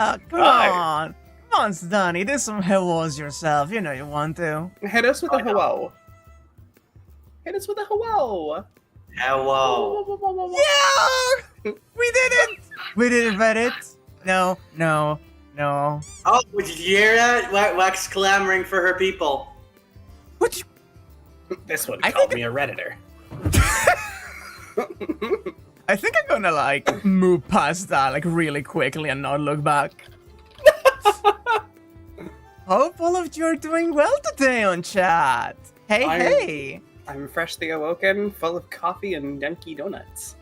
Come Hi. on. Come on, Stunny. Do some hellos yourself. You know you want to. Hit us with a hello. Hit us with a hello. Hello. Yeah! We did it! We did it, Reddit. No. Oh, did you hear that? Wax clamoring for her people. What you... This one I called think me a redditor. I think I'm gonna, like, move past that, like, really quickly and not look back. Hope all of you are doing well today on chat. Hey. I'm freshly awoken, full of coffee and Dunkin' Donuts.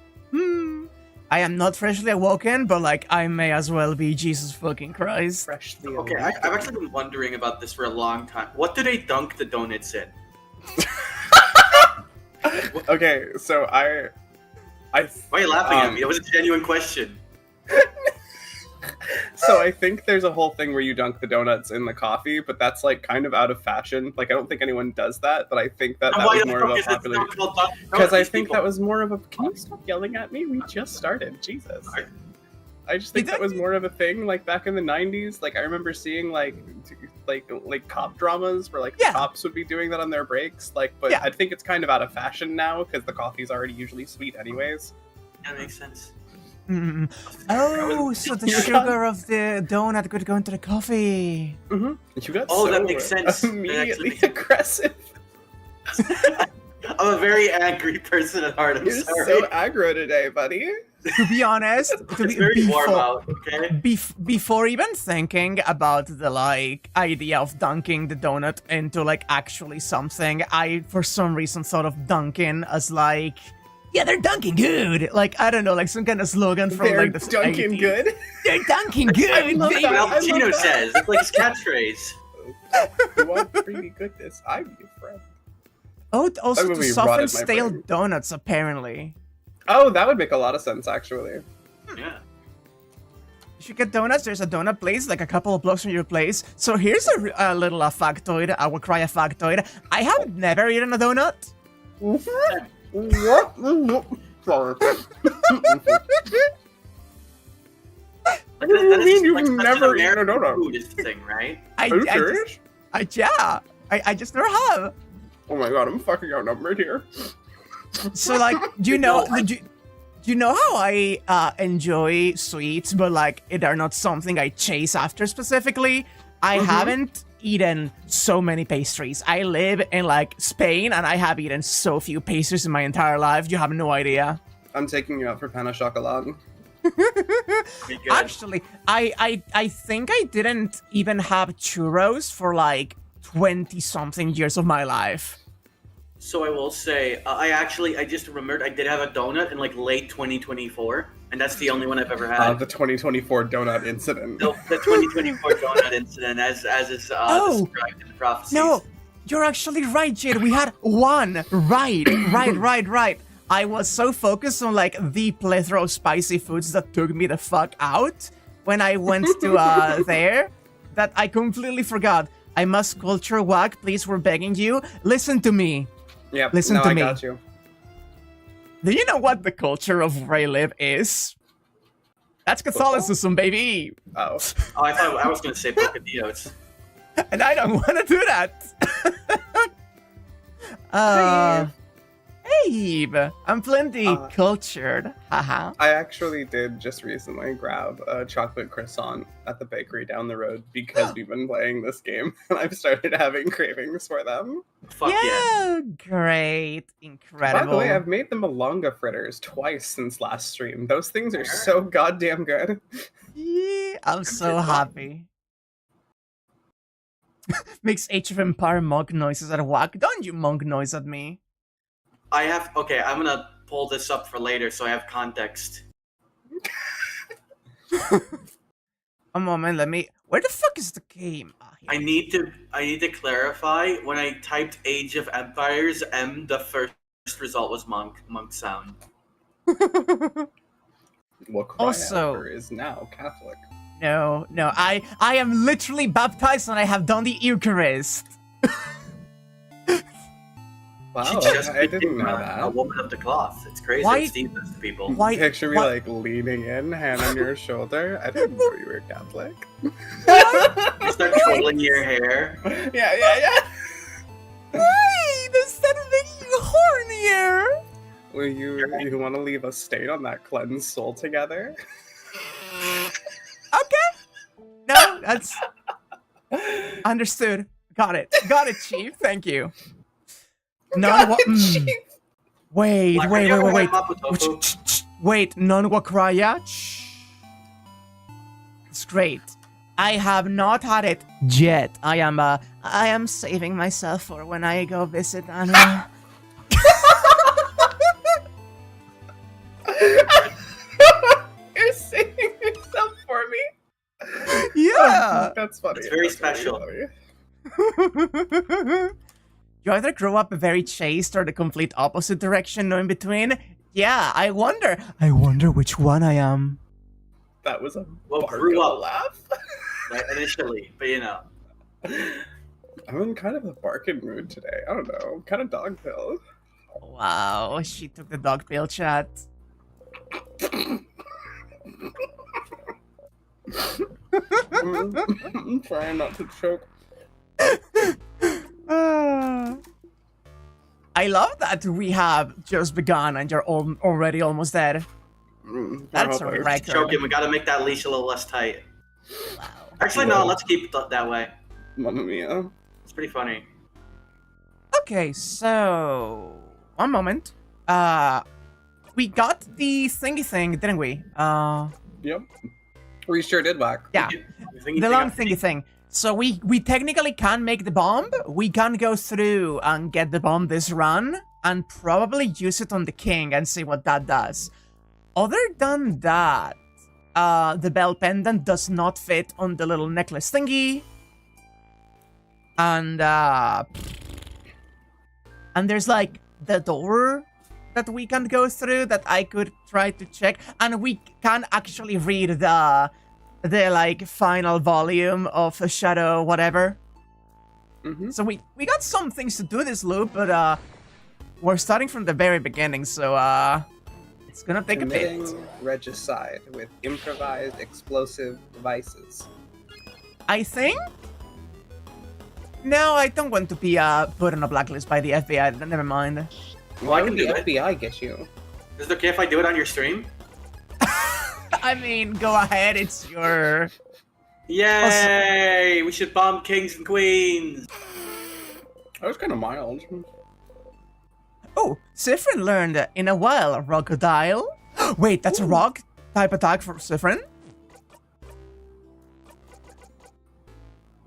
I am not freshly awoken, but, like, I may as well be Jesus fucking Christ. Freshly Okay, awoken. I've actually been wondering about this for a long time. What do they dunk the donuts in? Okay, so Why are you laughing at me? It was a genuine question. So I think there's a whole thing where you dunk the donuts in the coffee, but that's like kind of out of fashion. Like I don't think anyone does that, but I think that Why was the more of fuck a is it popular. still called Dunkin' Because I Donuts, think people? that was more of a. Can you stop yelling at me? We just started. Jesus. Sorry. I just think that was more of a thing, like back in the '90s. Like I remember seeing like cop dramas where like the cops would be doing that on their breaks. Like, but I think it's kind of out of fashion now because the coffee's already usually sweet anyways. That makes sense. Oh, so the sugar of the donut could go into the coffee. Mm-hmm. You got that makes sense. Immediately aggressive. I'm a very angry person at heart. I'm You're sorry. so aggro today, buddy. To be honest, It's very warm out, okay? Before even thinking about the like idea of dunking the donut into like actually something, I for some reason thought of dunking as like, yeah, they're dunking good. Like I don't know, like some kind of slogan from They're like the dunking 80s. good. They're dunking good. That's what baby. Al Pacino says. It's like his catchphrase. You want really goodness? I'm your friend. Oh, also That to movie soften rotted my stale brain. donuts, apparently. Oh, that would make a lot of sense, actually. Yeah. You should get donuts. There's a donut place like a couple of blocks from your place. So here's a little factoid, a Wakraya factoid. I have never eaten a donut. Sorry. Like, that is You've like such an never eaten a American donut. food is the thing, right? I Are you serious? I just never have. Oh my god, I'm fucking outnumbered here. So like, do you know how I enjoy sweets, but like they're not something I chase after specifically? I haven't eaten so many pastries. I live in like Spain, and I have eaten so few pastries in my entire life. You have no idea. I'm taking you out for pain au chocolat. Actually, I think I didn't even have churros for like 20-something years of my life. So I will say, I just remembered I did have a donut in like late 2024, and that's the only one I've ever had. The 2024 donut incident. No, the 2024 donut incident, as is described in the prophecies. No, you're actually right, Jade. We had one. Right. I was so focused on like the plethora of spicy foods that took me the fuck out when I went to there that I completely forgot. I must culture Wag. Please, we're begging you. Listen to me. Yep, Listen no, to I me. got you. Do you know what the culture of where I live is? That's Catholicism, baby. Oh. Oh, I thought I was going to say bocadillos. And I don't want to do that. Hey, I'm plenty cultured. Haha. I actually did just recently grab a chocolate croissant at the bakery down the road because we've been playing this game and I've started having cravings for them. Fuck yeah. Great. Incredible. By the way, I've made them malanga fritters twice since last stream. Those things are so goddamn good. Yeah, I'm so happy. Makes Age of Empire monk noises at Whack. Don't you monk noise at me. Okay, I'm going to pull this up for later so I have context. A moment, where the fuck is the game? I need to clarify, when I typed Age of Empires, the first result was monk sound. Also, is now Catholic. No, I am literally baptized and I have done the Eucharist. Wow, I didn't know that. A woman of the cloth. It's crazy. Why- Steve does to people. Why? Picture me why- like leaning in, hand on your shoulder. I didn't know you were Catholic. You start twirling your hair. Yeah. Why does that make you hornier? Will you want to leave a stain on that cleansed soul together? Okay. No, that's understood. Got it, Chief. Thank you. Wait. Wait, non-Wakraya? It's great. I have not had it yet. I am saving myself for when I go visit Anna. You're saving yourself for me? Yeah. That's funny. It's very That's special. Really funny. You either grow up very chaste or the complete opposite direction, no in between. Yeah, I wonder which one I am. That was a grew up laugh. right initially, but you know. I'm in kind of a barking mood today. I don't know. I'm kind of dog pilled. Wow, she took the dog pill chat. I'm trying not to choke. I love that we have just begun and you're already almost dead. That's a record. Choking, we gotta make that leash a little less tight. Wow. Actually, no, let's keep it that way. Mamma mia. It's pretty funny. Okay, so one moment. We got the thingy thing, didn't we? Yep. We sure did, Whack. Yeah. The long thingy thing. So we technically can make the bomb. We can go through and get the bomb this run and probably use it on the king and see what that does. Other than that, the bell pendant does not fit on the little necklace thingy. And there's like the door that we can go through that I could try to check. And we can actually read the like final volume of a Shadow whatever. So we got some things to do this loop, but we're starting from the very beginning, so it's gonna take a bit. Regicide with improvised explosive devices. I think. No, I don't want to be put on a blacklist by the FBI. Never mind. Why would the FBI get you? Is it okay if I do it on your stream? I mean, go ahead. It's your. Yay! We should bomb kings and queens. That was kind of mild. Oh, Sifrin learned in a while Rockodile. Wait, that's a rock type attack for Sifrin?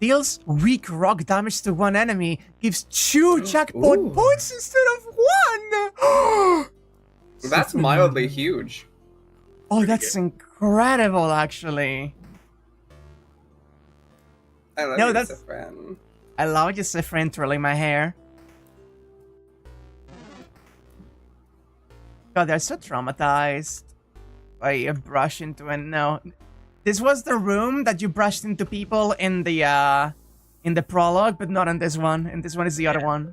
Deals weak rock damage to one enemy. Gives 2 jackpot points instead of 1. That's mildly huge. Oh, that's incredible, actually. I love No, that's. Sifrin. I love you, Sifrin, twirling my hair. God, they're so traumatized. I brush into it. No, this was the room that you brushed into people in the prologue, but not in this one. And this one is the other one.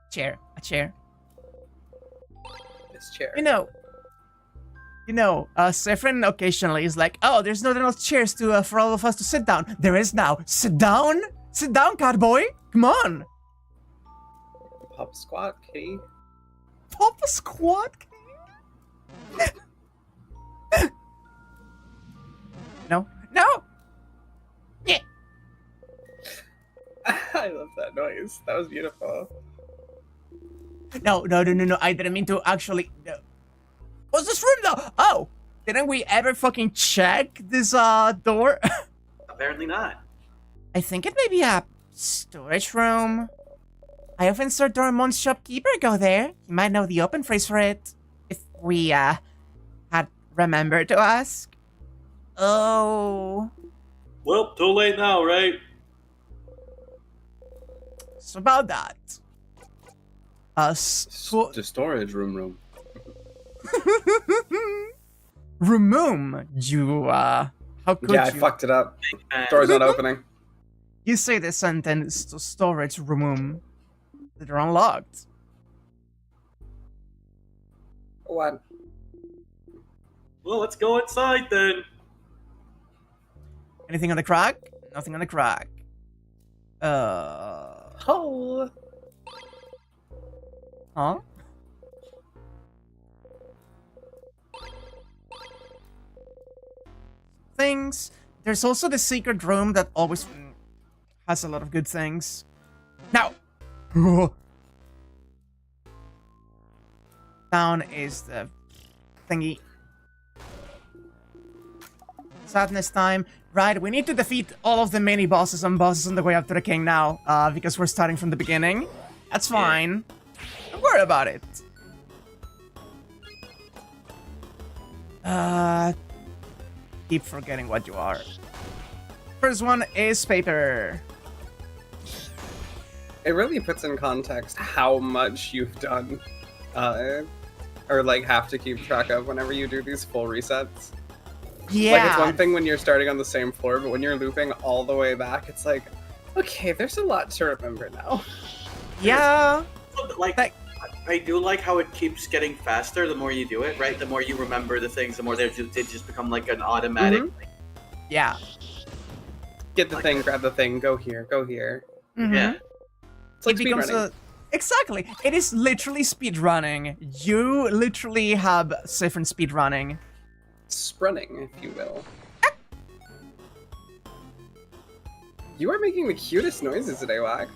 A chair. This chair. You know, Sifrin occasionally is like, oh, there's not enough chairs to for all of us to sit down. There is now. Sit down, catboy. Come on. Pop squat, kitty. Pop a squat, kitty. No. Yeah. I love that noise. That was beautiful. No. I didn't mean to actually. No. What's this room though? Oh, didn't we ever fucking check this door? Apparently not. I think it may be a storage room. I often saw Dormon's shopkeeper go there. He might know the open phrase for it. If we had remembered to ask. Oh. Well, too late now, right? So about that. The storage room. Remum, you how could you? Yeah, I fucked it up. Door's not opening. You say the sentence to storage room. They're unlocked. What? Well, let's go inside then. Anything on the crack? Nothing on the crack. Oh. Huh? Things. There's also the secret room that always has a lot of good things. Now! Down is the thingy. Sadness time. Right, we need to defeat all of the mini bosses and bosses on the way up to the king now, because we're starting from the beginning. That's fine. Don't worry about it. Keep forgetting what you are. First one is paper. It really puts in context how much you've done, or like have to keep track of whenever you do these full resets. Yeah. Like, it's one thing when you're starting on the same floor, but when you're looping all the way back, it's like, okay, there's a lot to remember now. Yeah. Like, I do like how it keeps getting faster the more you do it, right? The more you remember the things, the more they just become like an automatic. Yeah. Get the thing, grab the thing, go here, go here. Yeah. It's like It becomes speedrunning. Exactly. It is literally speedrunning. You literally have different speedrunning. Sprunning, if you will. You are making the cutest noises today, Wak.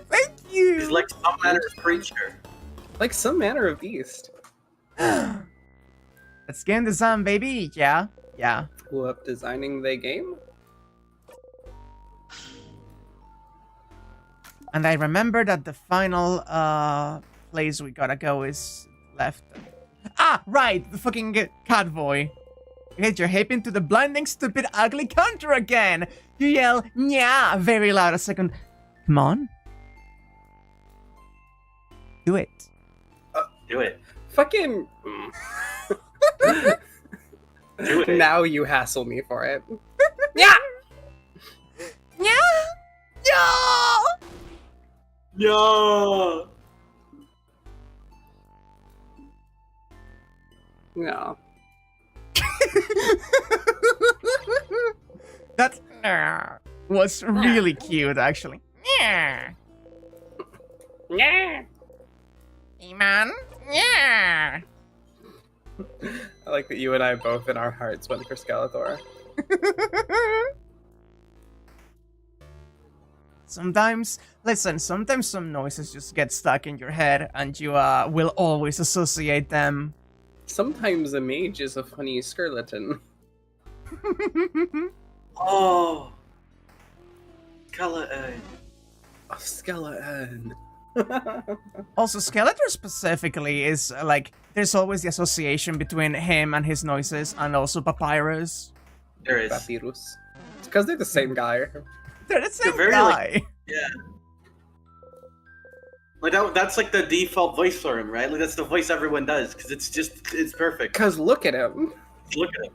Thank you. He's like some manner of creature. Like some manner of beast. Let's game design, baby. Yeah. Yeah. Whoop, designing the game? And I remember that the final place we gotta go is left. Ah, right, the fucking cat boy. You hit your hip into the blinding, stupid, ugly counter again. You yell, "Nya!" very loud a second. Come on. Do it. Do it. Fucking... Do it. Now you hassle me for it. Yeah! Yeah! Yeah! No. No. That was really cute, actually. Yeah. Yeah. Hey, man. Yeah. I like that you and I both in our hearts went for Skeletor. Sometimes some noises just get stuck in your head and you will always associate them. Sometimes a mage is a funny skeleton. Oh. Skeleton. A skeleton. Also, Skeletor specifically is like, there's always the association between him and his noises, and also Papyrus. There is. Papyrus. It's because they're the same guy. They're the same very, guy. like- Yeah. Like that's like the default voice for him, right? Like that's the voice everyone does because it's perfect. Because look at him. Look at him.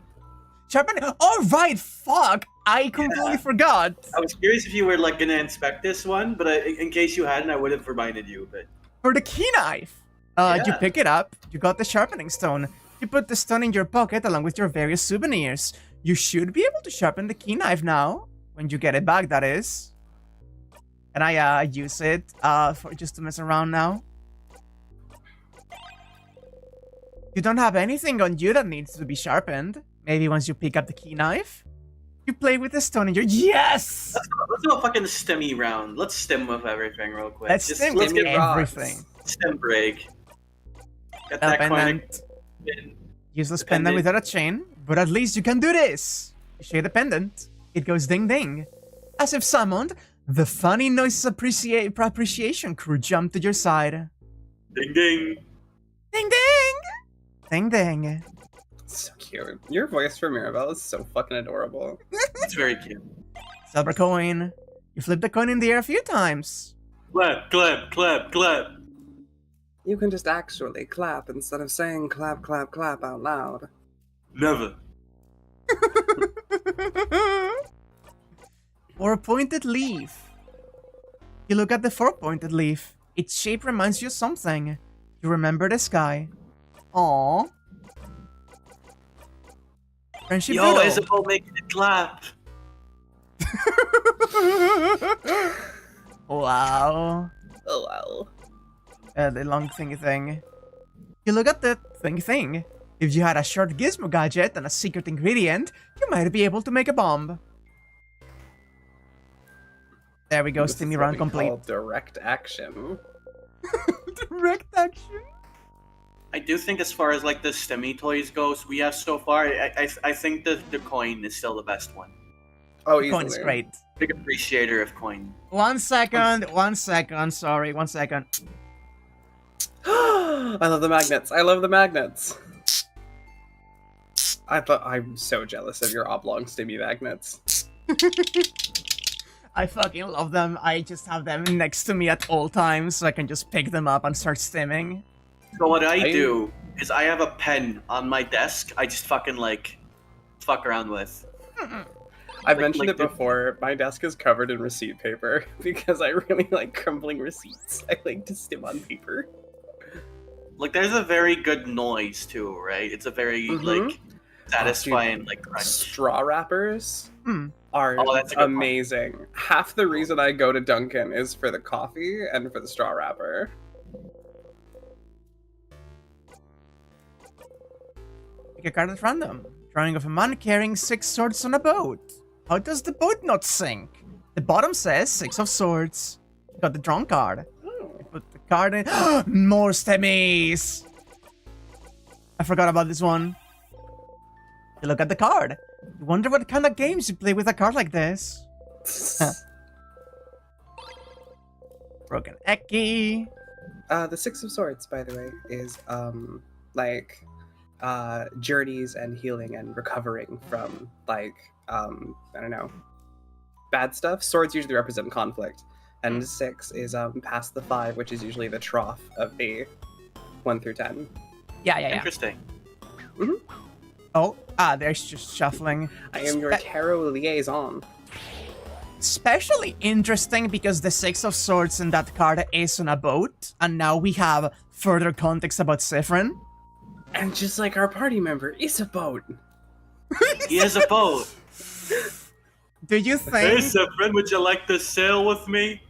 Sharpen. Oh right, fuck! I completely forgot. I was curious if you were like gonna inspect this one, but in case you hadn't, I would have reminded you. But For the key knife, you Yeah. pick it up. You got the sharpening stone. You put the stone in your pocket along with your various souvenirs. You should be able to sharpen the key knife now when you get it back. That is. And I use it for just to mess around now. You don't have anything on you that needs to be sharpened. Maybe once you pick up the key knife, you play with the stone in your... Yes! let's do a fucking stimmy round. Let's stim with everything real quick. Let's stim let's with get everything. stim break. Get A that coin. pendant. Useless pendant without a chain, but at least you can do this. You shake the pendant. It goes ding ding. As if summoned, the funny noises appreciation crew jump to your side. Ding ding. Ding ding! Ding ding. So cute. Your voice for Mirabelle is so fucking adorable. It's very cute. Silver coin. You flip the coin in the air a few times. Clap, clap, clap, clap. You can just actually clap instead of saying clap, clap, clap out loud. Never. or a pointed leaf. You look at the four-pointed leaf. Its shape reminds you of something. You remember the sky. Aww. Friendship Yo, doodle. Isabel making it clap. Wow. Oh wow. The long thingy thing. You look at the thingy thing. If you had a short gizmo gadget and a secret ingredient, you might be able to make a bomb. There we go, This is Steamy what run we complete. call direct action. Direct action. I do think as far as like the Stimmy toys goes, we have so far, I think the coin is still the best one. Oh, The coin is great. Big appreciator of coin. 1 second, 1 second, sorry, 1 second. I love the magnets. I love the magnets. I'm so jealous of your oblong stimmy magnets. I fucking love them. I just have them next to me at all times so I can just pick them up and start stimming. So what I do is I have a pen on my desk. I just fucking like fuck around with. I've mentioned it before. My desk is covered in receipt paper because I really like crumbling receipts. I like to stim on paper. Like there's a very good noise too, right? It's a very like satisfying like crunch. Straw wrappers are that's a good amazing. One. Half the reason I go to Dunkin' is for the coffee and for the straw wrapper. Pick a card at random. Drawing of a man carrying 6 swords on a boat. How does the boat not sink? The bottom says 6 of swords. Got the drawn card. Put the card in. More stemmies! I forgot about this one. You look at the card. You wonder what kind of games you play with a card like this. Broken Eki. The 6 of Swords, by the way, is like journeys and healing and recovering from like I don't know, bad stuff. Swords usually represent conflict, and 6 is past the 5, which is usually the trough of the 1 through 10. Yeah. Interesting. Oh, there's just shuffling. I am your tarot liaison. Especially interesting because the 6 of Swords in that card is on a boat, and now we have further context about Siffrin. And just like our party member, is a boat. He has a boat. Do you think... Hey, Siffrin, would you like to sail with me?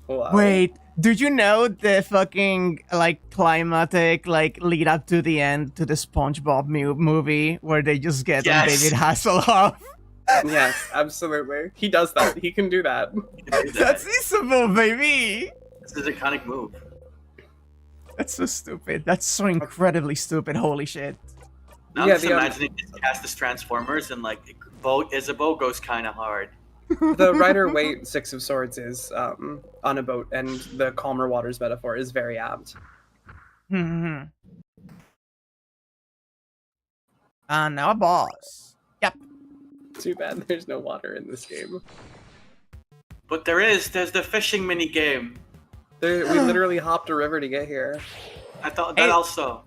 Wow. Wait, do you know the fucking, like, climatic, like, lead up to the end to the SpongeBob movie where they just get on David Hasselhoff? Yes, absolutely. He does that. He can do that. That's Isabel, baby! This is an iconic move. That's so stupid. That's so incredibly stupid. Holy shit. Now I'm just imagining this cast as Transformers and like Isabeau goes kind of hard. The Rider Waite 6 of Swords is on a boat, and the calmer waters metaphor is very apt. And now a boss. Yep. Too bad there's no water in this game. But there's the fishing mini game. We literally hopped a river to get here. I thought that also.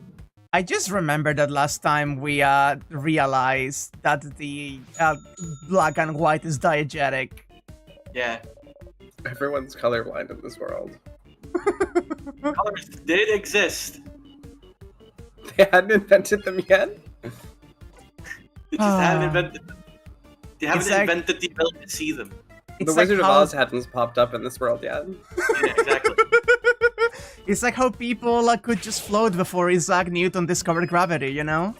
I just remembered that last time we realized that the black and white is diegetic. Yeah. Everyone's colorblind in this world. Colors did exist. They hadn't invented them yet? They just haven't invented them. They haven't invented the ability to see them. The Wizard of Oz hadn't popped up in this world yet. Yeah, exactly. It's like how people could just float before Isaac Newton discovered gravity, you know?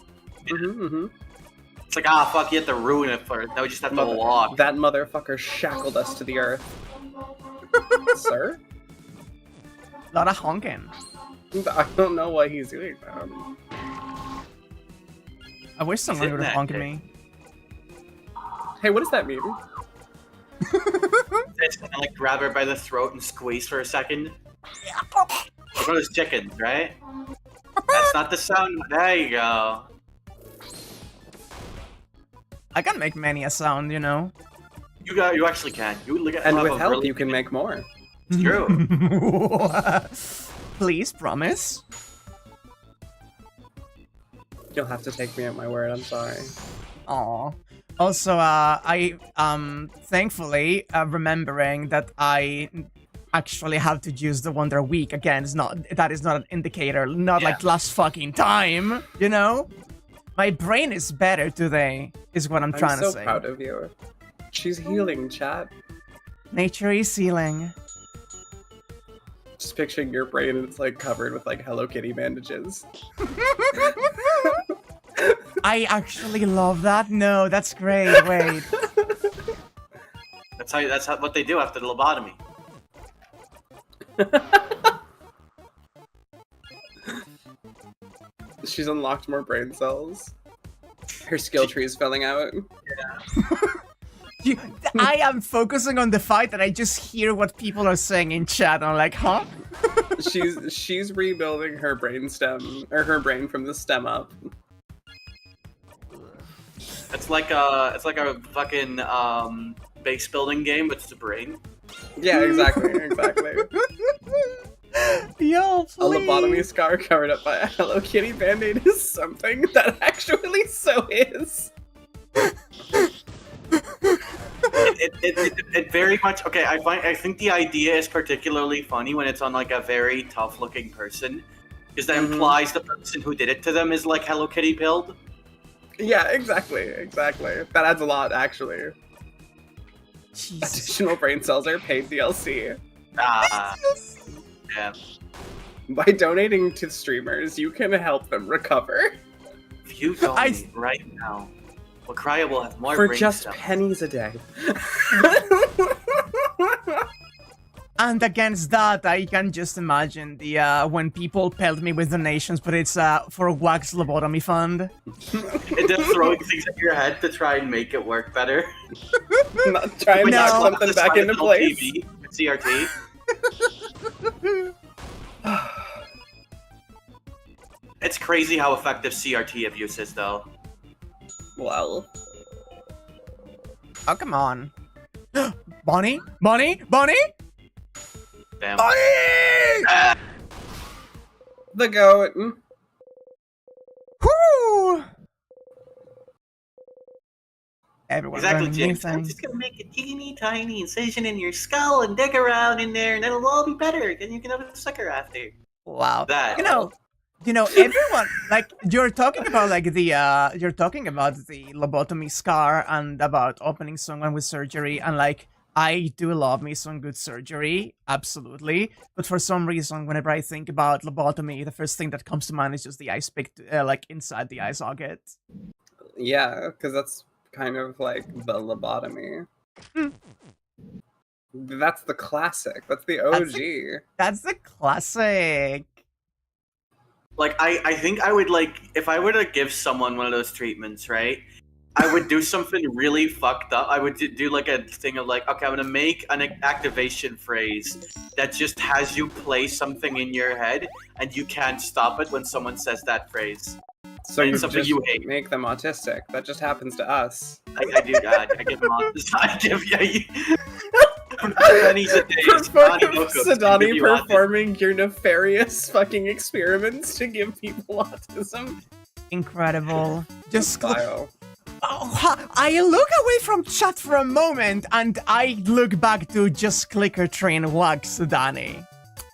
It's like, fuck, you have to ruin it first. Now we just have to walk. That motherfucker shackled us to the earth. Sir? A lot of honking. I don't know why he's doing that. I wish someone would have honked me. Hey, what does that mean? It's gonna like grab her by the throat and squeeze for a second. Like those chickens, right? That's not the sound. There you go. I can make many a sound, you know. You actually can. You look at and with help, you can make more. It's true. Please promise. You'll have to take me at my word. I'm sorry. Aw. Also, I thankfully remembering that I actually have to use the Wonder Week again. That is not an indicator. Not like last fucking time. You know, my brain is better today. Is what I'm trying to say. I'm so proud of you. She's healing, chat. Nature is healing. Just picturing your brain and it's like covered with like Hello Kitty bandages. I actually love that. No, that's great. Wait. That's what they do after the lobotomy. She's unlocked more brain cells. Her skill tree is filling out. Yeah. I am focusing on the fight and I just hear what people are saying in chat. I'm like, huh? She's rebuilding her brain stem, or her brain from the stem up. It's like a fucking base building game, but it's a brain. Yeah, exactly. Yo, please. A lobotomy scar covered up by a Hello Kitty band-aid is something that actually so is. It very much okay. I think the idea is particularly funny when it's on like a very tough looking person, because that implies the person who did it to them is like Hello Kitty build. Yeah, exactly. That adds a lot, actually. Jesus. Additional brain cells are paid DLC. Yeah. By donating to streamers, you can help them recover. If you donate right now, Wakraya will have more for brain just cells. pennies a day. And against that, I can just imagine the when people pelt me with donations, but it's for Wax Lobotomy Fund. And then throwing things at your head to try and make it work better. Not trying to knock something back into place. TV with CRT. It's crazy how effective CRT abuse is, though. Well. Oh, come on. Bonnie? Damn. Bonnie! The goat. Whoo! Everyone Exactly, learning new James. I'm things. just gonna make a teeny tiny incision in your skull and dig around in there, and it'll all be better. Then you can have a sucker after. Wow. That. You know, everyone, like, you're talking about the lobotomy scar and about opening someone with surgery, and like, I do love me some good surgery, absolutely. But for some reason, whenever I think about lobotomy, the first thing that comes to mind is just the ice pick, like, inside the eye socket. Yeah, because that's kind of like the lobotomy. That's the classic. That's the OG. That's the classic. Like, I think I would, like, if I were to give someone one of those treatments, right? I would do something really fucked up. I would do like a thing of like, okay, I'm gonna make an activation phrase that just has you play something in your head, and you can't stop it when someone says that phrase. So you something just you hate. make them autistic. That just happens to us. I do that. I give them on this. I give Sadani performing your nefarious fucking experiments to give people autism. Incredible. Just Vile. I look away from chat for a moment and I look back to just clicker train wax Sadani.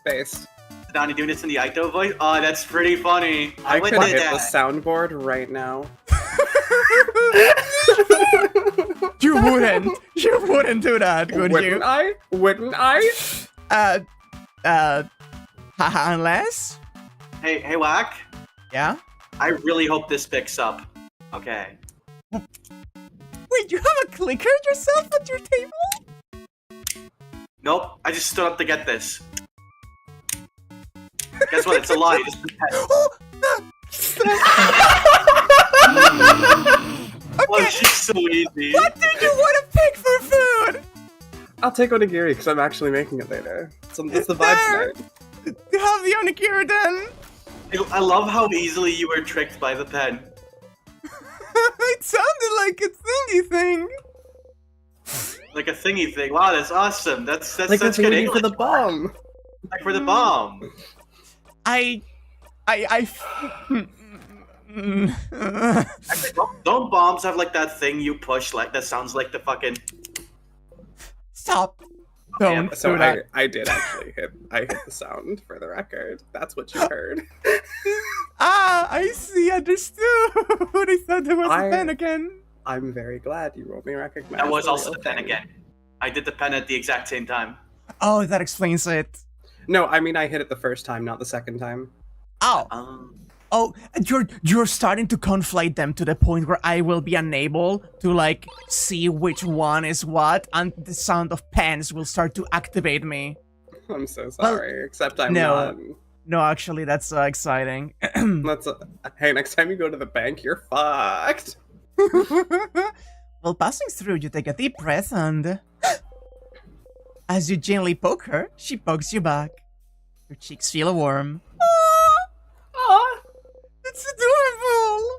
Based. Sadani doing this in the Aito voice? Oh, that's pretty funny. I could hit that. the soundboard right now. You wouldn't do that, would you? Wouldn't I? Unless? Hey, Wack? Yeah? I really hope this picks up. Okay. Wait, you have a clicker yourself at your table? Nope, I just stood up to get this. Guess what? It's a lie. It's Oh, she's so easy. What did you want to pick for food? I'll take onigiri because I'm actually making it later. So that's the vibe tonight. Have the onigiri then. I love how easily you were tricked by the pen. It sounded like a thingy thing. Like a thingy thing. Wow, that's awesome. That's like good English for the bomb. Like for the bomb. Actually, don't bombs have like that thing you push like that sounds like the fucking... Stop. Don't so do that. I did actually hit the sound for the record. That's what you heard. I see, understood. I thought there was a pen again. I'm very glad you rolled me recognize. That was also the pen again. I did the pen at the exact same time. Oh, that explains it. No, I mean I hit it the first time, not the second time. Oh. Oh, you're starting to conflate them to the point where I will be unable to like see which one is what, and the sound of pens will start to activate me. I'm so sorry, except I'm not. No, actually, that's exciting. Hey, next time you go to the bank, you're fucked. Well, passing through, you take a deep breath and... As you gently poke her, she pokes you back. Your cheeks feel warm. Aww! It's adorable!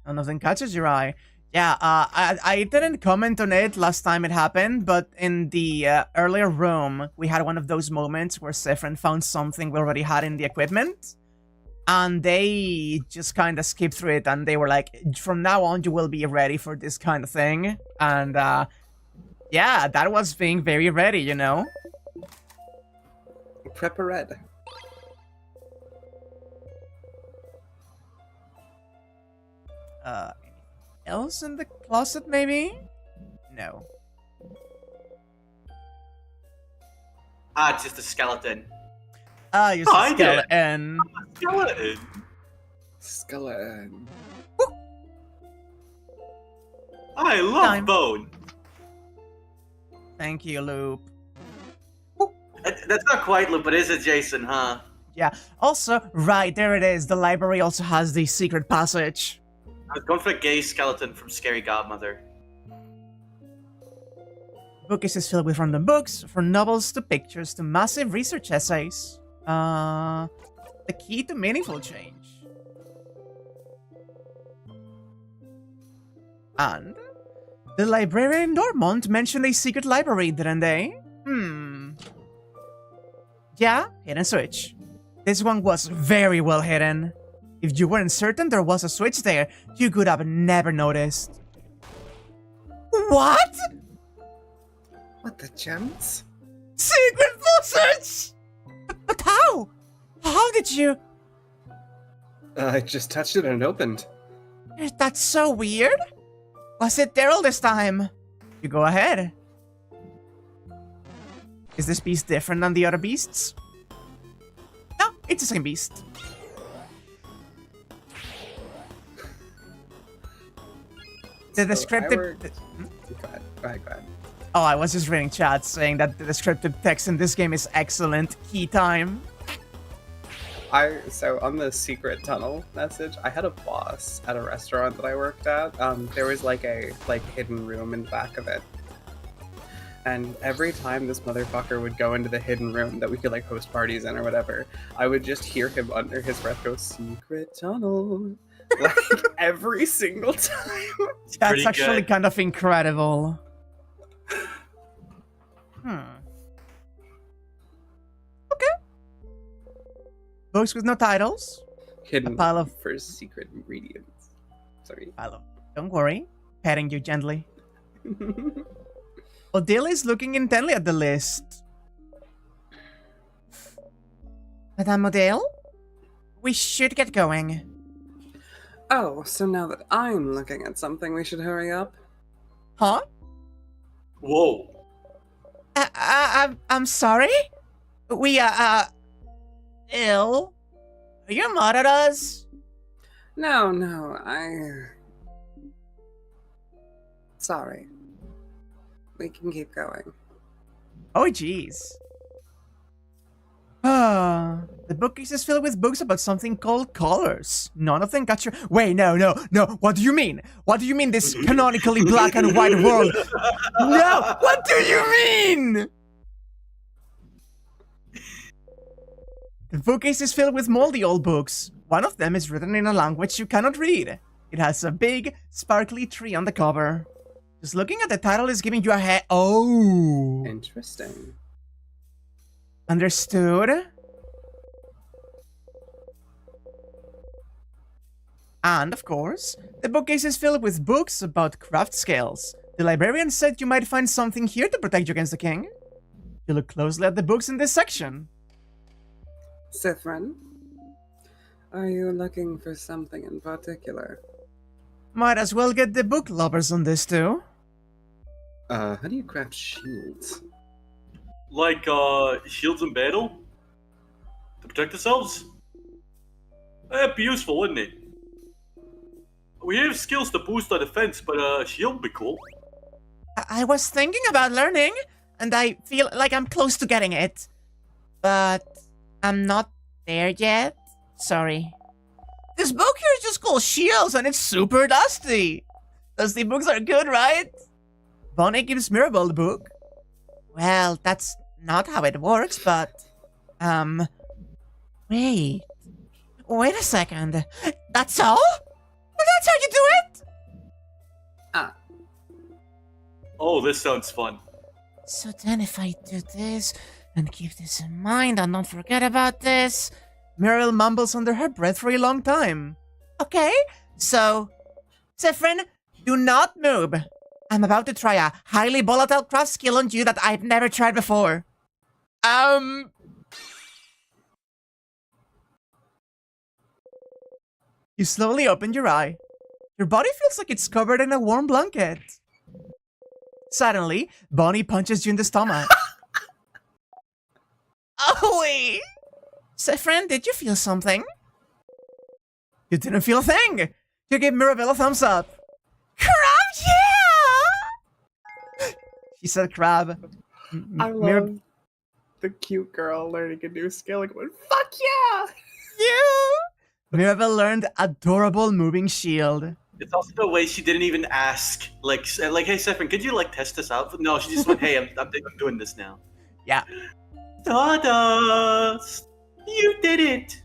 None of them catches your eye. Yeah, I didn't comment on it last time it happened, but in the earlier room, we had one of those moments where Sephron found something we already had in the equipment. And they just kind of skipped through it, and they were like, from now on, you will be ready for this kind of thing. And, yeah, that was being very ready, you know? Prep-a-red. Else in the closet, maybe? No. It's just a skeleton. Just a skeleton. Skeleton. Skeleton. I love bone. Thank you, Loop. That's not quite Loop, but it is adjacent, huh? Yeah. Also, right, there it is. The library also has the secret passage. I was going for a gay skeleton from Scary Godmother. The bookcase is filled with random books, from novels to pictures to massive research essays. The key to meaningful change. And the librarian Normont mentioned a secret library, didn't they? Yeah, hidden switch. This one was very well hidden. If you weren't certain there was a switch there, you could have never noticed. What? What the gems? Secret passage! But how? How did you... I just touched it and it opened. That's so weird. Was it Daryl this time? You go ahead. Is this beast different than the other beasts? No, it's the same beast. The descriptive... Go ahead. Oh, I was just reading chat saying that the descriptive text in this game is excellent. Key time. So on the secret tunnel message, I had a boss at a restaurant that I worked at. There was like a hidden room in the back of it. And every time this motherfucker would go into the hidden room that we could like host parties in or whatever, I would just hear him under his breath go, "Secret tunnel." Like every single time. That's actually kind of incredible. Okay. Books with no titles. Hidden a pile of... for secret ingredients. Sorry. Don't worry. Petting you gently. Odile is looking intently at the list. Madame Odile? We should get going. Oh, so now that I'm looking at something, we should hurry up? Huh? Whoa. I'm sorry? We, ill? Are you mad at us? No, Sorry. We can keep going. Oh, jeez. The bookcase is filled with books about something called colors. None of them got your... Wait, no. What do you mean? What do you mean this canonically black and white world? No! What do you mean? The bookcase is filled with moldy old books. One of them is written in a language you cannot read. It has a big, sparkly tree on the cover. Just looking at the title is giving you a head... Oh! Interesting. Understood? And, of course, the bookcase is filled with books about craft skills. The librarian said you might find something here to protect you against the king. You look closely at the books in this section. Sithrin, are you looking for something in particular? Might as well get the book lovers on this too. How do you craft shields? Like, shields in battle? To protect ourselves? That'd be useful, wouldn't it? We have skills to boost our defense, but a shield would be cool. I was thinking about learning, and I feel like I'm close to getting it. But I'm not there yet. Sorry. This book here is just called Shields, and it's super dusty. Dusty books are good, right? Bonnie gives Mirabelle the book. Well, that's not how it works, but... Wait. Wait a second. That's all? Well, that's how you do it? Ah. Oh, this sounds fun. So then if I do this, and keep this in mind, and don't forget about this... Mirabelle mumbles under her breath for a long time. Okay, so... Sithrin, do not move. I'm about to try a highly volatile craft skill on you that I've never tried before. You slowly open your eye. Your body feels like it's covered in a warm blanket. Suddenly, Bonnie punches you in the stomach. Owie! Sithrin, did you feel something? You didn't feel a thing! You gave Mirabelle a thumbs up. Crab, yeah! She said crab. I love the cute girl learning a new skill and going, fuck yeah! You! Mirabelle learned adorable moving shield. It's also the way she didn't even ask. Like, hey, Sethrin, could you, like, test this out? No, she just went, hey, I'm doing this now. Yeah. Stardust! You did it!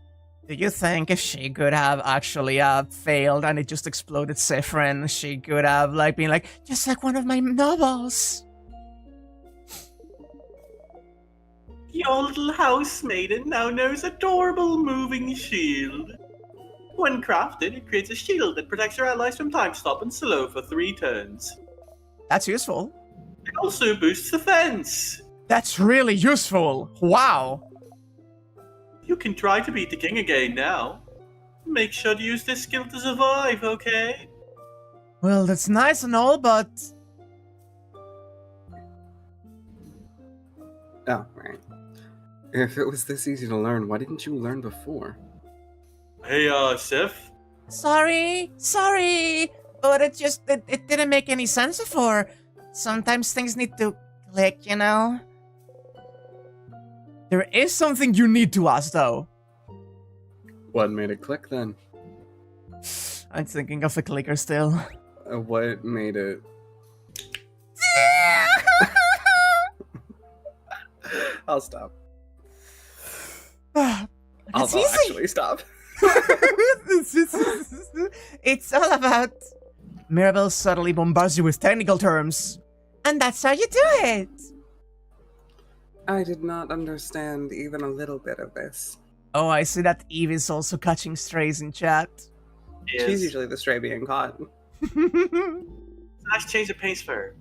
Do you think if she could have actually failed and it just exploded Sithrin, she could have, like, been like, just like one of my novels? Your little house maiden now knows adorable moving shield. When crafted, it creates a shield that protects your allies from time stop and slow for 3 turns. That's useful. It also boosts defense. That's really useful. Wow. You can try to beat the king again now. Make sure to use this skill to survive, okay? Well, that's nice and all, but... Oh, right. If it was this easy to learn, why didn't you learn before? Hey, Sif? Sorry. But it didn't make any sense before. Sometimes things need to click, you know? There is something you need to ask, though. What made it click, then? I'm thinking of the clicker still. What made it... I'll stop. It's easy. Actually stop. It's all about... Mirabelle subtly bombards you with technical terms. And that's how you do it. I did not understand even a little bit of this. Oh, I see that Eve is also catching strays in chat. Yes. She's usually the stray being caught. Nice change of pace for her.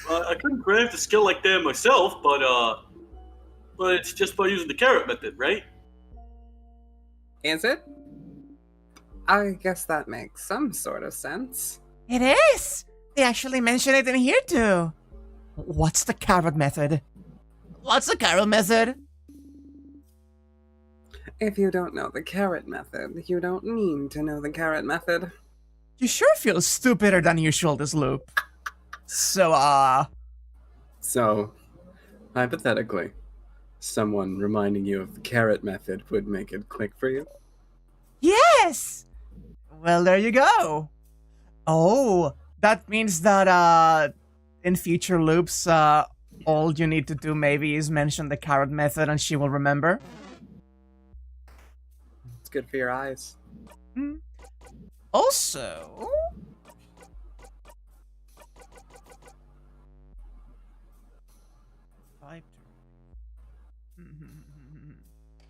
I couldn't craft a skill like that myself, but it's just by using the carrot method, right? Is it? I guess that makes some sort of sense. It is! They actually mention it in here too. What's the carrot method? What's the carrot method? If you don't know the carrot method, you don't need to know the carrot method. You sure feel stupider than usual this loop. So, So, hypothetically, someone reminding you of the carrot method would make it click for you? Yes! Well, there you go. Oh, that means that, in future loops, all you need to do maybe is mention the carrot method and she will remember. It's good for your eyes. Also...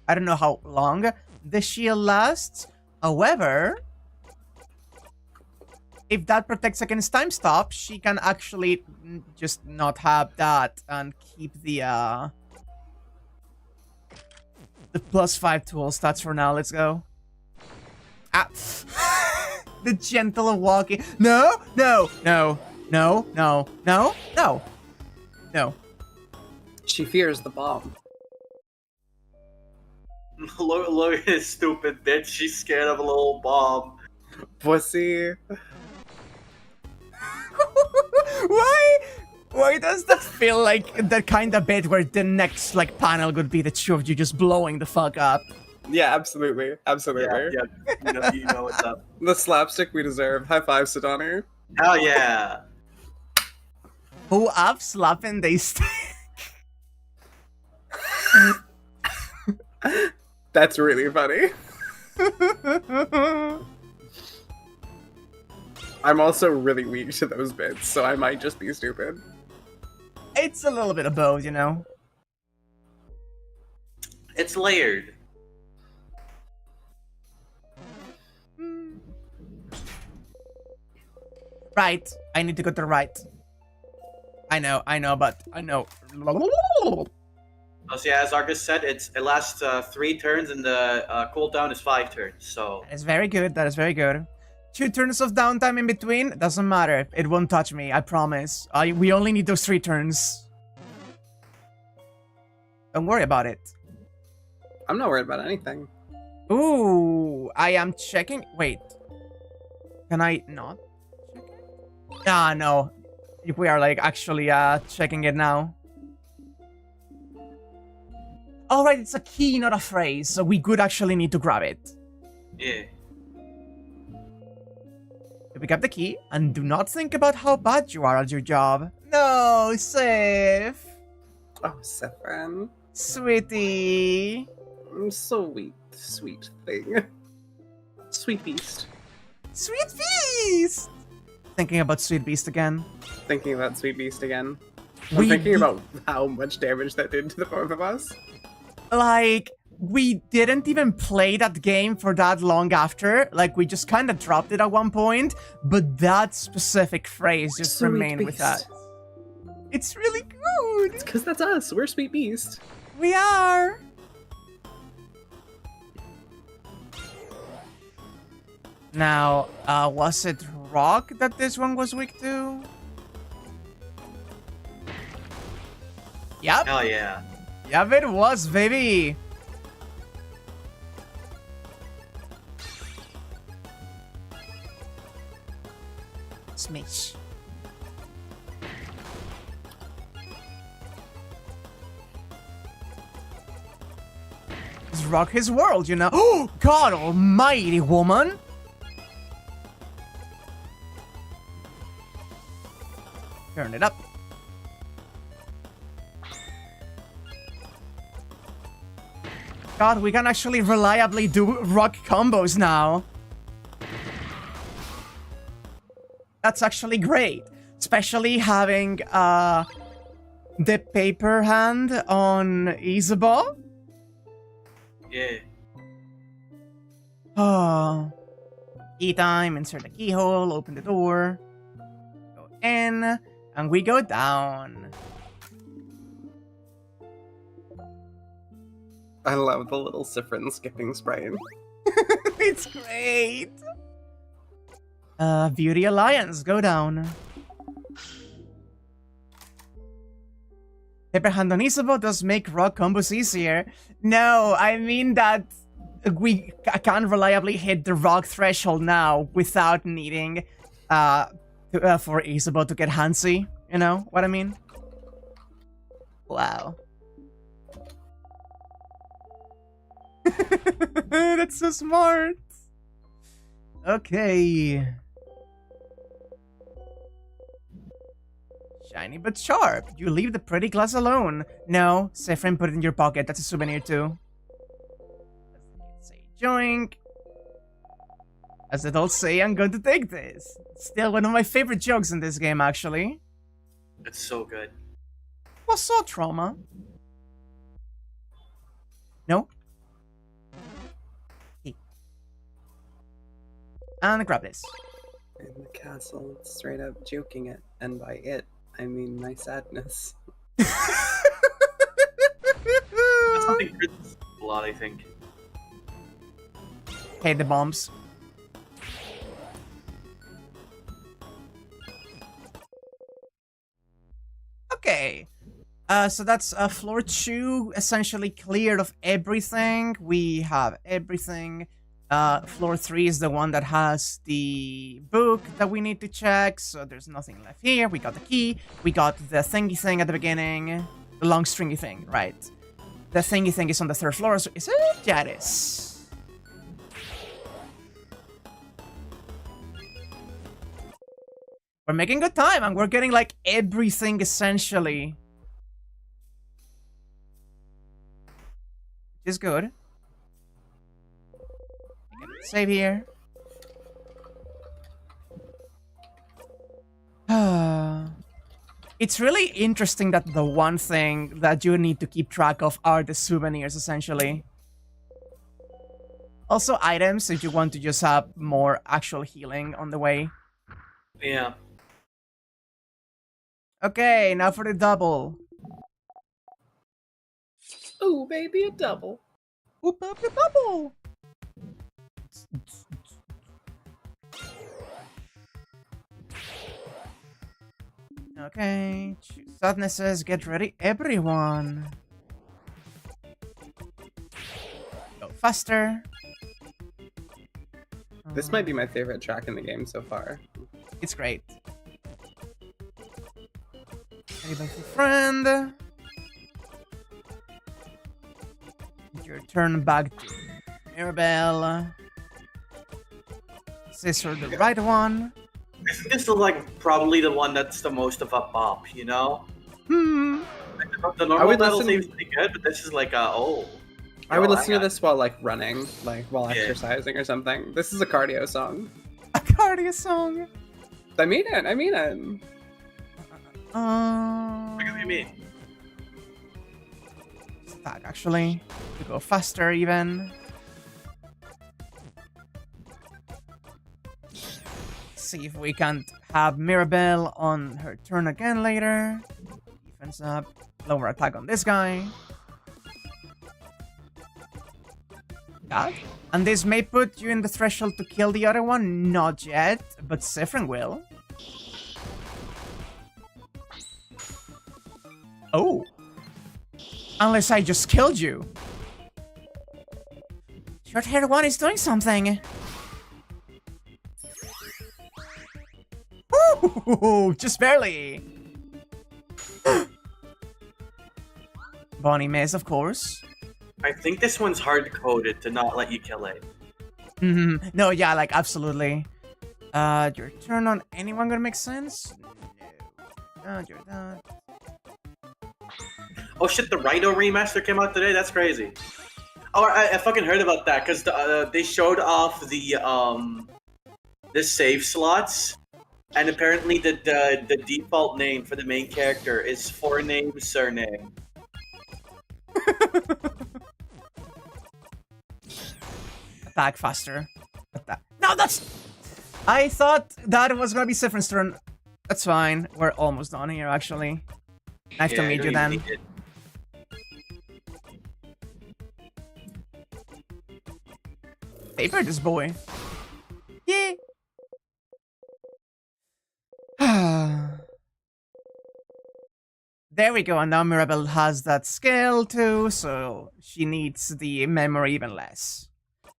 I don't know how long the shield lasts. However, if that protects against time stop, she can actually just not have that and keep the +5 tool stats for now. Let's go. Ah. The gentle walking. No, no, no, no, no, no, no, no. She fears the bomb. Look at this stupid bitch. She's scared of a little bomb. Pussy. Why does that feel like the kind of bit where the next like panel would be the two of you just blowing the fuck up? Yeah, absolutely. Absolutely. Yeah. You know what's up. The slapstick we deserve. High five, Sedani. Hell yeah. Who up slapping they stick? That's really funny. I'm also really weak to those bits, so I might just be stupid. It's a little bit of both, you know? It's layered. Right. I need to go to the right. I know, but I know. So yeah, as Argus said, it lasts 3 turns and the cooldown is 5 turns. So That is very good. That is very good. 2 turns of downtime in between. Doesn't matter. It won't touch me. I promise. We only need those 3 turns. Don't worry about it. I'm not worried about anything. Ooh, I am checking. Wait. Can I not? Ah, no. We are like actually checking it now. Alright, it's a key, not a phrase, so we could actually need to grab it. yeah. You pick up the key and do not think about how bad you are at your job. No, safe. Oh, Saffron. Sweetie. Sweet, sweet thing. Sweet beast. Sweet Beast! Thinking about Sweet Beast again. Thinking about Sweet Beast again. I'm We thinking did- about how much damage that did to the both of us. Like, we didn't even play that game for that long after. Like, we just kind of dropped it at one point. But that specific phrase just Sweet remained with Beast. us. It's really good. It's because that's us. We're Sweet Beast. We are. Now, was it rock that this one was weak to? Yep. Hell yeah. Yep, it was, baby. Smash. Let's rock his world, you know. Oh, God almighty, woman. Turn it up. God, we can actually reliably do rock combos now. That's actually great. Especially having the paper hand on Isabel. Yeah. Oh. Key time, insert the keyhole, open the door. Go in, and we go down. I love the little Siffrin skipping sprite. It's great. Beauty Alliance, go down. Paper hand on Isabel does make rock combos easier. No, I mean that we can't reliably hit the rock threshold now without needing for Isabel to get handsy. You know what I mean? Wow. That's so smart. Okay. Shiny but sharp. You leave the pretty glass alone. No, Sephrin, put it in your pocket. That's a souvenir too. Say joink. As adults say, I'm going to take this. Still one of my favorite jokes in this game, actually. It's so good. What's so trauma? No? And grab this. in the castle, straight up joking it, and by it, I mean my sadness. That's something Chris a lot, I think. Hey, the bombs. Okay. So that's floor 2 essentially cleared of everything. We have everything. Floor 3 is the one that has the book that we need to check, so there's nothing left here. We got the key. We got the thingy thing at the beginning. The long stringy thing, right. The thingy thing is on the 3rd floor, so is it? Yeah, it is. We're making good time, and we're getting, like, everything, essentially. Which is good. Save here. It's really interesting that the one thing that you need to keep track of are the souvenirs, essentially. Also items if you want to just have more actual healing on the way. Yeah. Okay, now for the double. Ooh, baby, a double. Oop, up the double! Okay, choose sadnesses, get ready, everyone. Go faster. This might be my favorite track in the game so far. It's great. Anybody for friend? Your turn back to Mirabelle. Scissor the right one. I think this is like probably the one that's the most of a bop, you know? Like, the normal battle seems pretty good, but this is like I would listen to this while like running, like while exercising or something. This is a cardio song. A cardio song. I mean it. I mean it. What do you mean? Stack actually to go faster even. See if we can't have Mirabelle on her turn again later. Defense up, lower attack on this guy. That. And this may put you in the threshold to kill the other one. Not yet, but Siffrin will. Oh. Unless I just killed you. Short-haired one is doing something. Ooh, just barely. Bonnie Maze, of course. I think this one's hard-coded to not let you kill it. No, yeah, like, absolutely. Your turn on anyone gonna make sense? No. You're not. Oh shit, the Rhino remaster came out today? That's crazy. Oh, I fucking heard about that, because they showed off the save slots, and apparently the default name for the main character is forename surname. Attack faster. Attack. No, that's... I thought that was gonna be Siffrin's turn. That's fine. We're almost done here, actually. Nice to meet you, then. Favorite this boy. Yeah. There we go, and now Mirabelle has that skill too, so she needs the memory even less.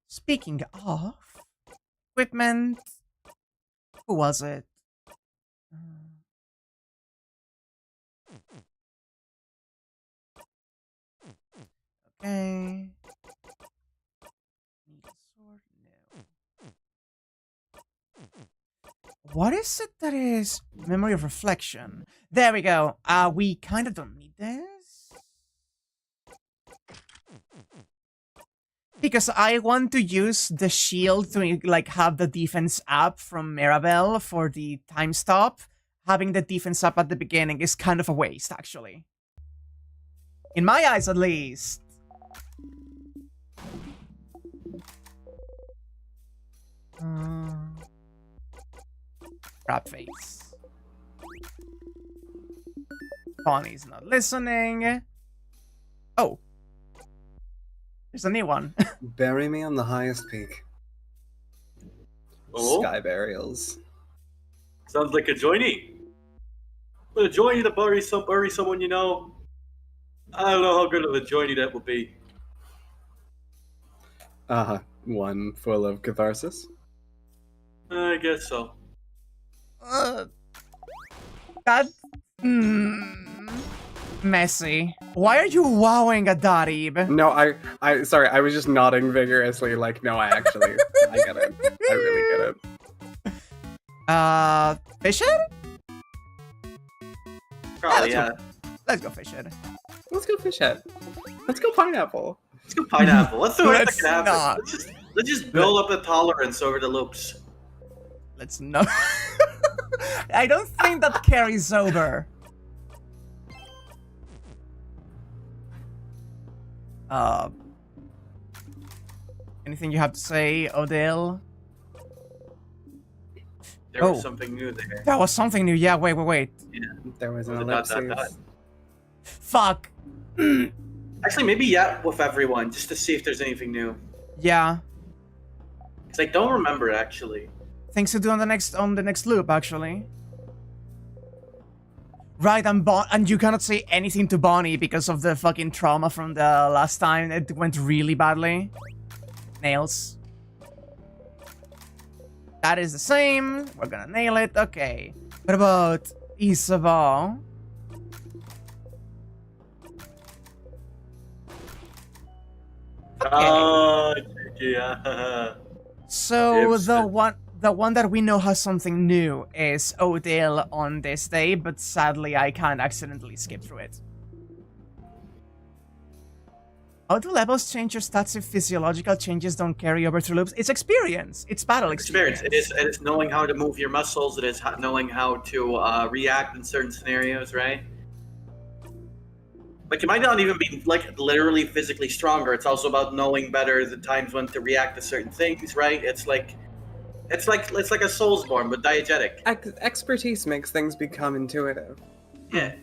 Speaking of equipment, who was it? Okay. Need a sword? No. What is it that is memory of reflection? There we go. We kind of don't need this. Because I want to use the shield to like have the defense up from Mirabelle for the time stop. Having the defense up at the beginning is kind of a waste, actually. In my eyes, at least. Crab face. Bonnie's not listening. Oh. There's a new one. Bury me on the highest peak. Oh? Sky burials. Sounds like a joiny. But a joiny to bury someone you know. I don't know how good of a joiny that would be. One full of catharsis. I guess so. That... messy. Why are you wowing at Darib? No, I sorry, I was just nodding vigorously, like, no, I get it. I really get it. Fish head? Probably, yeah. Let's go fish head. Let's go fish head. Let's go pineapple. Let's go pineapple. Let's do it that Let's can happen. not. Let's just build up a tolerance over the loops. Let's not. I don't think that carries over. Anything you have to say, Odell? There was something new there. That was something new. Yeah, wait. Yeah. There was an Dot, dot, ellipsis. dot. Fuck. Actually, maybe yeah with everyone, just to see if there's anything new. Yeah. Because I don't remember, actually. Things to do on the next loop, actually. Right, and you cannot say anything to Bonnie because of the fucking trauma from the last time. It went really badly. Nails. That is the same. We're gonna nail it. Okay. What about Isabel? Yeah. So the one that we know has something new is Odell on this day, but sadly I can't accidentally skip through it. How do levels change your stats if physiological changes don't carry over through loops? It's experience. It's battle experience. It is knowing how to move your muscles. It is knowing how to react in certain scenarios, right? Like, it might not even be, like, literally physically stronger. It's also about knowing better the times when to react to certain things, right? It's like a Soulsborne, but diegetic. Expertise makes things become intuitive. Yeah.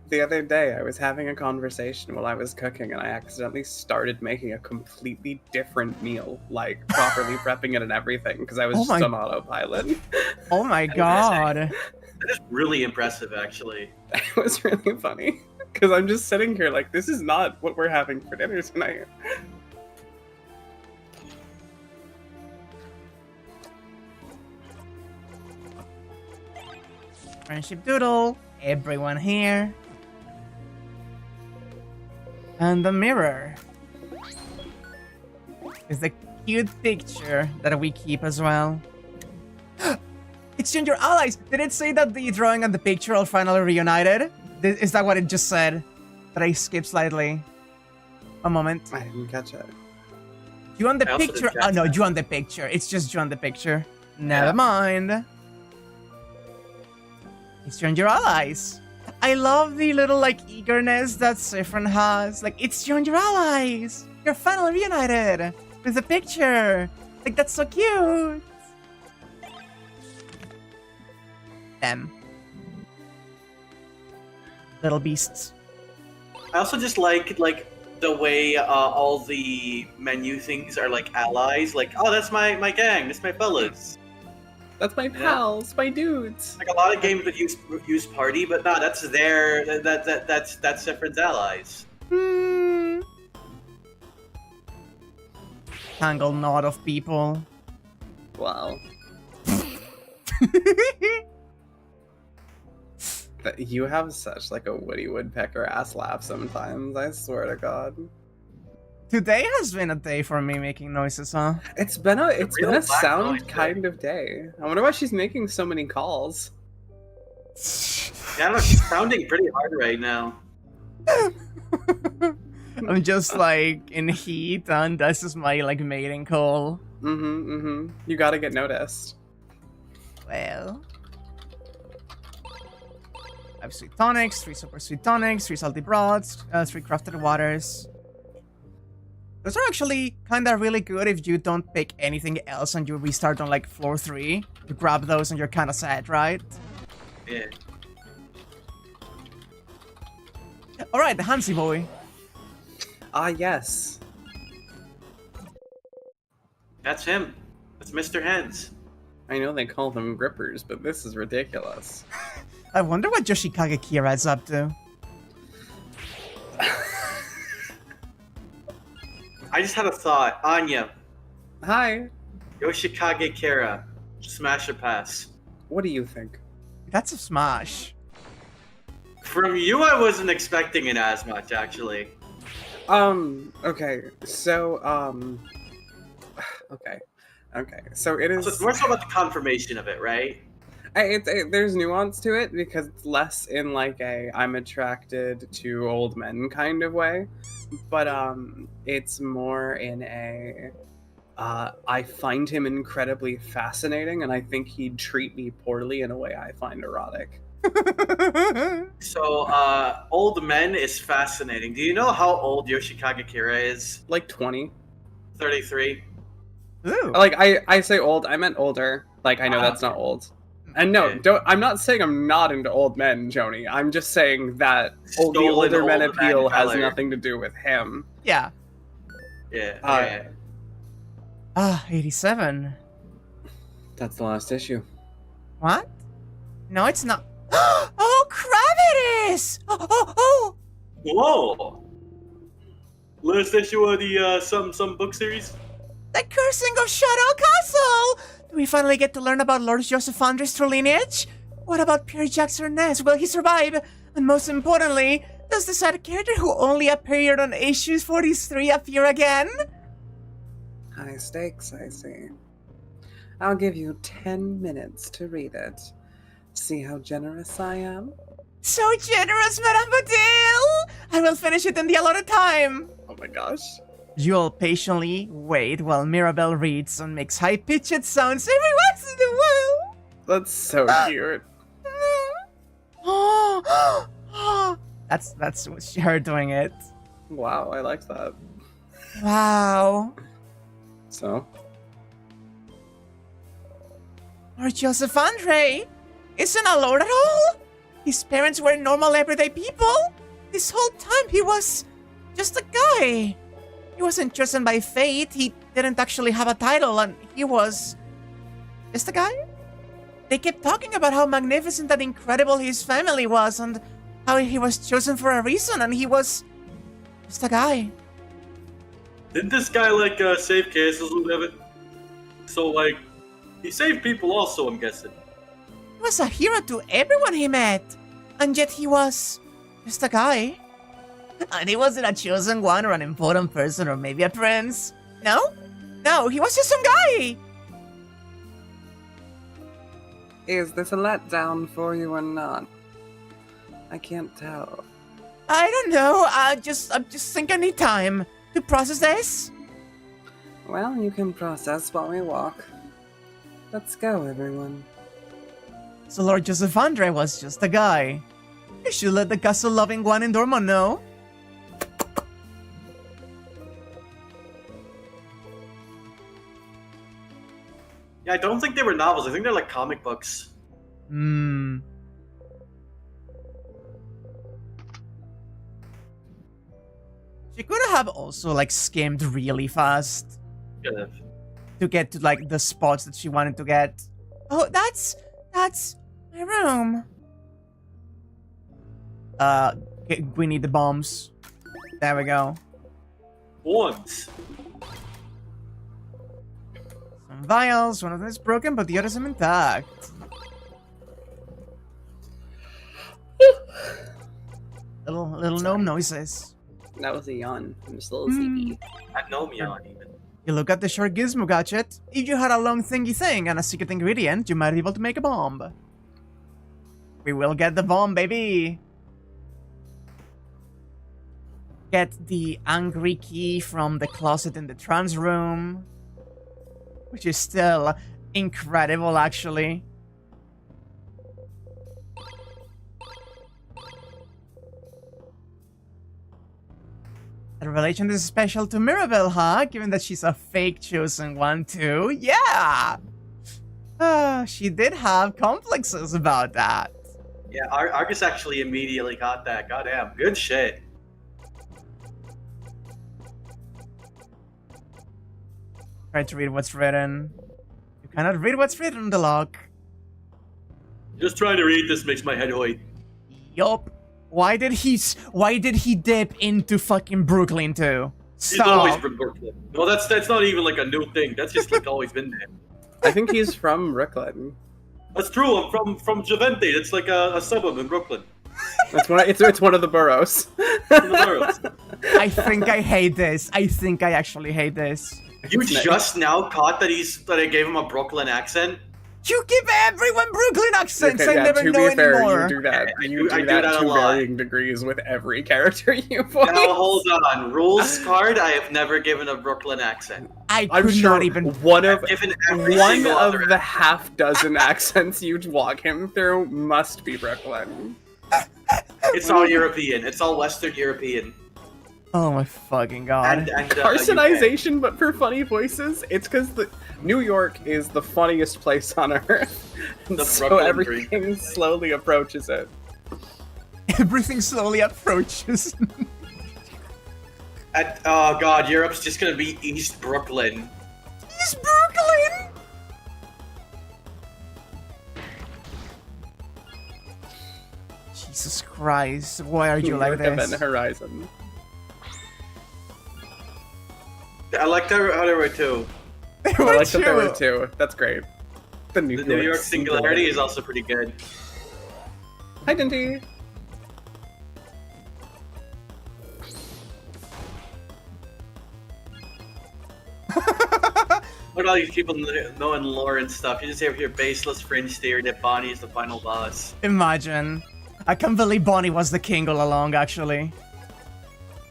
The other day, I was having a conversation while I was cooking, and I accidentally started making a completely different meal, like properly prepping it and everything, because I was just on autopilot. Oh my god. That is really impressive, actually. It was really funny, because I'm just sitting here like, this is not what we're having for dinner tonight. Friendship doodle. Everyone here. And the mirror is the cute picture that we keep as well. Exchange your allies! Did it say that the drawing and the picture are finally reunited? Is that what it just said? That I skipped slightly. A moment. I didn't catch it. You want the picture? Oh no, you want the picture. It's just you want the picture. Never mind. Exchange your allies. I love the little, like, eagerness that Siffrin has. Like, it's you and your allies. You're finally reunited with the picture. Like, that's so cute. Them. Little beasts. I also just like the way all the menu things are like allies. Like, oh, that's my gang. That's my fellas. That's my pals, my dudes. Like a lot of games that use party, but no, that's that's Siffrin's allies. Tangled knot of people. Wow. You have such like a Woody Woodpecker ass laugh sometimes, I swear to God. Today has been a day for me making noises, huh? It's been a sound kind of day. I wonder why she's making so many calls. Yeah, I don't know, she's sounding pretty hard right now. I'm just like in heat and this is my like mating call. You gotta get noticed. Well, I have sweet tonics, 3 super sweet tonics, 3 salty broths, 3 crafted waters. Those are actually kind of really good if you don't pick anything else and you restart on like floor 3. You grab those and you're kind of sad, right? Yeah. Alright, the Hansi boy. Ah, yes. That's him. That's Mr. Hands. I know they call them grippers, but this is ridiculous. I wonder what Yoshikage Kira is up to. I just had a thought. Anya, Hi. Yoshikage Kira, smash or pass? What do you think? That's a smash. From you, I wasn't expecting it as much, actually. Okay. So, okay. So it is... So it's more so about the confirmation of it, right? There's nuance to it because it's less in like a I'm attracted to old men kind of way, but it's more in a I find him incredibly fascinating and I think he'd treat me poorly in a way I find erotic. So old men is fascinating. Do you know how old Yoshikage Kira is? Like 20. 33. Ooh. Like I say old, I meant older. Like I know that's not old. And no, Okay. I'm not saying I'm not into old men, Joni. I'm just saying that the Stolen older men old man appeal has color. nothing to do with him. Yeah. Yeah. Uh, yeah. 87. That's the last issue. What? No, it's not. Oh, crap it is! Oh! Whoa! Last issue of the some book series? The Cursing of Shadow Castle! Do we finally get to learn about Lord Joseph Andres' true lineage? What about Pierre Jackson Ness? Will he survive? And most importantly, does the side character who only appeared on issues 43 appear again? High stakes, I see. I'll give you 10 minutes to read it. See how generous I am? So generous, Madame Badil! I will finish it in the allotted time. Oh my gosh. You'll patiently wait while Mirabelle reads and makes high-pitched sounds every once in a while. That's so cute. That's her doing it. Wow, I like that. Wow. So? Lord Joseph Andre isn't a lord at all. His parents were normal everyday people. This whole time he was just a guy. He wasn't chosen by fate. He didn't actually have a title, and he was just a guy. They kept talking about how magnificent and incredible his family was, and how he was chosen for a reason, and he was just a guy. Didn't this guy like save castles or whatever? So like, he saved people also, I'm guessing. He was a hero to everyone he met, and yet he was just a guy. And he wasn't a chosen one or an important person or maybe a prince. No, he was just some guy. Is this a letdown for you or not? I can't tell. I don't know. I just think I need time to process this. Well, you can process while we walk. Let's go, everyone. So Lord Joseph Andre was just a guy. You should let the castle-loving one in Dortmund know. Yeah, I don't think they were novels. I think they're like comic books. She could have also like skimmed really fast Could have. to get to like the spots that she wanted to get. Oh, that's my room. We need the bombs. There we go. Once. Some vials. One of them is broken, but the others are intact. Little gnome noises. That was a yawn. I'm just a little sleepy. I know me on even. You look at the short gizmo gadget. If you had a long thingy thing and a secret ingredient, you might be able to make a bomb. We will get the bomb, baby. Get the angry key from the closet in the trans room, which is still incredible, actually. The relation is special to Mirabelle, huh? Given that she's a fake chosen one too. Yeah! She did have complexes about that. Yeah, Argus actually immediately got that. Goddamn, good shit. Try to read what's written. You cannot read what's written in the log. Just trying to read this makes my head hurt. Yup. Why did he dip into fucking Brooklyn too? He's always from Brooklyn. No, that's not even like a new thing. That's just like always been there. I think he's from Brooklyn. That's true. I'm from Javente. It's like a suburb in Brooklyn. It's one of the boroughs. From the boroughs. I think I hate this. I think I actually hate this. You just now caught that I gave him a Brooklyn accent? You give everyone Brooklyn accents. Okay, I never to know be fair, anymore. you do that. I You do do that that a to lot. varying degrees with every character you voice. Now hold on. Rules card. I have never given a Brooklyn accent. I I'm could sure not even. one of Given every one single of other the half dozen accents you'd walk him through must be Brooklyn. It's all European. It's all Western European. Oh my fucking god. And Carsonization, but for funny voices. It's because New York is the funniest place on earth, and The so Brooklyn everything slowly approaches it. Everything slowly approaches. Oh god, Europe's just gonna be East Brooklyn. East Brooklyn. Jesus Christ! Why are you New like York Event this? Horizon. I like how they were too. They I were like that there were too. two. That's great. The New York Singularity is also pretty good. Hi, Dinty. Look at all these people knowing lore and stuff. You just have your baseless fringe theory that Bonnie is the final boss. Imagine. I can't believe Bonnie was the king all along, actually.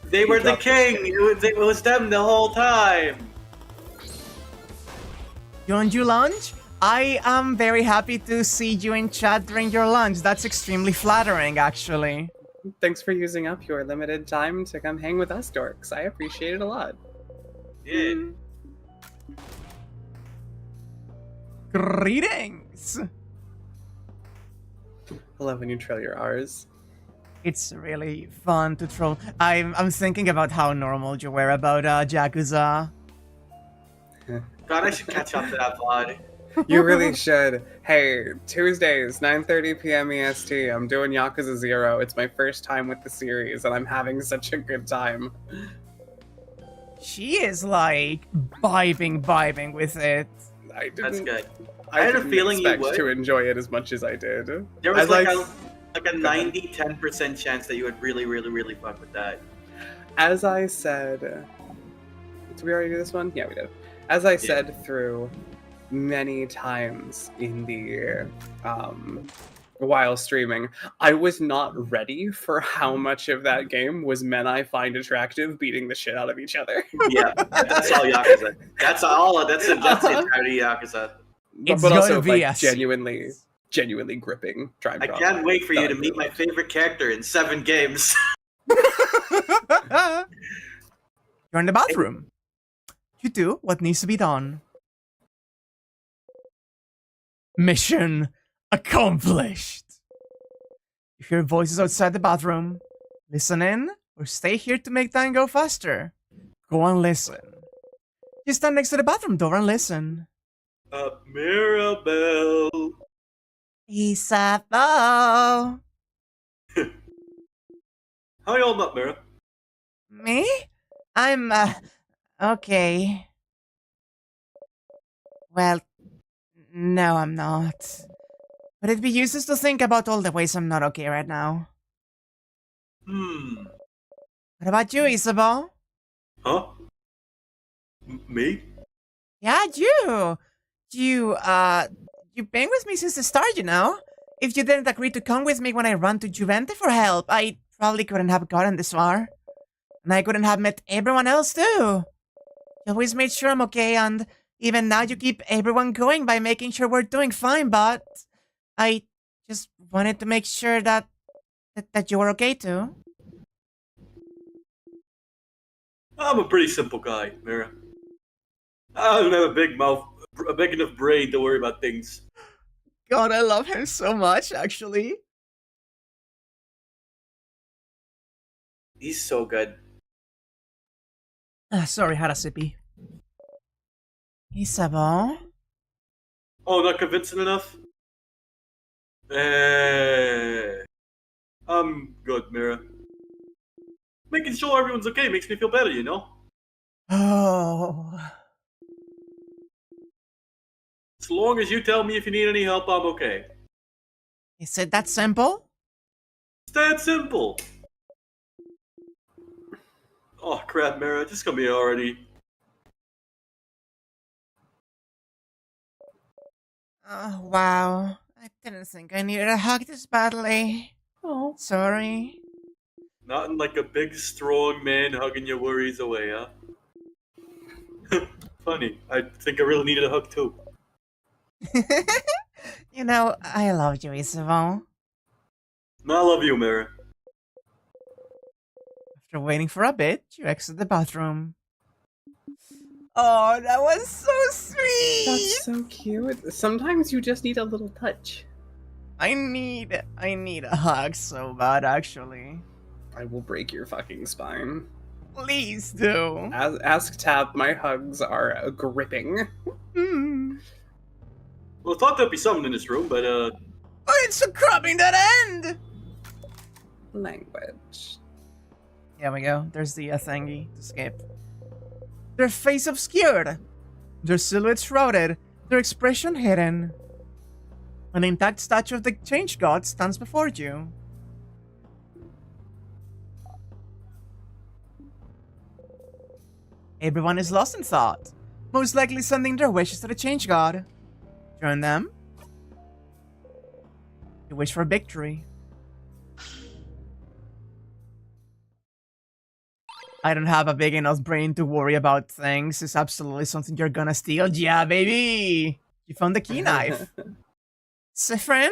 They were the king! It was them the whole time! You want your lunch? I am very happy to see you in chat during your lunch. That's extremely flattering, actually. Thanks for using up your limited time to come hang with us, dorks. I appreciate it a lot. Yeah. Greetings! I love when you trail your R's. It's really fun to troll. I'm thinking about how normal you were about Yakuza. God, I should catch up to that VOD. You really should. Hey, Tuesdays, 9:30 p.m. EST. I'm doing Yakuza 0. It's my first time with the series, and I'm having such a good time. She is like vibing with it. That's good. I had a didn't feeling you expect would. to enjoy it as much as I did. There was As like I- a 90-10% chance that you would really fuck with that. As I said, did we already do this one? Yeah, we did. As I said through many times in the while streaming, I was not ready for how much of that game was men I find attractive beating the shit out of each other. Yeah, that's all Yakuza. That's the entirety of Yakuza. It's but gonna also be like a genuinely gripping drive I drama. can't wait for you That to I meet really my favorite character in 7 games. You're in the bathroom. You do what needs to be done. Mission accomplished. If your voice is outside the bathroom, listen in or stay here to make time go faster. Go and listen. You stand next to the bathroom door and listen. Mirabelle. Isabel. How you holding up, Mira? Me? I'm, okay. Well, no, I'm not. But it'd be useless to think about all the ways I'm not okay right now. What about you, Isabel? Huh? Me? Yeah, you! You've been with me since the start, you know? If you didn't agree to come with me when I ran to Juvente for help, I probably couldn't have gotten this far. And I couldn't have met everyone else, too. You always made sure I'm okay, and even now you keep everyone going by making sure we're doing fine, but I just wanted to make sure that you were okay, too. I'm a pretty simple guy, Mira. I don't have a big mouth, a big enough brain to worry about things. God, I love him so much, actually. He's so good. Sorry, had a sippy. Hey, ça va? Oh, not convincing enough? I'm good, Mira. Making sure everyone's okay makes me feel better, you know? Oh. As long as you tell me if you need any help, I'm okay. Is it that simple? It's that simple. Oh, crap, Mira. Just come here already. Oh, wow. I didn't think I needed a hug this badly. Oh. Sorry. Nothing like a big, strong man hugging your worries away, huh? Funny. I think I really needed a hug, too. You know, I love you, Isabel. I love you, Mira. After waiting for a bit, you exit the bathroom. Oh, that was so sweet! That's so cute. Sometimes you just need a little touch. I need a hug so bad, actually. I will break your fucking spine. Please do. Ask Tab, my hugs are gripping. Mm. Well, I thought there'd be something in this room, but, Oh, it's a crabbing that end! Language. Here we go. There's the thingy to skip. Their face obscured. Their silhouette shrouded. Their expression hidden. An intact statue of the Change God stands before you. Everyone is lost in thought, most likely sending their wishes to the Change God. Join them. You wish for victory. I don't have a big enough brain to worry about things. It's absolutely something you're gonna steal. Yeah, baby! You found the key knife. Sifrin?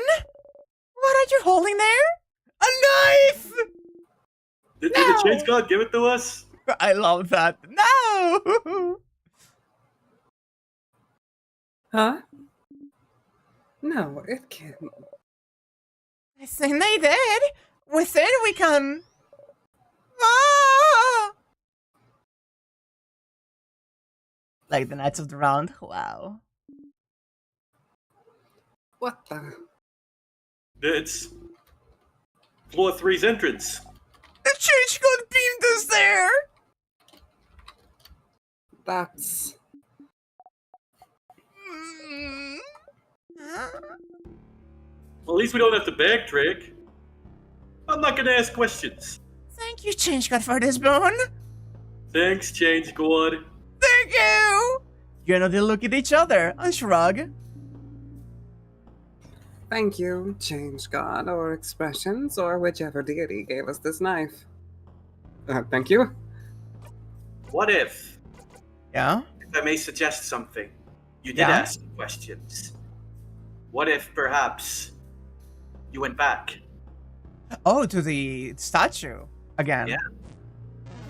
What are you holding there? A knife! did the Change God give it to us? I love that. No! Huh? No, it can't. I think they did. With it, we can... Ah! Like the Knights of the Round. Wow. What the? It's floor 3's entrance. The Change God beamed us there! That's... Mm. Well, at least we don't have to backtrack. I'm not gonna ask questions. Thank you, Change God, for this boon. Thanks, Change God. Thank you! You know, they look at each other and shrug. Thank you, Change God, or Expressions, or whichever deity gave us this knife. Thank you. What if Yeah? I may suggest something? You did Yeah? ask questions. What if, perhaps, you went back? Oh, to the statue again. Yeah.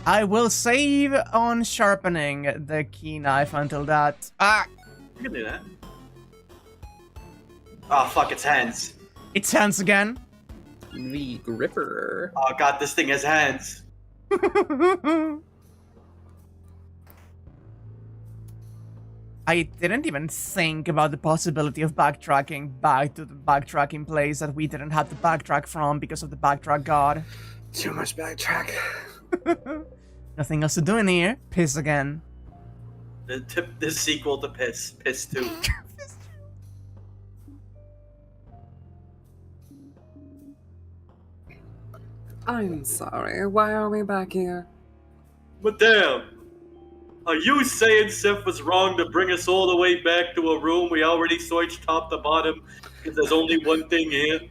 I will save on sharpening the key knife until that. Ah! You can do that. Oh, fuck, it's hands. It's hands again. The Gripper. Oh, God, this thing has hands. I didn't even think about the possibility of backtracking back to the backtracking place that we didn't have to backtrack from because of the backtrack god. Too much backtrack. Nothing else to do in here. Piss again. The sequel to Piss. Piss 2. I'm sorry, why are we back here? Madame, are you saying Sif was wrong to bring us all the way back to a room we already searched top to bottom because there's only one thing here?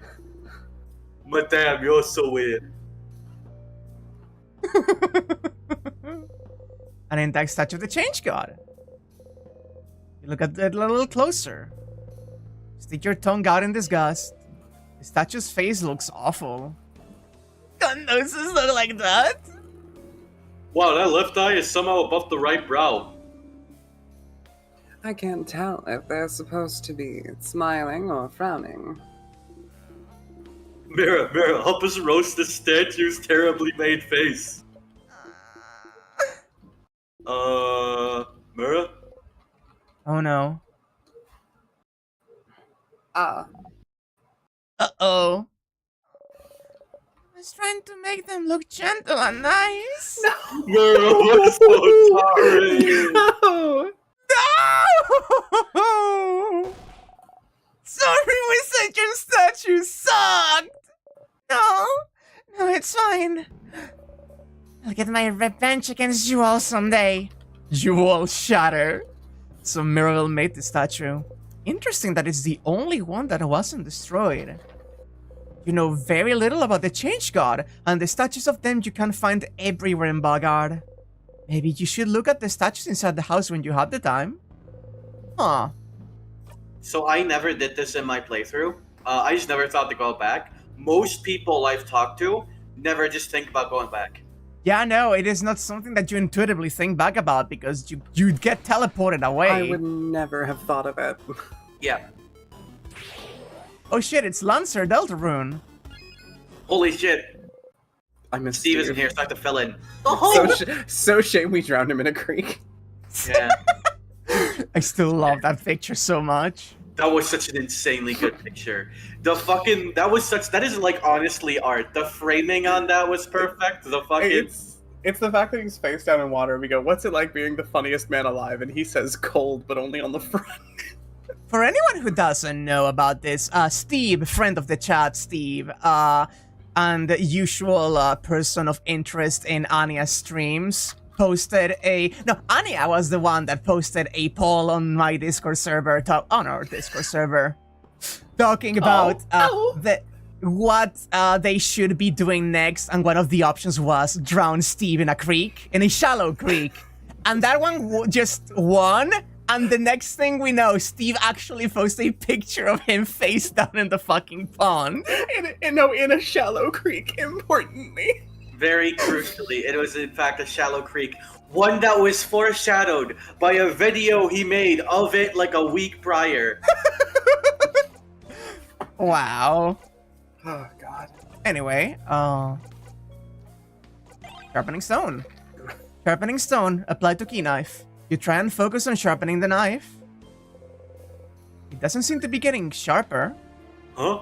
Madame, you're so weird. An intact statue of the Change God. You look at it a little closer. Stick your tongue out in disgust. The statue's face looks awful. God knows it's not like that. Wow, that left eye is somehow above the right brow. I can't tell if they're supposed to be smiling or frowning. Mira, help us roast this statue's terribly made face. Mira? Oh no. Ah, Uh-oh. I was trying to make them look gentle and nice. Mira, I'm so sorry. no! No! Sorry, we said your statue sucked. No, it's fine. I'll get my revenge against you all someday. You all shatter. So Miracle made the statue. Interesting that it's the only one that wasn't destroyed. You know very little about the Change God, and the statues of them you can find everywhere in Bogard. Maybe you should look at the statues inside the house when you have the time. Huh. So I never did this in my playthrough. I just never thought to go back. Most people I've talked to never just think about going back. Yeah, no, it is not something that you intuitively think back about because you'd get teleported away. I would never have thought of it. Yeah. Oh shit, it's Lancer Deltarune. Holy shit. I miss Steve isn't here, so I have to fill in. So shame we drowned him in a creek. Yeah. I still love that picture so much. That was such an insanely good picture. That is like honestly art. The framing on that was perfect. It's the fact that he's face down in water. We go, what's it like being the funniest man alive? And he says cold, but only on the front. For anyone who doesn't know about this, Steve, friend of the chat, Steve, and usual person of interest in Anya's streams, posted Anya was the one that posted a poll on my Discord server, on our Discord server, talking about what they should be doing next, and one of the options was drown Steve in a shallow creek, and that one just won. And the next thing we know, Steve actually posted a picture of him face down in the fucking pond. In a shallow creek, importantly. Very crucially, it was in fact a shallow creek. One that was foreshadowed by a video he made of it like a week prior. Wow. Oh, God. Anyway, sharpening stone. Sharpening stone applied to key knife. You try and focus on sharpening the knife. It doesn't seem to be getting sharper. Huh?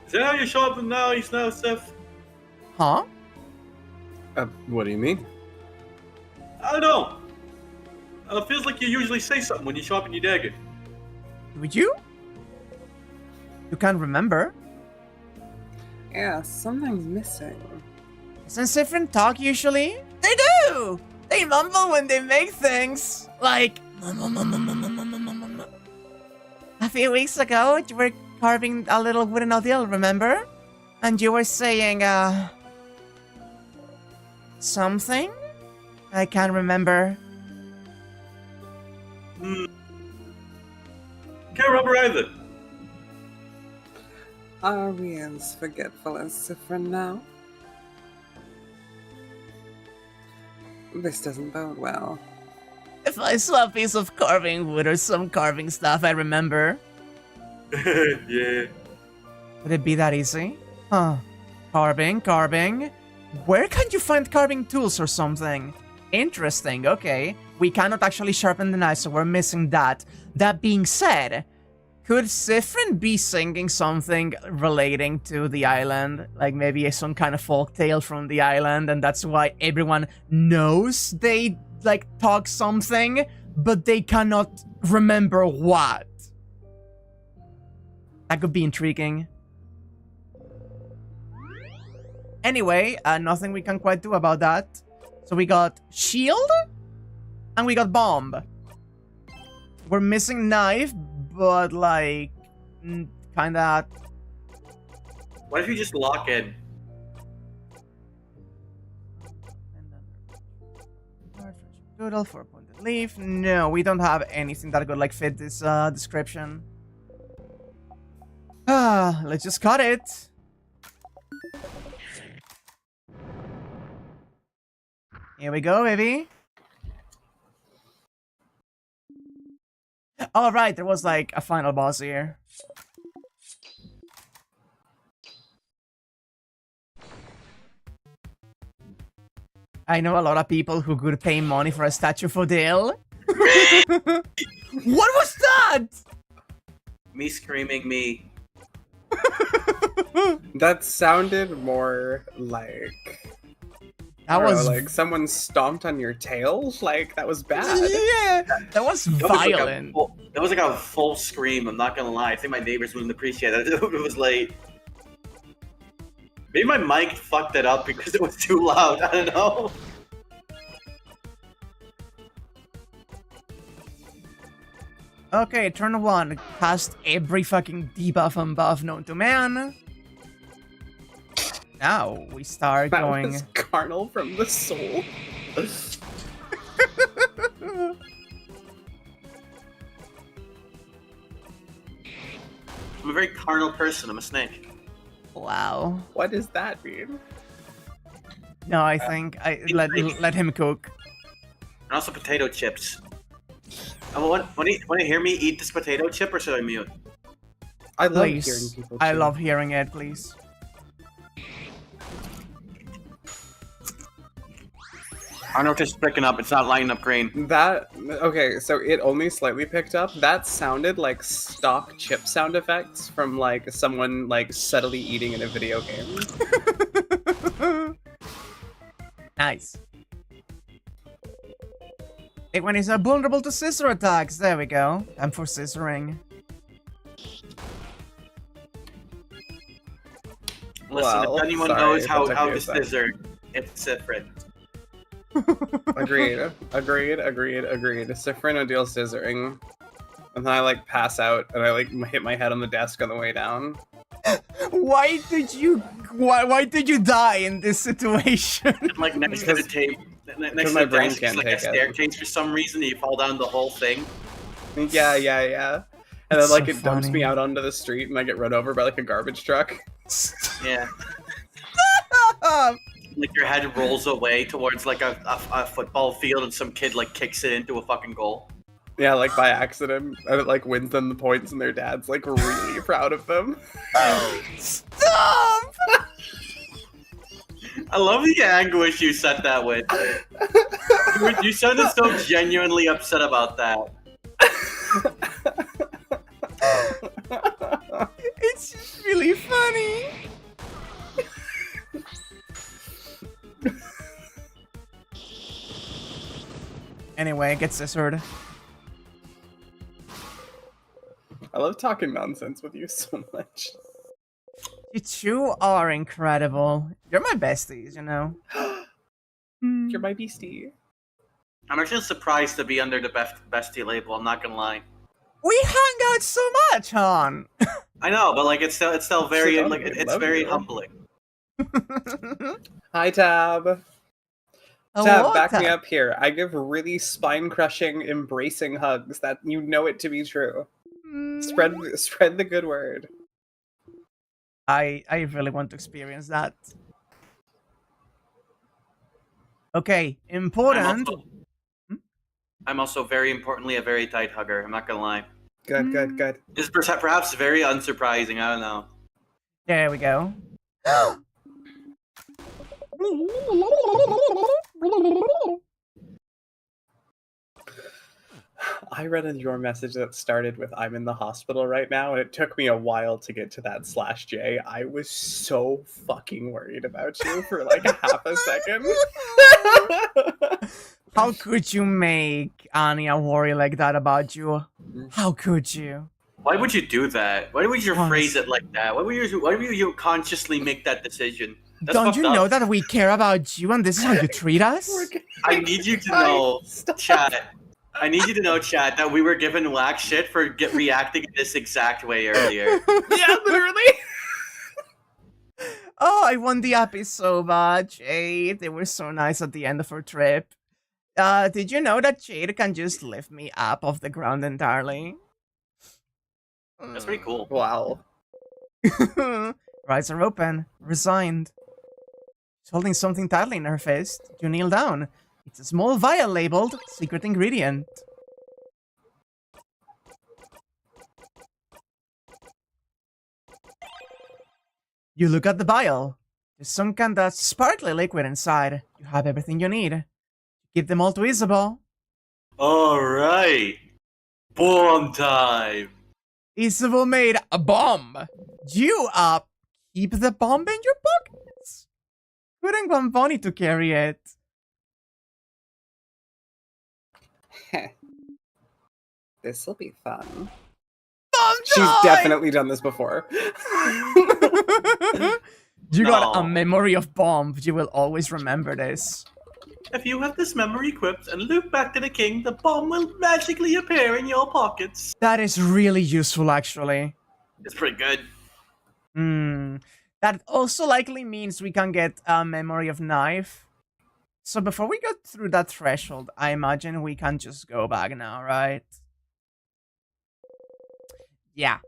Is that how you sharpen knives now, Seth? Huh? What do you mean? I don't know. It feels like you usually say something when you sharpen your dagger. Would you? You can't remember? Yeah, something's missing. Doesn't Sifrin talk usually? They do! They mumble when they make things. Like... A few weeks ago, you were carving a little wooden ideal, remember? And you were saying, something? I can't remember. Can't remember either. Are we as forgetful as Sifrin now? This doesn't bode well. If I saw a piece of carving wood or some carving stuff, I remember. Yeah. Would it be that easy? Huh. Carving. Where can you find carving tools or something? Interesting, okay. We cannot actually sharpen the knife, so we're missing that. That being said, could Sifrin be singing something relating to the island? Like maybe some kind of folk tale from the island, and that's why everyone knows they, like, talk something, but they cannot remember what. That could be intriguing. Anyway, nothing we can quite do about that. So we got shield, and we got bomb. We're missing knife, but like, kinda. What if you just lock in? Doodle, 4-pointed leaf. No, we don't have anything that could like fit this description. Let's just cut it. Here we go, baby. All right, there was like a final boss here. I know a lot of people who could pay money for a statue for Dale. What was that? Me screaming me. That sounded more like... That was like someone stomped on your tail. Like that was bad. Yeah, that was violent. That was like a full scream. I'm not gonna lie. I think my neighbors wouldn't appreciate it. It was late. Maybe my mic fucked it up because it was too loud. I don't know. Okay, turn 1. Cast every fucking debuff and buff known to man. Now we start That going. was carnal from the soul. I'm a very carnal person. I'm a snake. Wow. What does that mean? No, I think I let him cook. And also potato chips. Want to hear me eat this potato chip, or should I mute? I love Please. hearing people. I chew. love hearing it, please. I don't know if it's picking up. It's not lining up green. That okay, so it only slightly picked up. That sounded like stock chip sound effects from like someone like subtly eating in a video game. Nice. Big one is vulnerable to scissor attacks. There we go. Time for scissoring. Listen, Well, if anyone sorry, knows how that took me to a sec. scissor, it's Sifrin. Agreed. Sifrin and deal scissoring. And then I like pass out and I like hit my head on the desk on the way down. Why did you die in this situation? Like next to the table, next to my the brain desk, can't like a take it. staircase for some reason, and you fall down the whole thing. Yeah. And That's then like so it dumps funny. me out onto the street and I get run over by like a garbage truck. Yeah. Like your head rolls away towards like a football field, and some kid like kicks it into a fucking goal. Yeah, like by accident. And it like wins them the points and their dad's like really proud of them. Stop! I love the anguish you said that with. You sounded so genuinely upset about that. It's just really funny. Anyway, get scissored. I love talking nonsense with you so much. You two are incredible. You're my besties, you know. You're my beastie. I'm actually surprised to be under the bestie label. I'm not gonna lie. We hang out so much, hon. I know, but like it's still very Sit down, like I it's love very you. humbling. Hi, Tab. Hello, Tab, back me Tab. up here. I give really spine-crushing, embracing hugs that you know it to be true. Spread the good word. I really want to experience that. Okay, important. I'm also very importantly a very tight hugger. I'm not gonna lie. Good. This is perhaps very unsurprising. I don't know. There we go. I read in your message that started with "I'm in the hospital right now," and it took me a while to get to that /J. I was so fucking worried about you for like half a second. How could you make Anya worry like that about you? How could you? Why would you do that? Why would you Honest- phrase it like that? Why would you consciously make that decision? That's Don't fucked you up. know that we care about you and this is how you treat us? I need you to know, Stop. chat. I need you to know, chat, that we were given whack shit for reacting in this exact way earlier. Yeah, literally. Oh, I won the appy so much. Jade, they were so nice at the end of our trip. Did you know that Jade can just lift me up off the ground entirely? That's pretty cool. Wow. Eyes are open. Resigned. She's holding something tightly in her fist. You kneel down. It's a small vial labeled secret ingredient. You look at the vial. There's some kind of sparkly liquid inside. You have everything you need. Give them all to Isabel. Alright. Bomb time. Isabel made a bomb. You, keep the bomb in your pockets? Couldn't want Bonnie to carry it. This'll be fun. Bomb She's time! definitely done this before. You got a memory of bomb. You will always remember this. If you have this memory equipped and loop back to the king, the bomb will magically appear in your pockets. That is really useful, actually. It's pretty good. That also likely means we can get a memory of knife. So before we go through that threshold, I imagine we can just go back now, right? Yeah.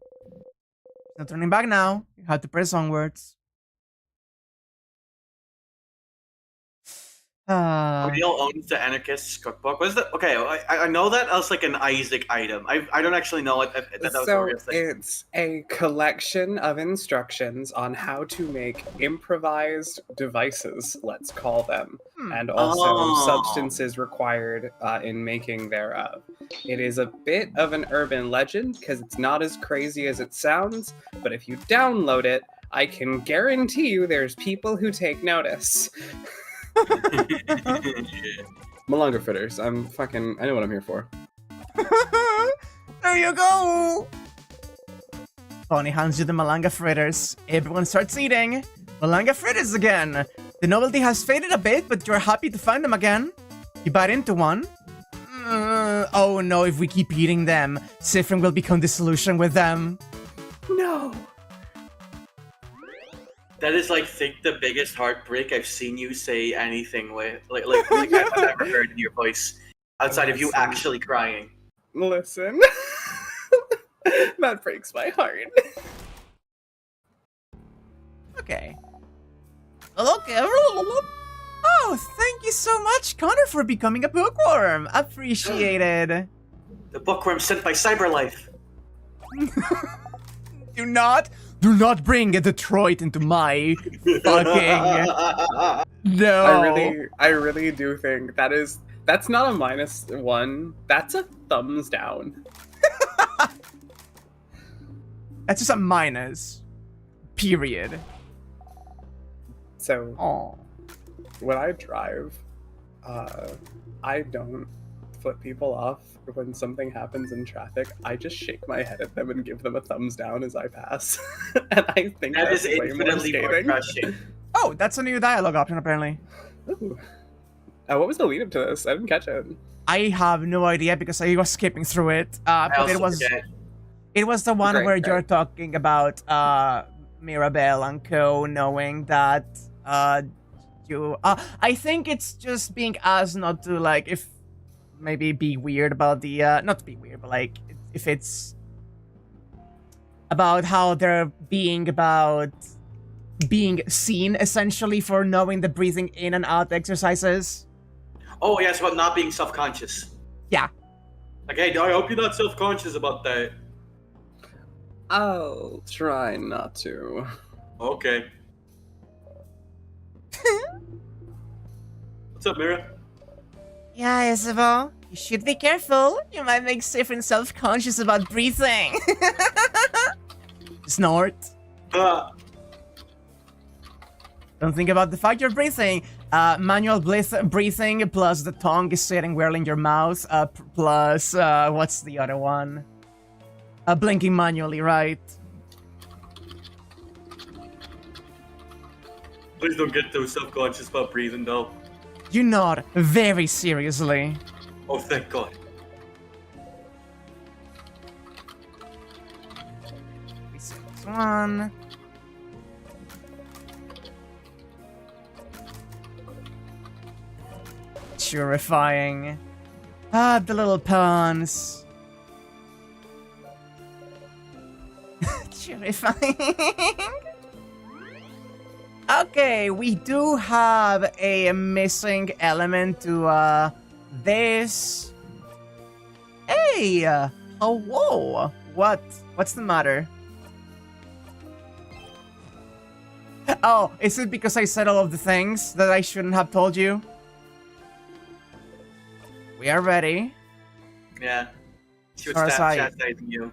No turning back now. You have to press onwards. O'Neill owns the Anarchist's cookbook. What is that? Okay, I know that as like an Isaac item. I don't actually know what that was a real thing. It's a collection of instructions on how to make improvised devices, let's call them, and also substances required in making thereof. It is a bit of an urban legend because it's not as crazy as it sounds, but if you download it, I can guarantee you there's people who take notice. Malunga fritters. I know what I'm here for. There you go! Bonnie hands you the Malanga fritters. Everyone starts eating. Malanga fritters again. The novelty has faded a bit, but you're happy to find them again. You bite into one. Oh no, if we keep eating them, Sifrin will become disillusioned with them. No. That is like the biggest heartbreak I've seen you say anything with. Like I've ever heard in your voice. Outside of you actually crying. Listen. That breaks my heart. Okay. Oh, thank you so much, Connor, for becoming a bookworm. Appreciated. The bookworm sent by Cyberlife. Do not bring a Detroit into my fucking... No. I really do think that's not a -1. That's a thumbs down. That's just a minus. Period. So, when I drive, I don't flip people off when something happens in traffic. I just shake my head at them and give them a thumbs down as I pass. And I think that that's is way more infinitely more scathing. crushing. Oh, that's a new dialogue option, apparently. Ooh. What was the lead up to this? I didn't catch it. I have no idea because I was skipping through it. But it was the one where you're talking about Mirabelle and co knowing that I think it's just being asked not to maybe be weird about the not to be weird, but if it's about how they're being seen essentially for knowing the breathing in and out exercises. Oh yeah, it's about not being self-conscious. Yeah. Hey, I hope you're not self-conscious about that. I'll try not to. Okay. What's up, Mira? Yeah, Isabel. You should be careful. You might make Sifrin self-conscious about breathing. Snort. Don't think about the fact you're breathing. Manual breathing plus the tongue is sitting well in your mouth. Plus, what's the other one? Blinking manually, right? Please don't get too self-conscious about breathing, though. You nod very seriously. Oh, thank God. We see this one. Purifying. The little pawns. Purifying. Okay, we do have a missing element to this. Hey, oh whoa, what's the matter? Oh, is it because I said all of the things that I shouldn't have told you? We are ready. Yeah. She was chastising you.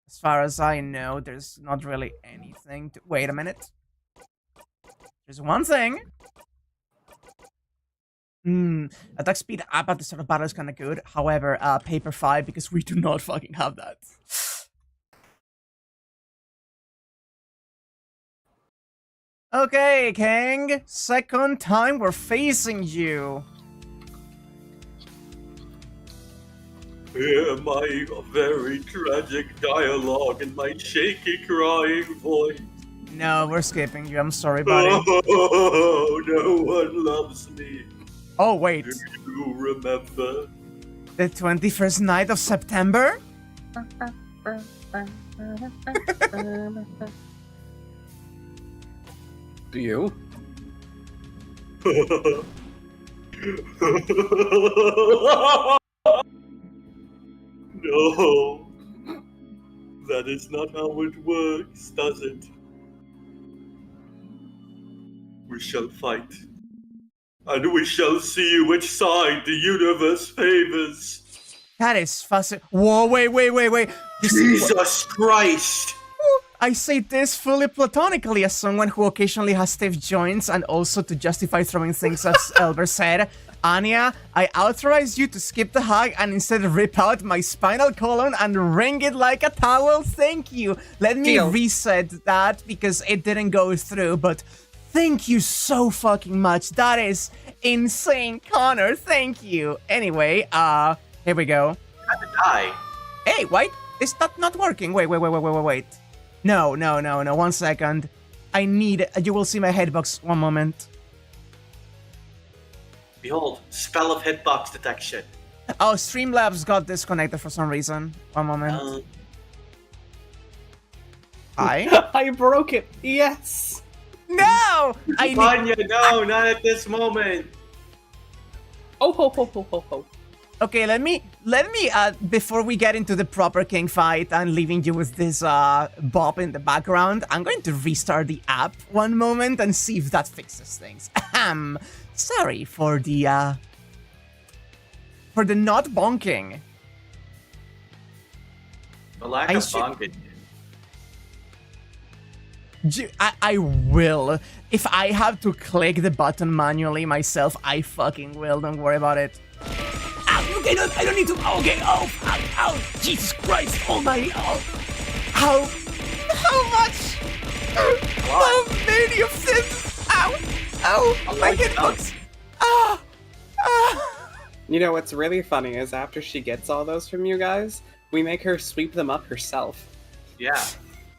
As far as I know, there's not really anything to... Wait a minute. There's one thing. Attack speed up at the start of battle is kind of good. However, paper 5, because we do not fucking have that. Okay, King. Second time we're facing you. Hear my very tragic dialogue in my shaky, crying voice. No, we're skipping you. I'm sorry, buddy. Oh, no one loves me. Oh, wait. Do you remember? The 21st night of September? Do you? No. That is not how it works, does it? We shall fight. And we shall see which side the universe favors. That is fascinating. Whoa, wait. Jesus Christ! I say this fully platonically as someone who occasionally has stiff joints and also to justify throwing things, as Elber said. Anya, I authorize you to skip the hug and instead rip out my spinal column and wring it like a towel. Thank you. Let me reset that because it didn't go through, but thank you so fucking much. That is insane, Connor. Thank you. Anyway, here we go. I had to die. Hey, wait. Is that not working? Wait. No. 1 second. I need... You will see my hitbox. 1 moment. Behold, spell of hitbox detection. Oh, Streamlabs got disconnected for some reason. 1 moment. Hi? I broke it. Yes. No! Vanya, no, not at this moment. Oh, ho. Okay, let me, before we get into the proper king fight and leaving you with this, bop in the background, I'm going to restart the app 1 moment and see if that fixes things. Ahem. Sorry for the not bonking. The lack of bonking. I will. If I have to click the button manually myself, I fucking will. Don't worry about it. Okay, no, I don't need to. Okay, ow, Jesus Christ, almighty, how much? How many of them? Ow, my hitbox. You know what's really funny is after she gets all those from you guys, we make her sweep them up herself. Yeah.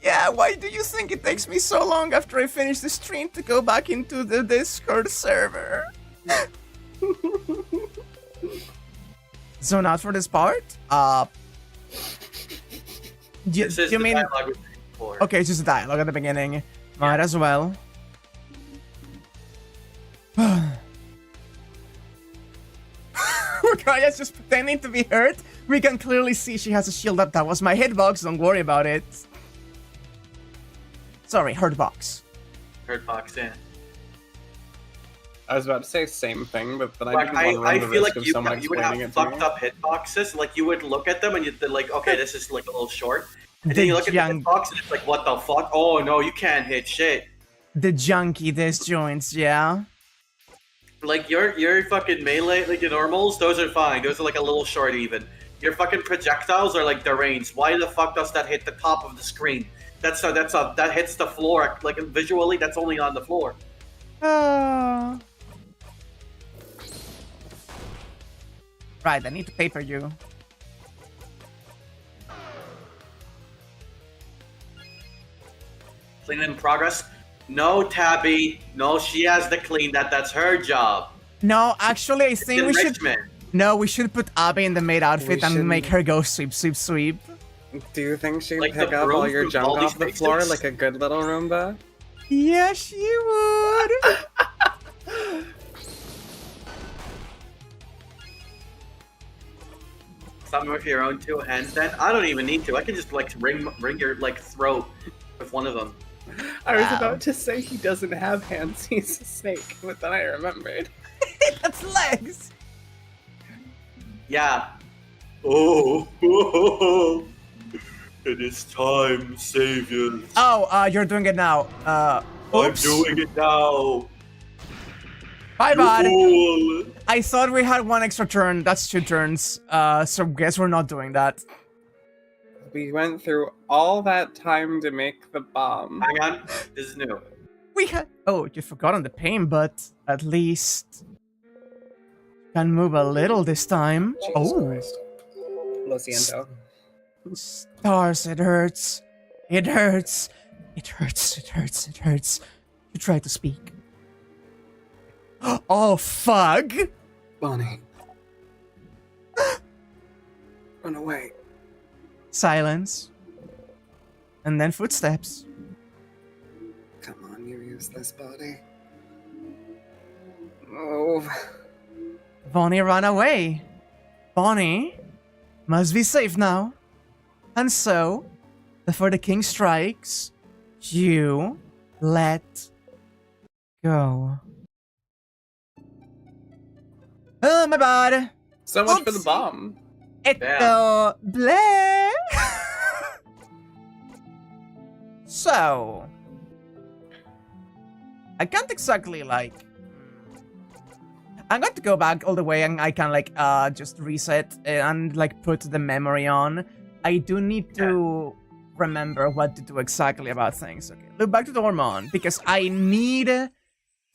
Yeah, why do you think it takes me so long after I finish the stream to go back into the Discord server? Zone out for this part? Do you mean... Okay, it's just a dialogue at the beginning. Yeah. Might as well. Wakraya's just pretending to be hurt. We can clearly see she has a shield up. That was my hitbox, don't worry about it. Sorry, hurtbox. Hurtbox, yeah. I was about to say same thing, but I like, didn't want to run the risk of someone you would explaining have it to me. fucked up hitboxes. Like, you would look at them and you'd be like, okay, this is like a little short. And then you look at the hitbox and it's like, what the fuck? Oh no, you can't hit shit. The junky disjoints, yeah. Like, your fucking melee, like your normals, those are fine. Those are like a little short even. Your fucking projectiles are like deranged. Why the fuck does that hit the top of the screen? That hits the floor. Like, visually, that's only on the floor. Right, I need to paper you. Clean in progress. No, Tabby. No, she has to clean that. That's her job. No, actually, I think we should... No, we should put Abby in the maid outfit and make her go sweep. Do you think she'd like pick up all your junk off the floor like a good little Roomba? Yes, you would. Something with your own 2 hands then? I don't even need to. I can just like ring your like throat with one of them. I was about to say he doesn't have hands, he's a snake, but then I remembered. That's legs. Yeah. Oh, it is time, saviors. Oh, you're doing it now. I'm Oops. doing it now. Bye, bud. Fool. I thought we had 1 extra turn. That's 2 turns. So guess we're not doing that. We went through all that time to make the bomb. Hang on, this is new. We had. Oh, you've forgotten the pain, but at least can move a little this time. Jesus Christ. Lo siento. Stars, it hurts. It hurts. It hurts. It hurts. It hurts. You try to speak. Oh, fuck. Bonnie. Run away. Silence. And then footsteps. Come on, you use this body. Move. Bonnie ran away. Bonnie must be safe now. And so, before the king strikes, you let go. Oh, my bad. So much for Oops. the bomb. Eto bleh. So, I can't exactly like. I'm going to go back all the way and I can like just reset and like put the memory on. I do need to remember what to do exactly about things. Okay, look back to the hormone because I need to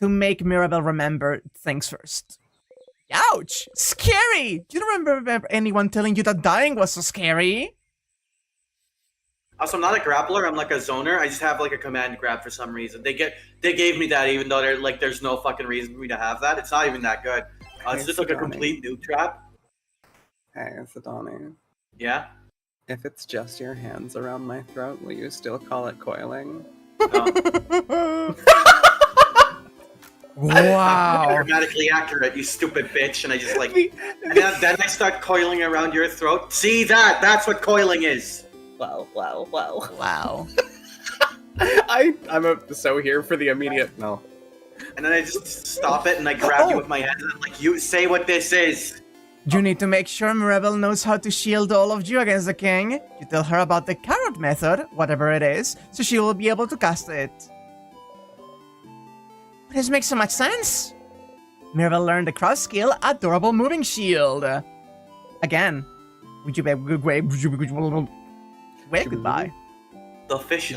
make Mirabelle remember things first. Ouch! Scary! You don't remember anyone telling you that dying was so scary? Also, I'm not a grappler. I'm like a zoner. I just have like a command grab for some reason. They gave me that even though they're like there's no fucking reason for me to have that. It's not even that good. It's just like a complete noob trap. Hey, it's Adani. Yeah. If it's just your hands around my throat, will you still call it coiling? No. Wow. Grammatically accurate, you stupid bitch. And I just like, and then I start coiling around your throat. See that? That's what coiling is. Wow. Wow. I'm so here for the immediate no. And then I just stop it and I grab you with my hands and I'm like, you say what this is. You need to make sure Mirabelle knows how to shield all of you against the king. You tell her about the carrot method, whatever it is, so she will be able to cast it. This makes so much sense. Mirabelle learned the cross skill, Adorable Moving Shield. Again, would you wave goodbye? The fish.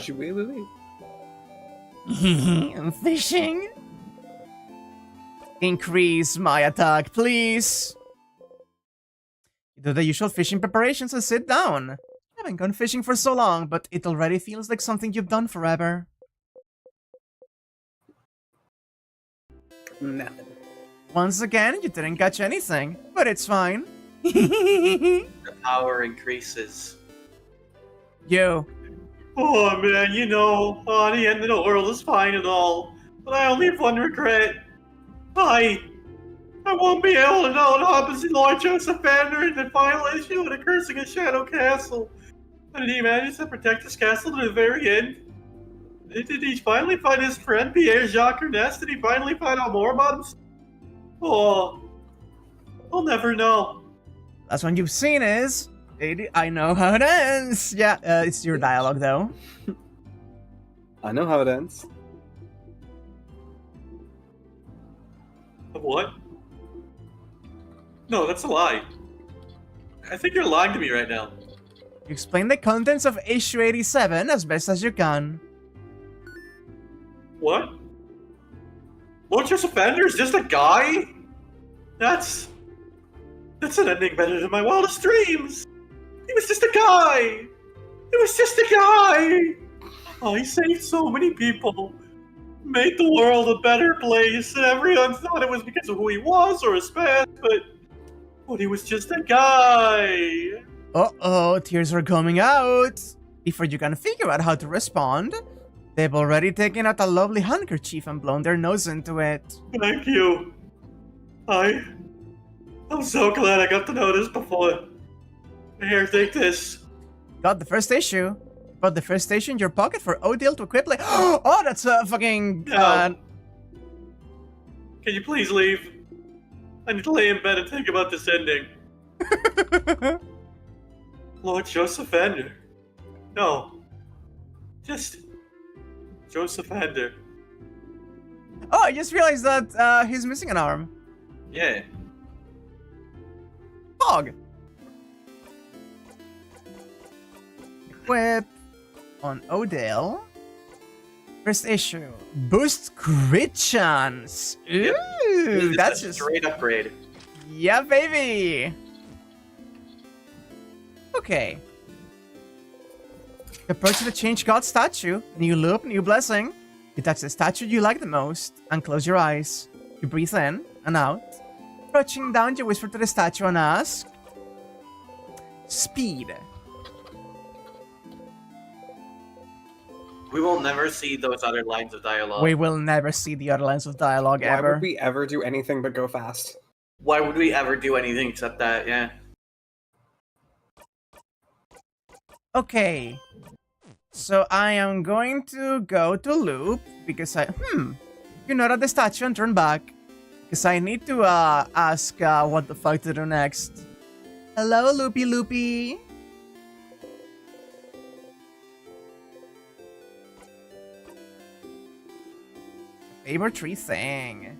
I'm fishing. Increase my attack, please. You do the usual fishing preparations and sit down. I haven't gone fishing for so long, but it already feels like something you've done forever. Nothing. Once again, you didn't catch anything, but it's fine. The power increases. You. Oh man, you know, the end of the world is fine and all, but I only have one regret. I won't be able to know what happens to Lord Joseph Banner in the final issue of the Cursing of Shadow Castle. Did he manage to protect his castle to the very end? Did he finally find his friend Pierre Jacques Ernest? Did he finally find out more about him? Oh, I'll never know. Last one you've seen is... I know how it ends. Yeah, it's your dialogue though. I know how it ends. What? No, that's a lie. I think you're lying to me right now. You explain the contents of issue 87 as best as you can. What? Lord Joseph Banner is just a guy? That's an ending better than my wildest dreams. He was just a guy. He was just a guy. Oh, he saved so many people. Made the world a better place. And everyone thought it was because of who he was or his past, but he was just a guy. Uh-oh, tears are coming out. Before you can figure out how to respond, They've already taken out a lovely handkerchief and blown their nose into it. Thank you. I'm so glad I got to know this before. Here, take this. Got the first issue. Got the first issue in your pocket for Odile to equip. Oh, that's a fucking. No. Can you please leave? I need to lay in bed and think about this ending. Lord Josephander. No. Just Josephander. Oh, I just realized that he's missing an arm. Yeah. Fog. Equip on Odile. First issue. Boost crit chance. Ooh, that's a just straight upgrade. yeah, baby. Okay. Approach the Change God statue. New loop, new blessing. You touch the statue you like the most and close your eyes. You breathe in and out. Approaching down, you whisper to the statue and ask, speed. We will never see those other lines of dialogue. We will never see the other lines of dialogue Why ever. would we ever do anything but go fast? Why would we ever do anything except that? Yeah. Okay. So I am going to go to loop because you know that the statue and turn back. Because I need to ask what the fuck to do next. Hello, Loopy Loopy. Favorite tree thing.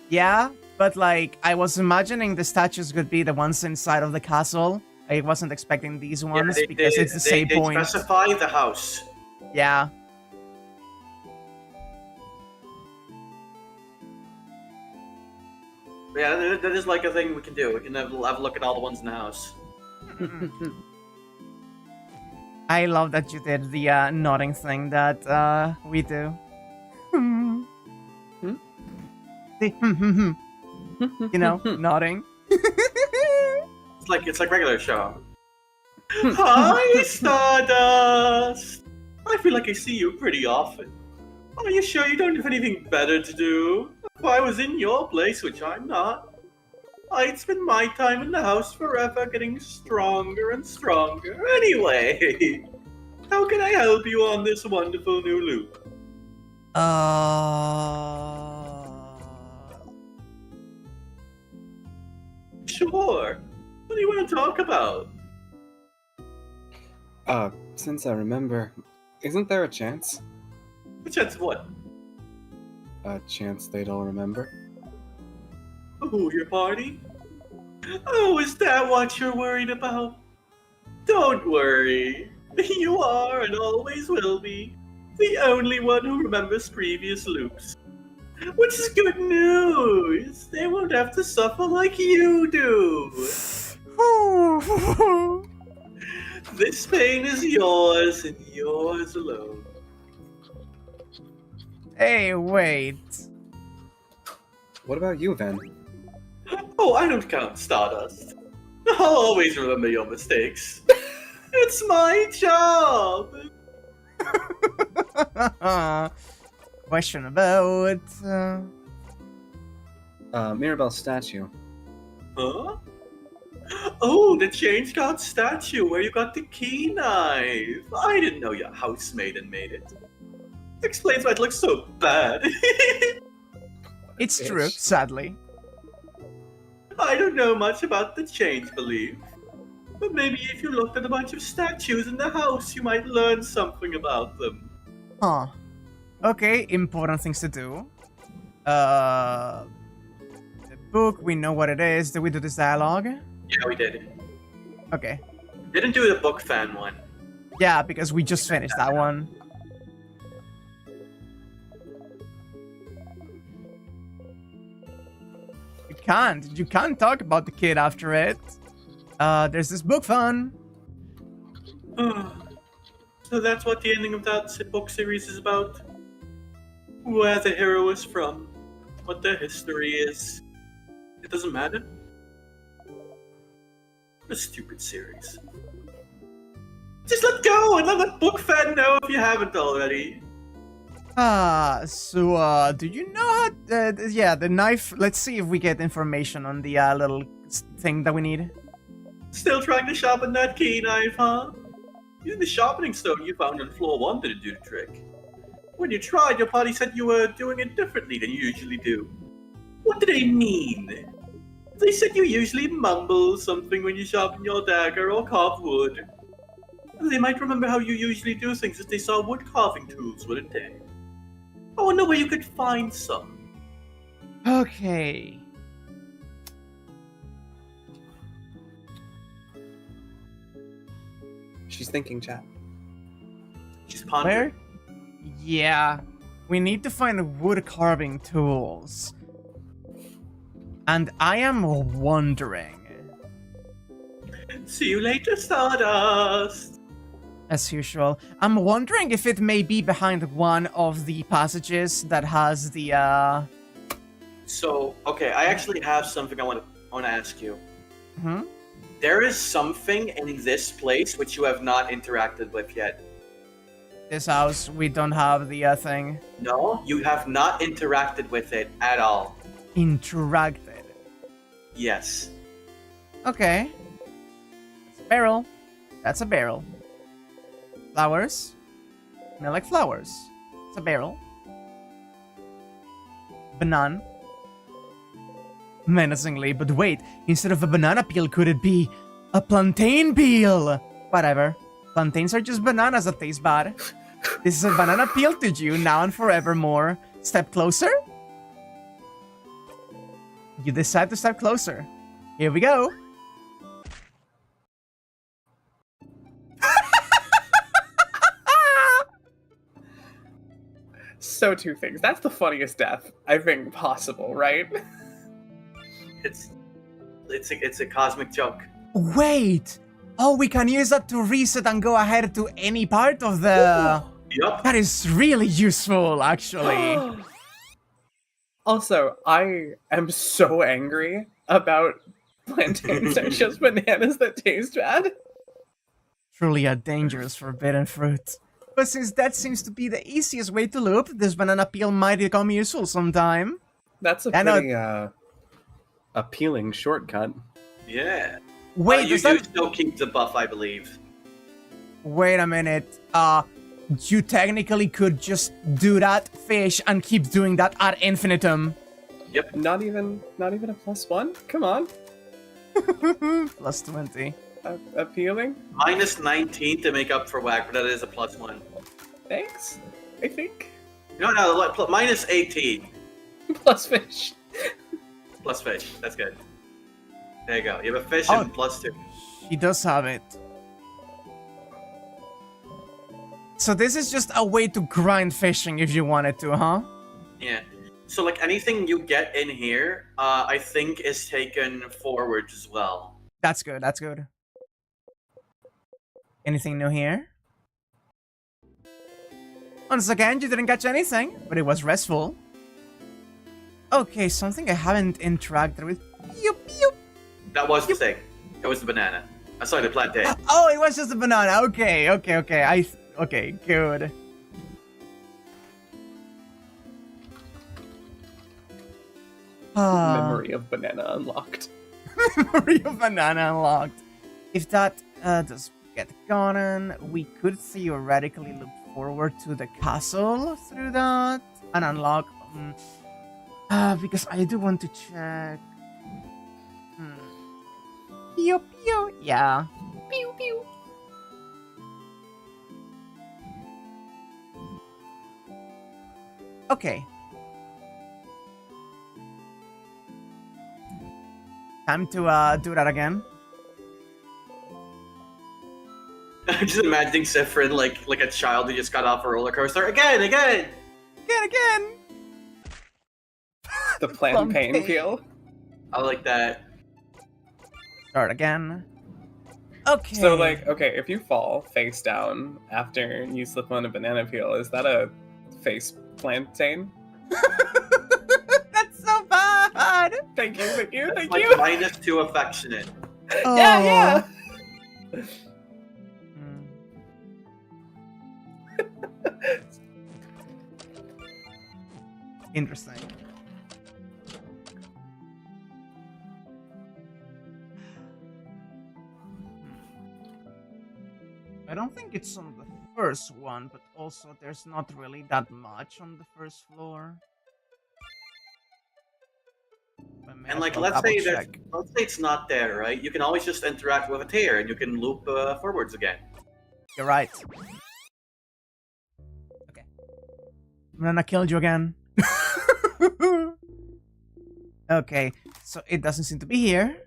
Yeah, but like I was imagining the statues could be the ones inside of the castle. I wasn't expecting these ones because it's the same point. They specify the house. Yeah. Yeah, that is like a thing we can do. We can have a look at all the ones in the house. I love that you did the nodding thing that we do. The you know, nodding. It's like regular show. Hi, Stardust! I feel like I see you pretty often. Are you sure you don't have anything better to do? If I was in your place, which I'm not, I'd spend my time in the house forever getting stronger and stronger. Anyway, how can I help you on this wonderful new loop? Sure. What do you want to talk about? Since I remember, isn't there a chance? A chance of what? A chance they'd all remember? Oh, your party? Oh, is that what you're worried about? Don't worry. You are, and always will be, the only one who remembers previous loops. Which is good news! They won't have to suffer like you do! This pain is yours, and yours alone. Hey, wait. What about you, then? Oh, I don't count Stardust. I'll always remember your mistakes. It's my job! Question about... Mirabelle's statue. Huh? Oh, the Change God statue where you got the key knife. I didn't know your housemaiden made it. Explains why it looks so bad. It's true, sadly. I don't know much about the change belief. But maybe if you looked at a bunch of statues in the house, you might learn something about them. Huh. Okay, important things to do. The book, we know what it is. Did we do this dialogue? Yeah, we did. Okay. Didn't do the book fan one. Yeah, because we just finished that one. You can't talk about the kid after it. There's this book fun. So that's what the ending of that book series is about? Where the hero is from, what their history is. It doesn't matter. What a stupid series. Just let go and let the book fan know if you haven't already. So, do you know how, yeah, the knife, let's see if we get information on the, little thing that we need. Still trying to sharpen that key knife, huh? Using the sharpening stone you found on floor 1 didn't do the trick. When you tried, your party said you were doing it differently than you usually do. What do they mean? They said you usually mumble something when you sharpen your dagger or carve wood. They might remember how you usually do things if they saw wood carving tools, wouldn't they? I wonder where you could find some. Okay. She's thinking, chat. She's pondering. Where? Yeah. We need to find wood carving tools. And I am wondering. See you later, Stardust. As usual. I'm wondering if it may be behind one of the passages that has the, So, okay, I actually have something I want to ask you. Hmm? There is something in this place which you have not interacted with yet. This house, we don't have the, thing. No, you have not interacted with it at all. Interacted. Yes. Okay. It's a barrel. That's a barrel. Flowers. Smell like flowers. It's a barrel. Banana. Menacingly, but wait, instead of a banana peel, could it be a plantain peel? Whatever. Plantains are just bananas that taste bad. This is a banana peel to you now and forevermore. Step closer? You decide to step closer. Here we go. So two things. That's the funniest death I think possible, right? It's a cosmic joke. Wait! Oh, we can use that to reset and go ahead to any part of the... Yup. That is really useful, actually. Also, I am so angry about plantains are just bananas that taste bad. Truly a dangerous forbidden fruit. But since that seems to be the easiest way to loop, this banana peel might become useful sometime. That's a pretty appealing shortcut. Yeah. Wait, you does that... still keep the buff, I believe. Wait a minute. You technically could just do that fish and keep doing that ad infinitum. Yep. Not even a +1? Come on. Plus 20. Appealing? Minus 19 to make up for whack, but that is a +1. Thanks, I think. No, minus 18. Plus fish. Plus fish. That's good. There you go. You have a fish Oh. and +2. He does have it. So this is just a way to grind fishing if you wanted to, huh? Yeah. So like anything you get in here, I think is taken forward as well. That's good, that's good. Anything new here? Once again, you didn't catch anything, but it was restful. Okay, something I haven't interacted with. Pew, pew. That was the thing. It was the banana. I saw the plantain. Oh, it was just a banana. Okay. Okay, good. Memory of banana unlocked. Memory of banana unlocked. If that does get gotten, we could theoretically look forward to the castle through that and unlock. Because I do want to check. Pew pew. Yeah. Pew pew. Okay. Time to do that again. I'm just imagining Sifrin like a child who just got off a roller coaster. Again! Again! The plantain peel. I like that. Start again. Okay. So okay, if you fall face down after you slip on a banana peel, is that a face plantain? That's so bad! Thank you. Like -2 affectionate. Oh. Yeah. Hmm. Interesting. I don't think it's on the first one, but also there's not really that much on the first floor. And like, let's say it's not there, right? You can always just interact with a tear, and you can loop forwards again. You're right. Okay. I'm gonna kill you again. Okay, so it doesn't seem to be here.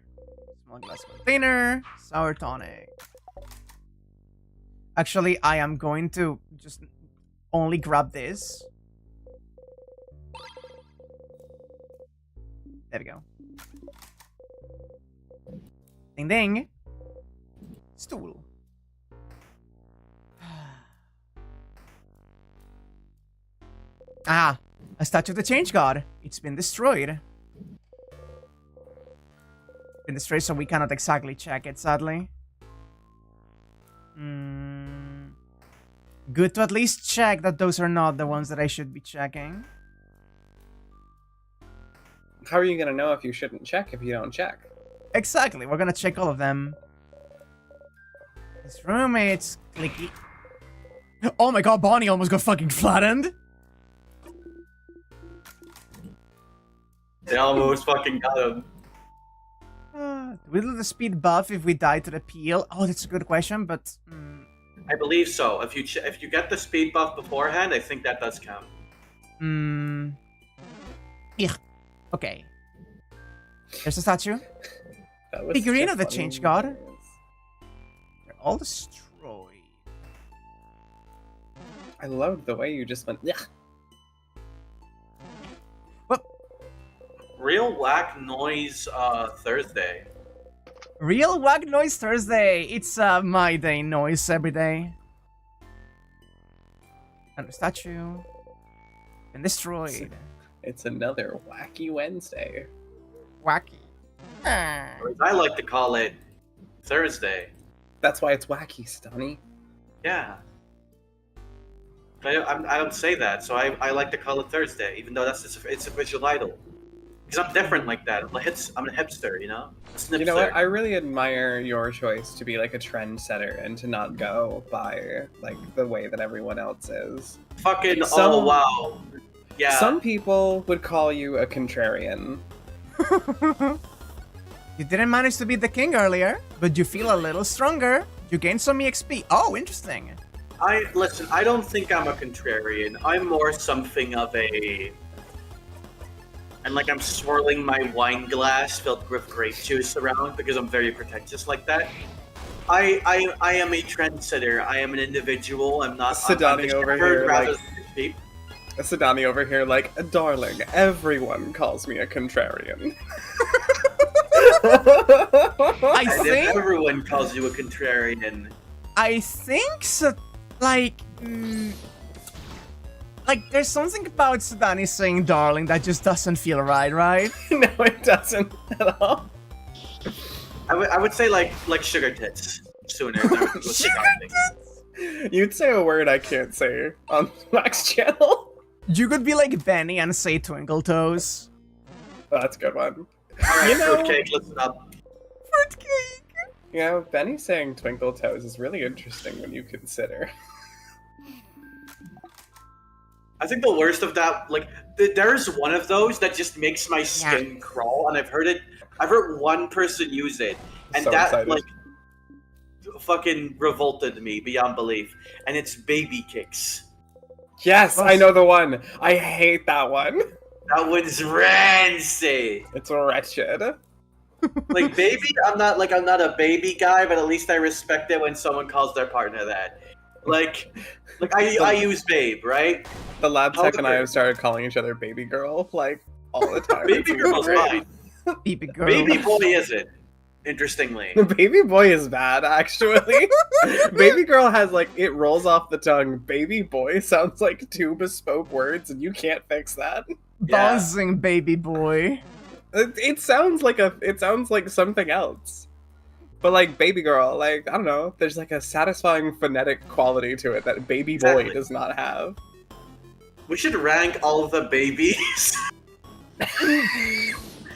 Small glass container, sour tonic. Actually, I am going to just only grab this. There we go. Ding ding. Stool. Ah, a statue of the Change God. It's been destroyed. Been destroyed, so we cannot exactly check it, sadly. Good to at least check that those are not the ones that I should be checking. How are you gonna know if you shouldn't check if you don't check? Exactly, we're gonna check all of them. His roommates, clicky. Oh my god, Bonnie almost got fucking flattened. They almost fucking got him. Do we do the speed buff if we die to the peel? Oh, that's a good question, but... I believe so. If you get the speed buff beforehand, I think that does count. Yeah. Okay. There's a statue. That Figurine of the Change God. They're all destroyed. I loved the way you just went, yeah. Real whack noise Thursday. Real whack noise Thursday. It's my day noise every day. Another statue. Been destroyed. It's another wacky Wednesday. Wacky. Or as I like to call it, Thursday. That's why it's wacky, Stoney. Yeah. I don't say that, so I like to call it Thursday, even though it's a visual idol. Because I'm different like that. I'm a hipster, you know? You know what? I really admire your choice to be like a trendsetter and to not go by like the way that everyone else is. Fucking oh wow. Yeah. Some people would call you a contrarian. You didn't manage to beat the king earlier, but you feel a little stronger. You gained some EXP. Oh, interesting. Listen, I don't think I'm a contrarian. I'm more something of a... And like I'm swirling my wine glass filled with grape juice around because I'm very pretentious like that. I am a trendsetter. I am an individual. I'm not... Sidani over here, like... Cheap. Sidani over here, like, darling, everyone calls me a contrarian. I think everyone calls you a contrarian. I think so. Like there's something about Sidani saying "darling" that just doesn't feel right, right? No, it doesn't at all. I would say like sugar tits sooner. Than Sugar tits? You'd say a word I can't say on Max channel. You could be like Benny and say twinkle toes. Oh, that's a good one. Alright, You know- fruitcake, listen up. Fruitcake. You know, Benny saying twinkle toes is really interesting when you consider. I think the worst of that, like, there's one of those that just makes my skin crawl, and I've heard one person use it, and So that, excited. like, fucking revolted me beyond belief, and it's baby kicks. Yes, I know the one. I hate that one. That one's rancid. It's wretched. Like, baby, I'm not a baby guy, but at least I respect it when someone calls their partner that. Like I use babe, right? The lab tech and I However- have started calling each other baby girl, like, all the time. Baby It's girl's great. fine. Baby girl. Baby boy isn't. Interestingly. Baby boy is bad, actually. Baby girl has, like, it rolls off the tongue. Baby boy sounds like two bespoke words, and you can't fix that. Yeah. Buzzing baby boy. It sounds like something else. But, like, baby girl, like, I don't know, there's, like, a satisfying phonetic quality to it that baby boy Exactly. does not have. We should rank all of the babies.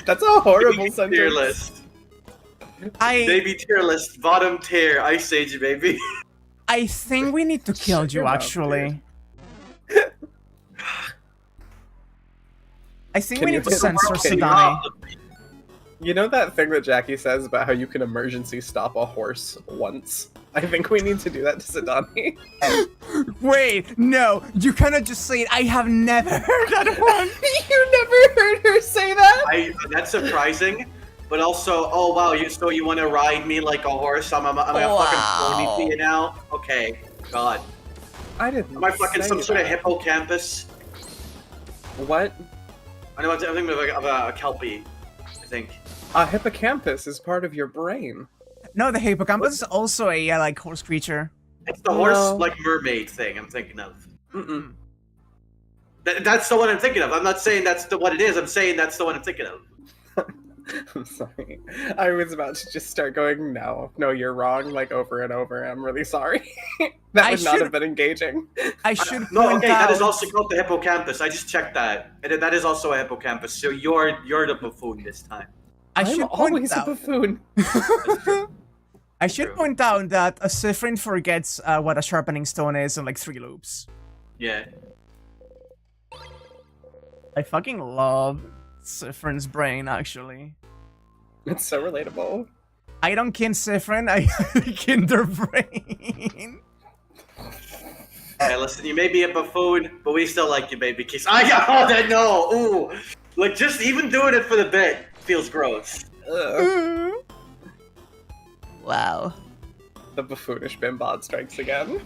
That's a horrible Baby sentence. tier list. Baby tier list, bottom tier, Ice Age baby. I think we need to kill Shut you, your mouth, actually. I think Can we you need to hit censor can you- Sudani. You know that thing that Jackie says about how you can emergency stop a horse once? I think we need to do that to Sidani. Wait, no, you cannot just say it. I have never heard that one. You never heard her say that? That's surprising, but also, oh wow, you want to ride me like a horse? I'm a fucking pony to you now? Okay, God. I didn't. Am I fucking some sort of hippocampus? What? I'm thinking of a kelpie, I think. A hippocampus is part of your brain. No, the hippocampus is also a like horse creature. It's the horse like mermaid thing I'm thinking of. Mm-mm. That's the one I'm thinking of. I'm not saying that's what it is. I'm saying that's the one I'm thinking of. I'm sorry. I was about to just start going, no, you're wrong, like over and over. I'm really sorry. That would not have been engaging. I should No, point okay, out... that is also called the hippocampus. I just checked that. And that is also a hippocampus. So you're the buffoon this time. I'm always a buffoon. I should point out that a Sifrin forgets what a sharpening stone is in like 3 loops. Yeah. I fucking love Sifrin's brain, actually. It's so relatable. I don't kin Sifrin, I kin their brain. Hey, listen, you may be a buffoon, but we still like you, baby kiss. I got all that, no! Ooh! Like, just even doing it for the bit feels gross. Wow. The buffoonish bimbot strikes again.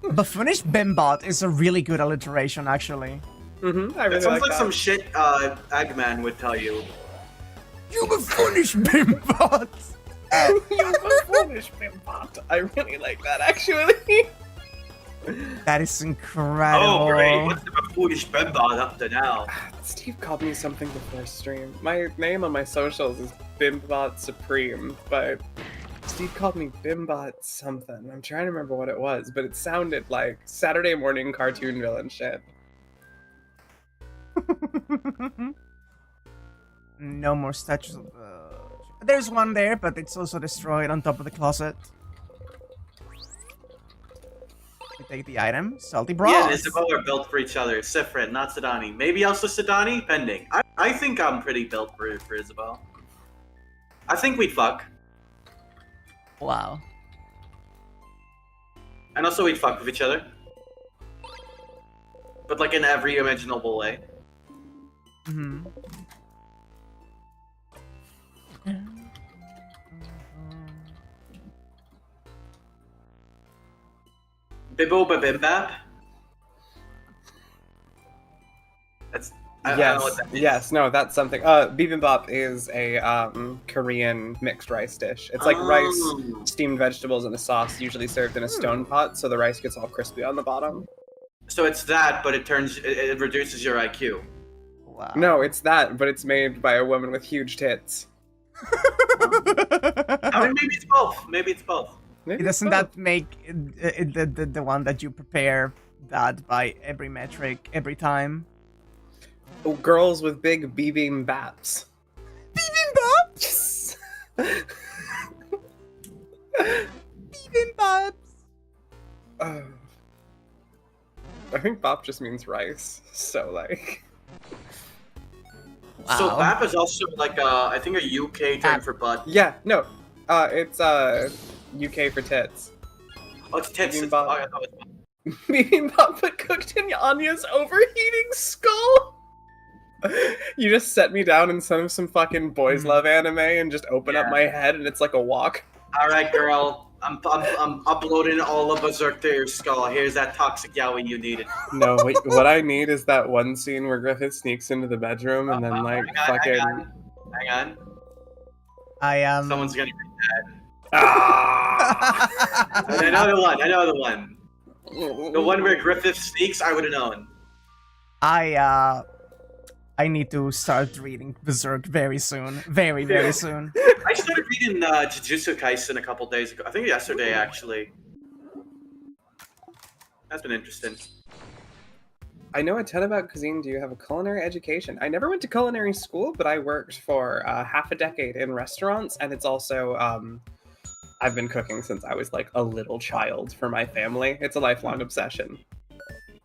Buffoonish bimbot is a really good alliteration, actually. Mm-hmm, I It really sounds like that. some shit Eggman would tell you. You buffoonish bimbot! You buffoonish bimbot. I really like that, actually. That is incredible. Oh, great. What's the buffoonish bimbot up to now? Steve called me something before stream. My name on my socials is Bimbot Supreme, but Steve called me Bimbot something. I'm trying to remember what it was, but it sounded like Saturday morning cartoon villain shit. No more statues of There's one there, but it's also destroyed on top of the closet. We take the item, salty broth. Yeah, and Isabel are built for each other. Sifrin, not Sidani. Maybe also Sidani, pending. I think I'm pretty built for Isabel. I think we'd fuck. Wow. And also we'd fuck with each other. But like in every imaginable way. Mm-hmm. Bibbo Bibimbap? That's... I don't know what that means. Yes, no, that's something. Bibimbap is a Korean mixed rice dish. It's like rice, steamed vegetables, and a sauce, usually served in a stone pot, so the rice gets all crispy on the bottom. So it's that, but it reduces your IQ. Wow. No, it's that, but it's made by a woman with huge tits. I mean, maybe it's both. Maybe it's both. Maybe Doesn't it's both. that make the one that you prepare that by every metric every time? Oh, girls with big bibimbaps. Bibimbap? Yes. Bibimbap. I think bop just means rice, so like... So Wow. BAP is also like I think a UK term for butt. Yeah, no, it's UK for tits. Oh, it's tits. It's, Bibimbap. I thought it was Bibimbap but cooked in Anya's overheating skull! You just set me down in some fucking boys love anime and just open up my head and it's like a walk. Alright, girl. I'm uploading all of Berserk to your skull. Here's that toxic yaoi you needed. No, what I need is that one scene where Griffith sneaks into the bedroom and then like fucking... Hang on. I am. Someone's gonna be dead. Ah! I know the one. The one where Griffith sneaks, I would have known. I need to start reading Berserk very soon. Very soon. I started reading Jujutsu Kaisen a couple days ago. I think yesterday, actually. That's been interesting. I know a ton about cuisine. Do you have a culinary education? I never went to culinary school, but I worked for half a decade in restaurants, and it's also I've been cooking since I was like a little child for my family. It's a lifelong obsession.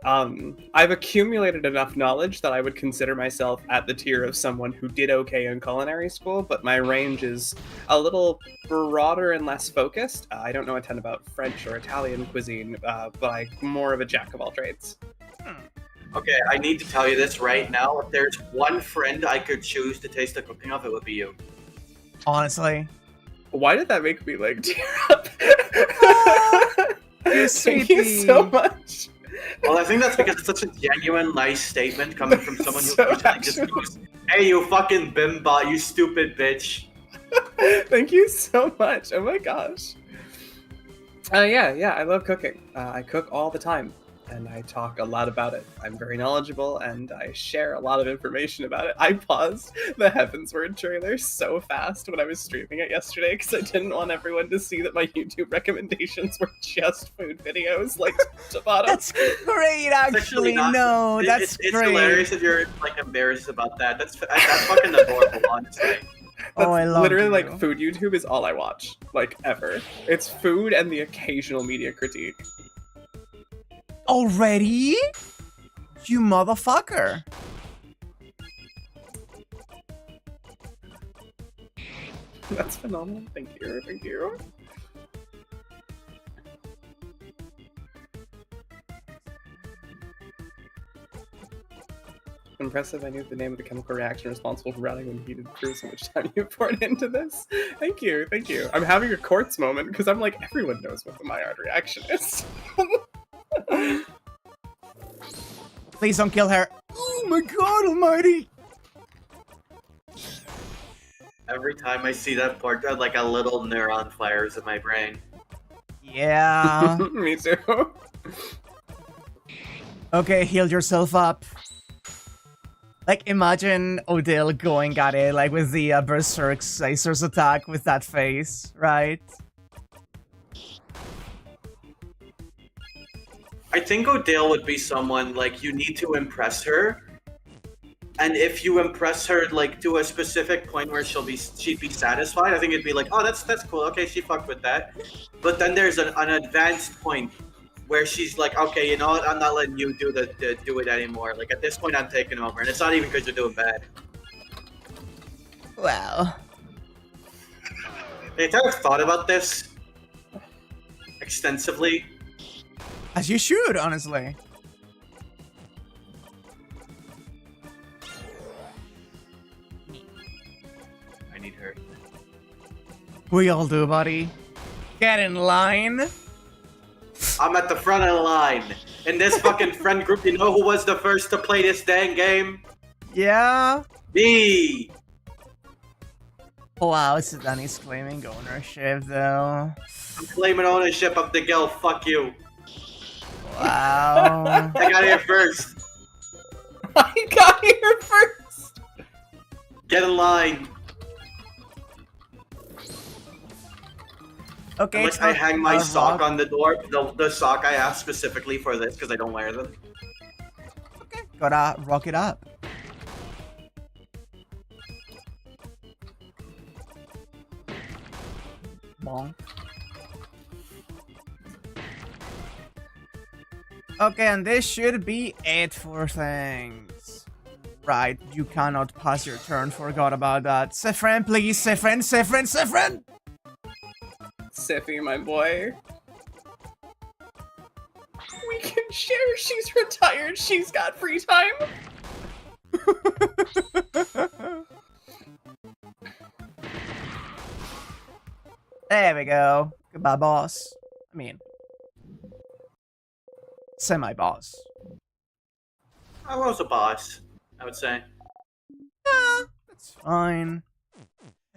I've accumulated enough knowledge that I would consider myself at the tier of someone who did okay in culinary school, but my range is a little broader and less focused. I don't know a ton about French or Italian cuisine, but I'm more of a jack of all trades. Okay, I need to tell you this right now. If there's one friend I could choose to taste the cooking of, it would be you. Honestly. Why did that make me like tear up? Thank you so much. Well, I think that's because it's such a genuine, nice statement coming from someone who usually just goes, "Hey, you fucking bimba, you stupid bitch." Thank you so much. Oh my gosh. Yeah, I love cooking. I cook all the time, and I talk a lot about it. I'm very knowledgeable, and I share a lot of information about it. I paused the Heavensward trailer so fast when I was streaming it yesterday because I didn't want everyone to see that my YouTube recommendations were just food videos, like to bottom. That's great, actually. No, that's it's great. hilarious if you're like embarrassed about that. That's fucking adorable, honestly. Oh, I love literally you. like food YouTube is all I watch, like ever. It's food and the occasional media critique. Already? You motherfucker. That's phenomenal. Thank you. Impressive. I knew the name of the chemical reaction responsible for rotting when heated through so much time you poured into this. Thank you. I'm having a quartz moment because I'm like, everyone knows what the Maillard reaction is. Please don't kill her. Oh my god almighty. Every time I see that part, like a little neuron fires in my brain. Yeah. Me too. Okay, heal yourself up. Like, imagine Odile going at it, like, with the Berserk Slicers attack with that face, right? I think Odile would be someone, like, you need to impress her. And if you impress her, like, to a specific point where she'd be satisfied, I think it'd be like, oh, that's cool, okay, she fucked with that. But then there's an advanced point where she's like, okay, you know what, I'm not letting you do it anymore. Like, at this point, I'm taking over, and it's not even because you're doing bad. Wow. Hey, I've thought about this extensively. As you should, honestly. I need her. We all do, buddy. Get in line. I'm at the front of the line. In this fucking friend group, you know who was the first to play this dang game? Yeah. Me! Oh, wow, Danny's claiming ownership, though. I'm claiming ownership of the guild, fuck you. Wow. I got here first. I got here first! Get in line. Okay, Unless I hang my sock on the door, the sock I have specifically for this, because I don't wear them. Okay, gotta rock it up. Bonk. Okay, and this should be it for things. Right, you cannot pass your turn, forgot about that. Sefren, please, Sefren! Siffy, my boy. We can share. She's retired. She's got free time. There we go. Goodbye, boss. I mean, semi-boss. I was a boss, I would say. That's fine.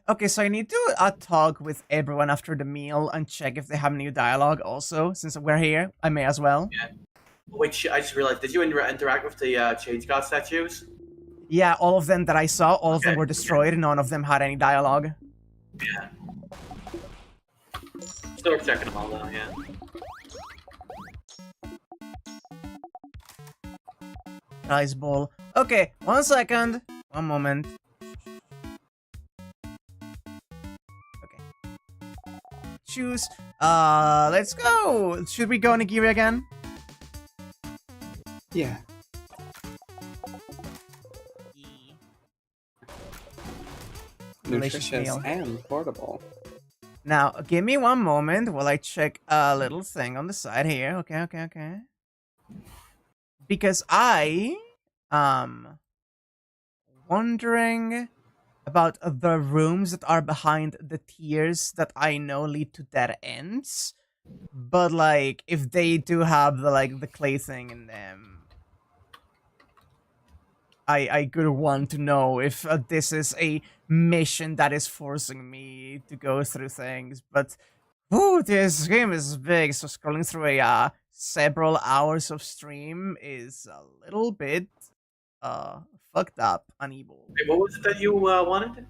Okay, so I need to talk with everyone after the meal and check if they have new dialogue also. Since we're here, I may as well. Yeah. Wait, I just realized, did you interact with the Change God statues? Yeah, all of them that I saw, all of them were destroyed and none of them had any dialogue. Yeah. Still checking them all though, yeah. Prize ball. Okay, 1 second. 1 moment. Okay. Choose. Let's go. Should we go nigiri again? Yeah. Delicious Nutritious meal. and portable. Now, give me 1 moment while I check a little thing on the side here. Okay. Because I wondering about the rooms that are behind the tiers that I know lead to dead ends. But like, if they do have the clay thing in them, I could want to know if this is a mission that is forcing me to go through things. But ooh, this game is big, so scrolling through a several hours of stream is a little bit fucked up and evil. Wait, what was it that you wanted?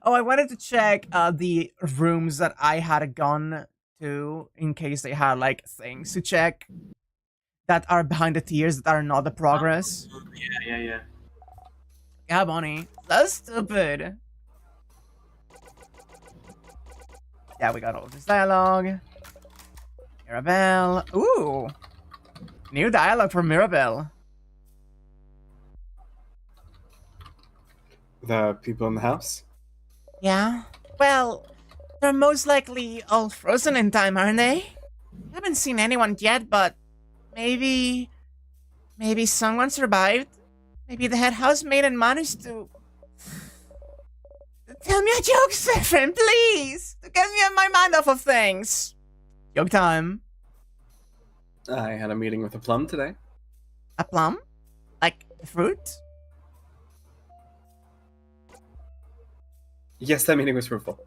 Oh, I wanted to check the rooms that I had gone to in case they had like things to check that are behind the tiers that are not the progress. Yeah. Yeah, Bonnie. That's stupid. Yeah, we got all this dialogue. Mirabelle. Ooh. New dialogue for Mirabelle. The people in the house? Yeah? Well, they're most likely all frozen in time, aren't they? Haven't seen anyone yet, but maybe someone survived. Maybe the head housemaid managed to... Tell me a joke, Stefan, please! To get me on my mind off of things. Joke time. I had a meeting with a plum today. A plum? Like the fruit? Yes, that meeting was fruitful.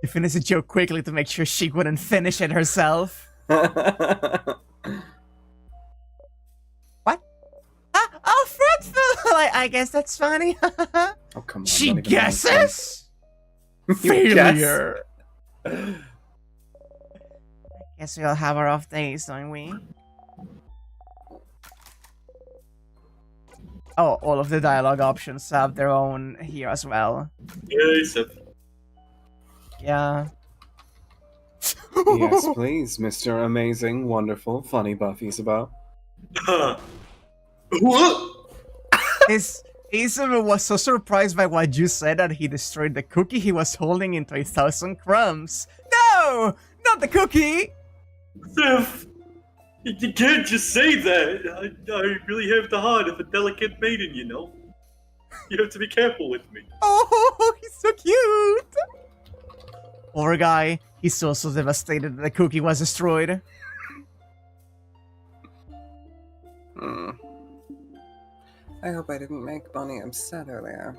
You finished the joke quickly to make sure she wouldn't finish it herself. What? Oh, fruitful! I guess that's funny. Oh, come on. She not even guesses? You Failure. I guess we all have our off days, don't we? Oh, all of the dialogue options have their own here as well. Yes. Yeah. Yes, please, Mr. Amazing, Wonderful, Funny Buffy's about. What? Isabel was so surprised by what you said that he destroyed the cookie he was holding into 1,000 crumbs. No! Not the cookie! Seth, you can't just say that. I really have the heart of a delicate maiden, you know. You have to be careful with me. Oh, he's so cute! Poor guy, he's also devastated that the cookie was destroyed. I hope I didn't make Bonnie upset earlier.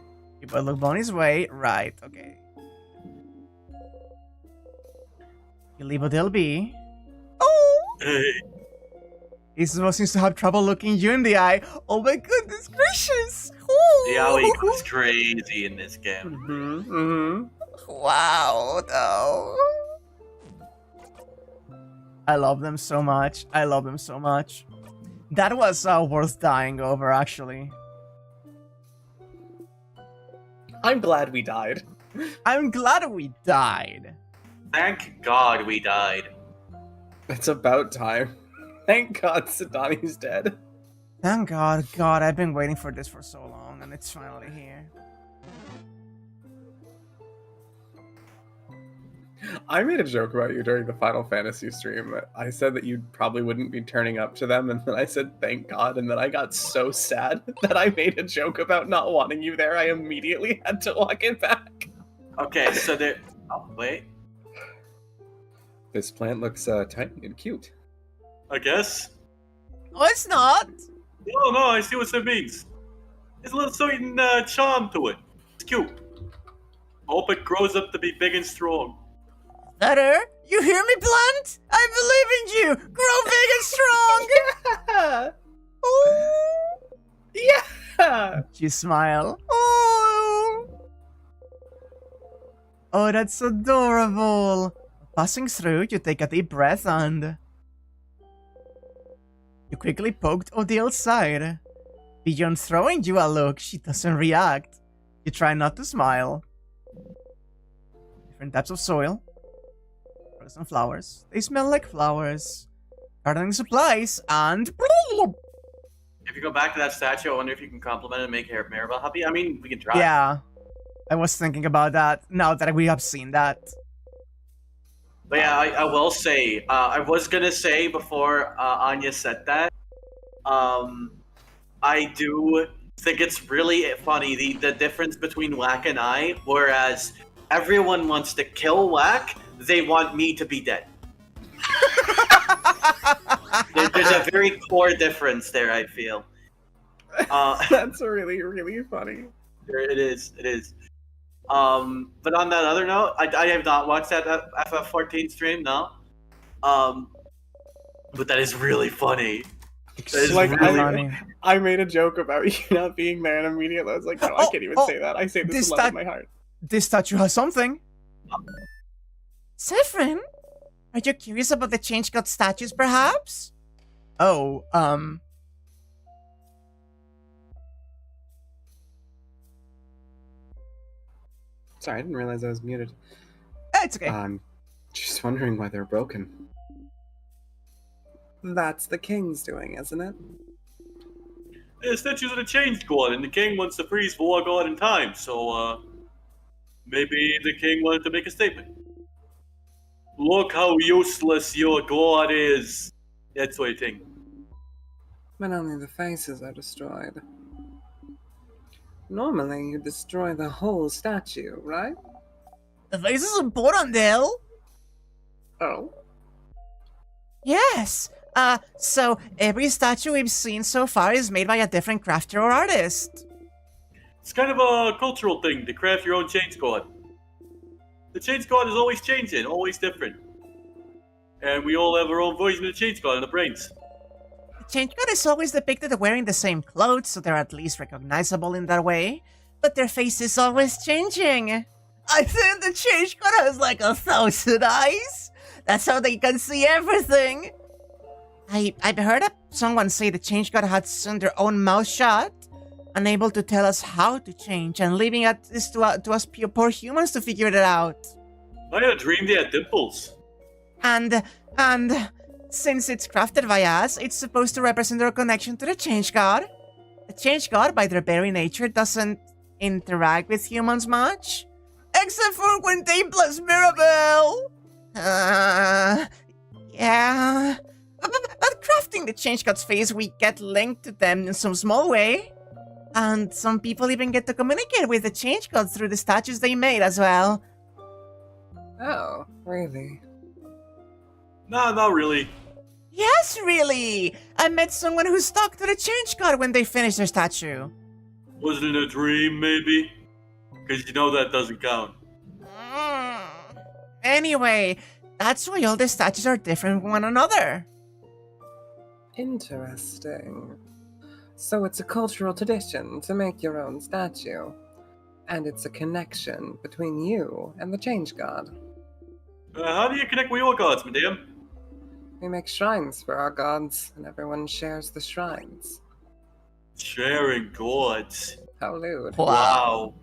But look Bonnie's way. Right, okay. You leave Odell be. Oh! Hey. Isabel seems to have trouble looking you in the eye. Oh my goodness gracious! Ooh. The alley goes crazy in this game. Wow, though. I love them so much. I love them so much. That was worth dying over, actually. I'm glad we died. I'm glad we died. Thank God we died. It's about time. Thank God Sidani's dead. Thank God. God, I've been waiting for this for so long, and it's finally here. I made a joke about you during the Final Fantasy stream. I said that you probably wouldn't be turning up to them, and then I said thank God, and then I got so sad that I made a joke about not wanting you there. I immediately had to walk it back. Okay, so there... Oh, wait. This plant looks tiny and cute. I guess. Oh, it's not. No, I see what it means. There's a little certain charm to it. It's cute. I hope it grows up to be big and strong. Better? You hear me, plant? I believe in you. Grow big and strong. Yeah! Ooh. Yeah! You smile. Oh. Oh, that's adorable. Passing through, you take a deep breath and... You quickly poked Odil's side. Beyond throwing you a look, she doesn't react. You try not to smile. Different types of soil. Frozen flowers. They smell like flowers. Gardening supplies, and... If you go back to that statue, I wonder if you can compliment and make Maribel happy. I mean, we can try. Yeah. I was thinking about that, now that we have seen that. But yeah, I will say, I was gonna say before Anya said that, I do think it's really funny, the difference between Whack and I, whereas everyone wants to kill Whack, they want me to be dead. There's a very core difference there, I feel. That's really, really funny. It is. But on that other note, I have not watched that FF14 stream, no. But that is really funny. That is Like, really funny. I made a joke about you not being there, and immediately I was like, no, I can't even say that. I say this with love in my heart. This statue has something. Sephrin? Are you curious about the Change God statues, perhaps? Oh, Sorry, I didn't realize I was muted. It's okay. Just wondering why they're broken. That's the king's doing, isn't it? The statues of the Change God, and the king wants to freeze War God in time, so, maybe the king wanted to make a statement. Look how useless your god is! That sort of thing. But only the faces are destroyed. Normally, you destroy the whole statue, right? The face is important, Dale. Oh. Yes. So every statue we've seen so far is made by a different crafter or artist. It's kind of a cultural thing to craft your own Change God. The Change God is always changing, always different. And we all have our own version of the Change God in the brains. The Change God is always depicted wearing the same clothes, so they're at least recognizable in that way. But their face is always changing. I think the Change God has like 1,000 eyes. That's how they can see everything. I've heard someone say the Change God has their own mouth shut, unable to tell us how to change, and leaving this to us poor humans to figure it out. I had a dream they had dimples. And since it's crafted by us, it's supposed to represent our connection to the Change God. The Change God, by their very nature, doesn't interact with humans much. Except for when they bless Mirabelle! Yeah. But crafting the Change God's face, we get linked to them in some small way. And some people even get to communicate with the Change God through the statues they made as well. Oh, really? No, not really. Yes, really! I met someone who talked to the Change God when they finished their statue. Was it a dream, maybe? Because you know that doesn't count. Anyway, that's why all the statues are different from one another. Interesting. So it's a cultural tradition to make your own statue. And it's a connection between you and the Change God. How do you connect with your gods, madame? We make shrines for our gods, and everyone shares the shrines. Sharing gods. How lewd. Wow.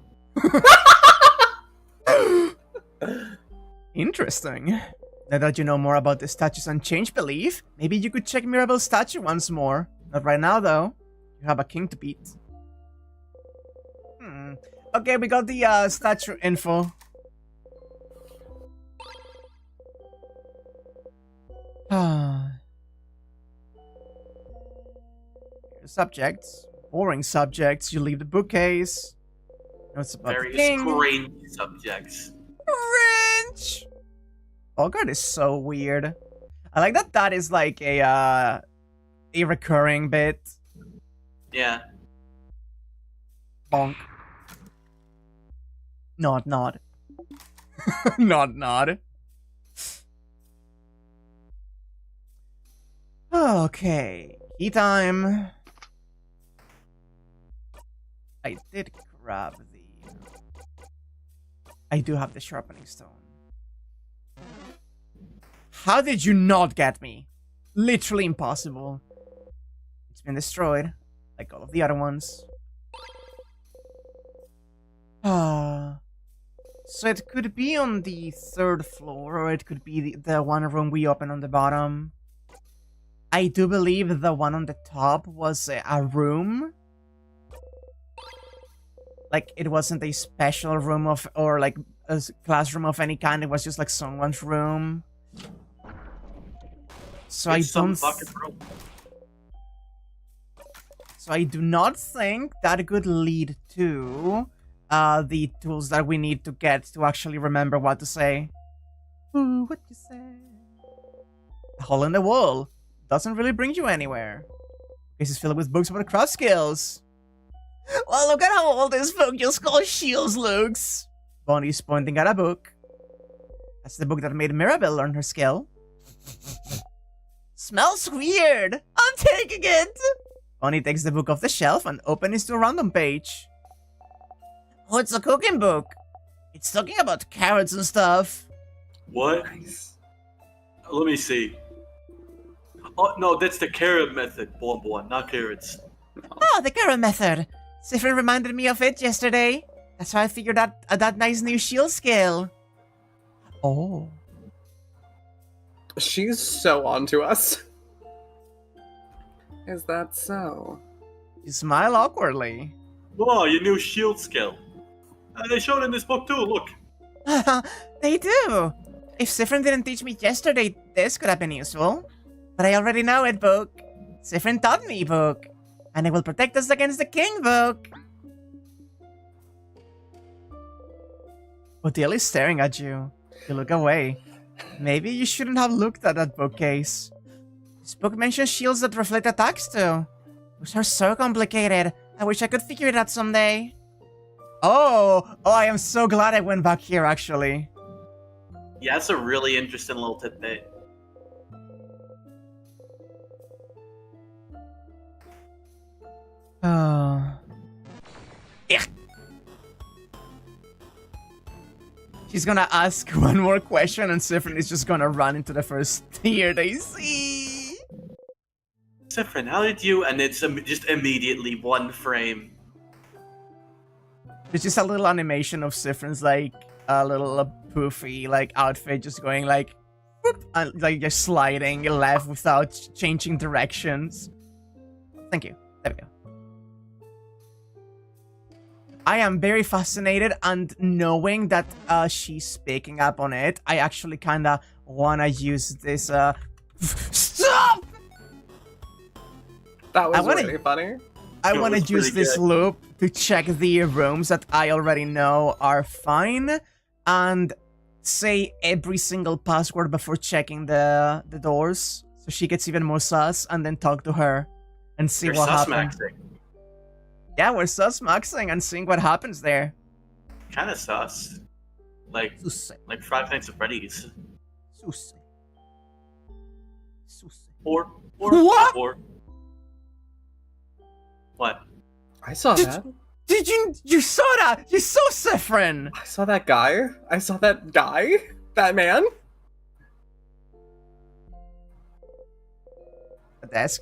Interesting. Now that you know more about the statues and change belief, maybe you could check Mirabelle's statue once more. Not right now, though. You have a king to beat. Okay, we got the statue info. Subjects. Boring subjects. You leave the bookcase. Notes about Very the king. strange subjects. Cringe! Bogart is so weird. I like that is like a recurring bit. Yeah. Bonk. Nod. Nod. Okay. Key time. I did grab the... I do have the sharpening stone. How did you not get me? Literally impossible. It's been destroyed. like all of the other ones. So it could be on the 3rd floor, or it could be the one room we opened on the bottom. I do believe the one on the top was a room. Like, it wasn't a special room of, or like a classroom of any kind, it was just like someone's room. So It's I don't... room. So I do not think that could lead to the tools that we need to get to actually remember what to say. Ooh, what you say? A hole in the wall. Doesn't really bring you anywhere. This is filled with books about craft skills. Well, look at how old this book just called Shields looks. Bonnie's pointing at a book. That's the book that made Mirabelle learn her skill. Smells weird. I'm taking it. Bonnie takes the book off the shelf and opens to a random page. Oh, it's a cooking book. It's talking about carrots and stuff. What? Nice. Let me see. Oh, no, that's the carrot method, Bon, not carrots. Oh, the carrot method. Sifrin reminded me of it yesterday. That's why I figured out that nice new shield skill. Oh. She's so onto us. Is that so? You smile awkwardly. Wow, your new shield skill. They showed in this book too, look. They do. If Sifrin didn't teach me yesterday, this could have been useful. But I already know it, book. Sifrin taught me, book. And it will protect us against the king, book. Odile is staring at you. You look away. Maybe you shouldn't have looked at that bookcase. This book mentions shields that reflect attacks too. Those are so complicated. I wish I could figure it out someday. Oh, I am so glad I went back here, actually. Yeah, that's a really interesting little tidbit. Oh. Yeah. She's gonna ask one more question and Sifrin is just gonna run into the first tier they see. Sifrin, how did you... And it's just immediately one frame. There's just a little animation of Sifrin's like a little poofy like outfit just going like whoop, like just sliding left without changing directions. Thank you. There we go. I am very fascinated, and knowing that she's picking up on it, I actually kinda wanna use this stop! That was really funny. I want to use this loop to check the rooms that I already know are fine and say every single password before checking the doors so she gets even more sus, and then talk to her and see what happens. Yeah, we're sus-maxing and seeing what happens there. Kind of sus. Like Five Nights at Freddy's. Or what? What? I saw that. Did you saw that? You saw Sifrin! I saw that guy. I saw that guy. That man. The desk.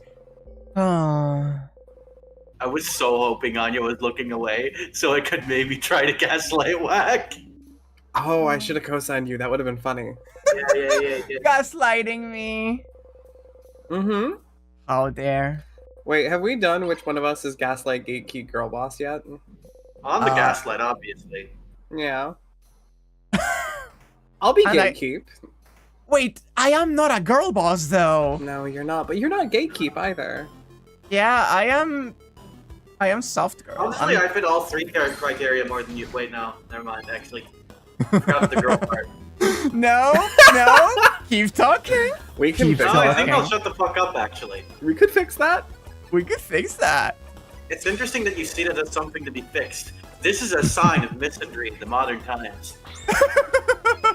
Oh. I was so hoping Anya was looking away so I could maybe try to gaslight Whack. Oh, I should have co-signed you. That would have been funny. Yeah. Gaslighting me. Mm-hmm. How dare. Wait, have we done which one of us is Gaslight Gatekeep Girl Boss yet? I'm the Gaslight, obviously. Yeah. I'll be Gatekeep. Wait, I am not a girl boss though. No, you're not. But you're not Gatekeep either. Yeah, I am soft girl. Honestly, I fit all three criteria more than you. Wait, no. Never mind, actually. Forgot the girl part. No. Keep talking. We can fix No, that. I think I'll shut the fuck up, actually. We could fix that. We could fix that. It's interesting that you see that as something to be fixed. This is a sign of misandry in the modern times.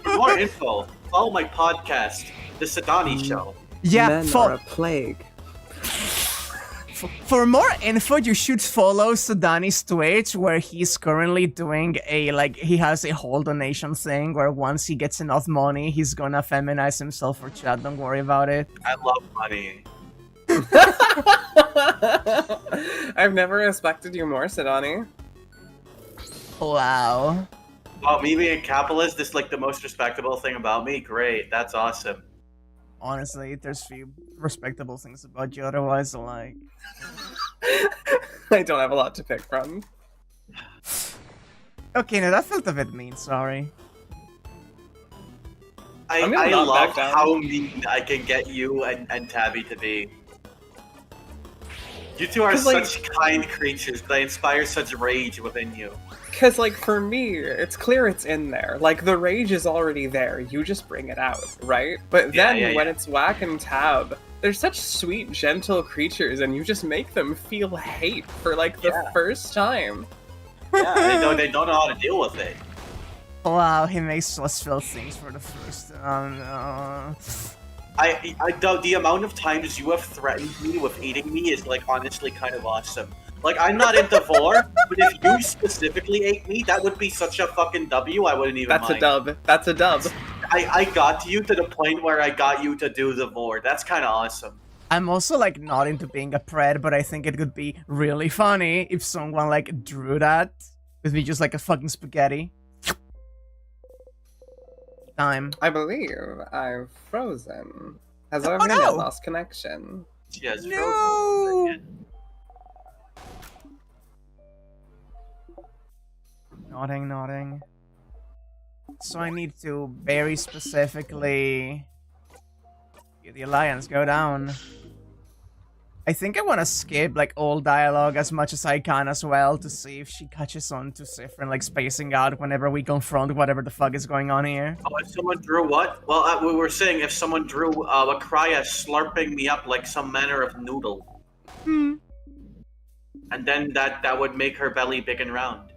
For more info, follow my podcast, The Sadani Show. Yeah, Men are a plague. For more info, you should follow Sadani's Twitch, where he's currently doing he has a whole donation thing where once he gets enough money, he's gonna feminize himself for chat. Don't worry about it. I love money. I've never respected you more, Sidani. Wow. Oh, me being a capitalist is like the most respectable thing about me? Great, that's awesome. Honestly, there's few respectable things about you otherwise, like... I don't have a lot to pick from. Okay, now that felt a bit mean, sorry. I love how mean I can get you and Tabby to be. You two are such kind creatures, but they inspire such rage within you. Because, like, for me, it's clear it's in there. Like, the rage is already there. You just bring it out, right? But then when it's Whack and Tab, they're such sweet, gentle creatures, and you just make them feel hate for, like, the first time. Yeah, they don't know how to deal with it. Wow, he makes us feel things for the first time. The amount of times you have threatened me with eating me is, like, honestly kind of awesome. Like, I'm not into vor, but if you specifically ate me, that would be such a fucking W, I wouldn't even mind. That's a dub. That's a dub. I got you to the point where I got you to do the vor. That's kind of awesome. I'm also, like, not into being a pred, but I think it could be really funny if someone, like, drew that with me just like a fucking spaghetti. Time. I believe I've frozen. Has our minute lost connection? She has No! frozen. Nodding. So I need to very specifically get the alliance go down. I think I want to skip like all dialogue as much as I can as well to see if she catches on to Sifra and like spacing out whenever we confront whatever the fuck is going on here. Oh, if someone drew what? Well, we were saying if someone drew Wakraya slurping me up like some manner of noodle. And then that would make her belly big and round.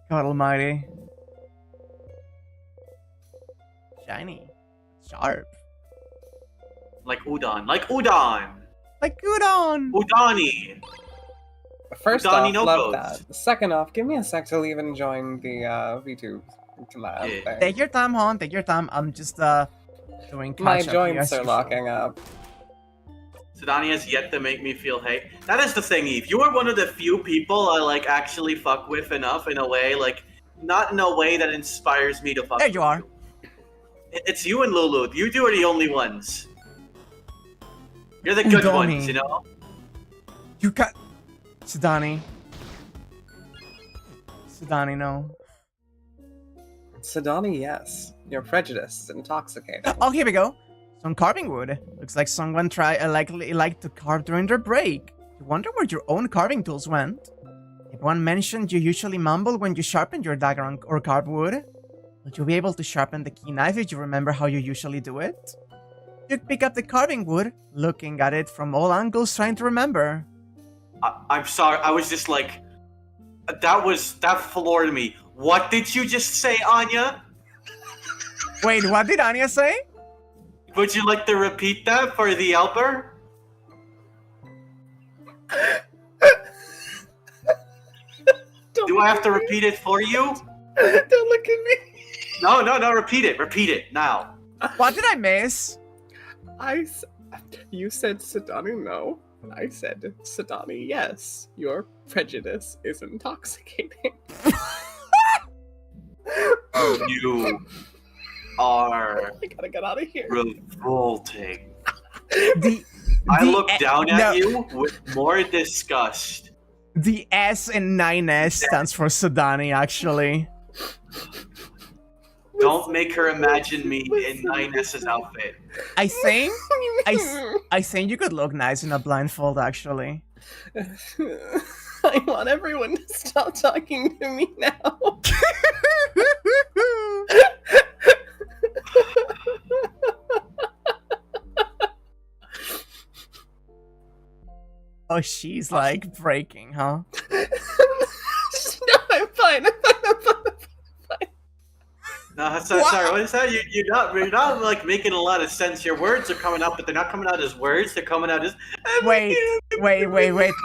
God almighty. Shiny. Sharp. Like udon. Like udon! Like udon! Udani! First Udani off, no love goats. that. Second off, give me a sec to leave and join the VTube collab thing. Take your time, hon. Take your time. I'm just doing My catch up joints here are as locking up. Sidani has yet to make me feel hate. That is the thing, Eve. You are one of the few people I like actually fuck with enough in a way, like not in a way that inspires me to fuck There with you are. It's you and Lulu. You two are the only ones. You're the good Udoni. ones, you know? You got Sidani. Sidani, no. Sidani, yes. Your prejudice is intoxicating. Oh, here we go. Some carving wood. Looks like someone liked to carve during their break. You wonder where your own carving tools went? Everyone mentioned you usually mumble when you sharpen your dagger or carve wood. Would you be able to sharpen the key knife if you remember how you usually do it? You pick up the carving wood, looking at it from all angles, trying to remember. I'm sorry. I was just like, that floored me. What did you just say, Anya? Wait, what did Anya say? Would you like to repeat that for the Elber? Do I have to repeat it for you? Don't look at me. No, repeat it. Repeat it, now. What did I miss? You said Sidani no, and I said Sidani yes. Your prejudice is intoxicating. You are I gotta get out of here. revolting. I look down at you with more disgust. The S in 9S stands for Sidani, actually. Don't make her imagine me in 9S's outfit. I think you could look nice in a blindfold, actually. I want everyone to stop talking to me now. Oh, she's like breaking, huh? No, I'm fine. No, sorry. What is that? You're not like making a lot of sense. Your words are coming out, but they're not coming out as words. They're coming out as. Wait.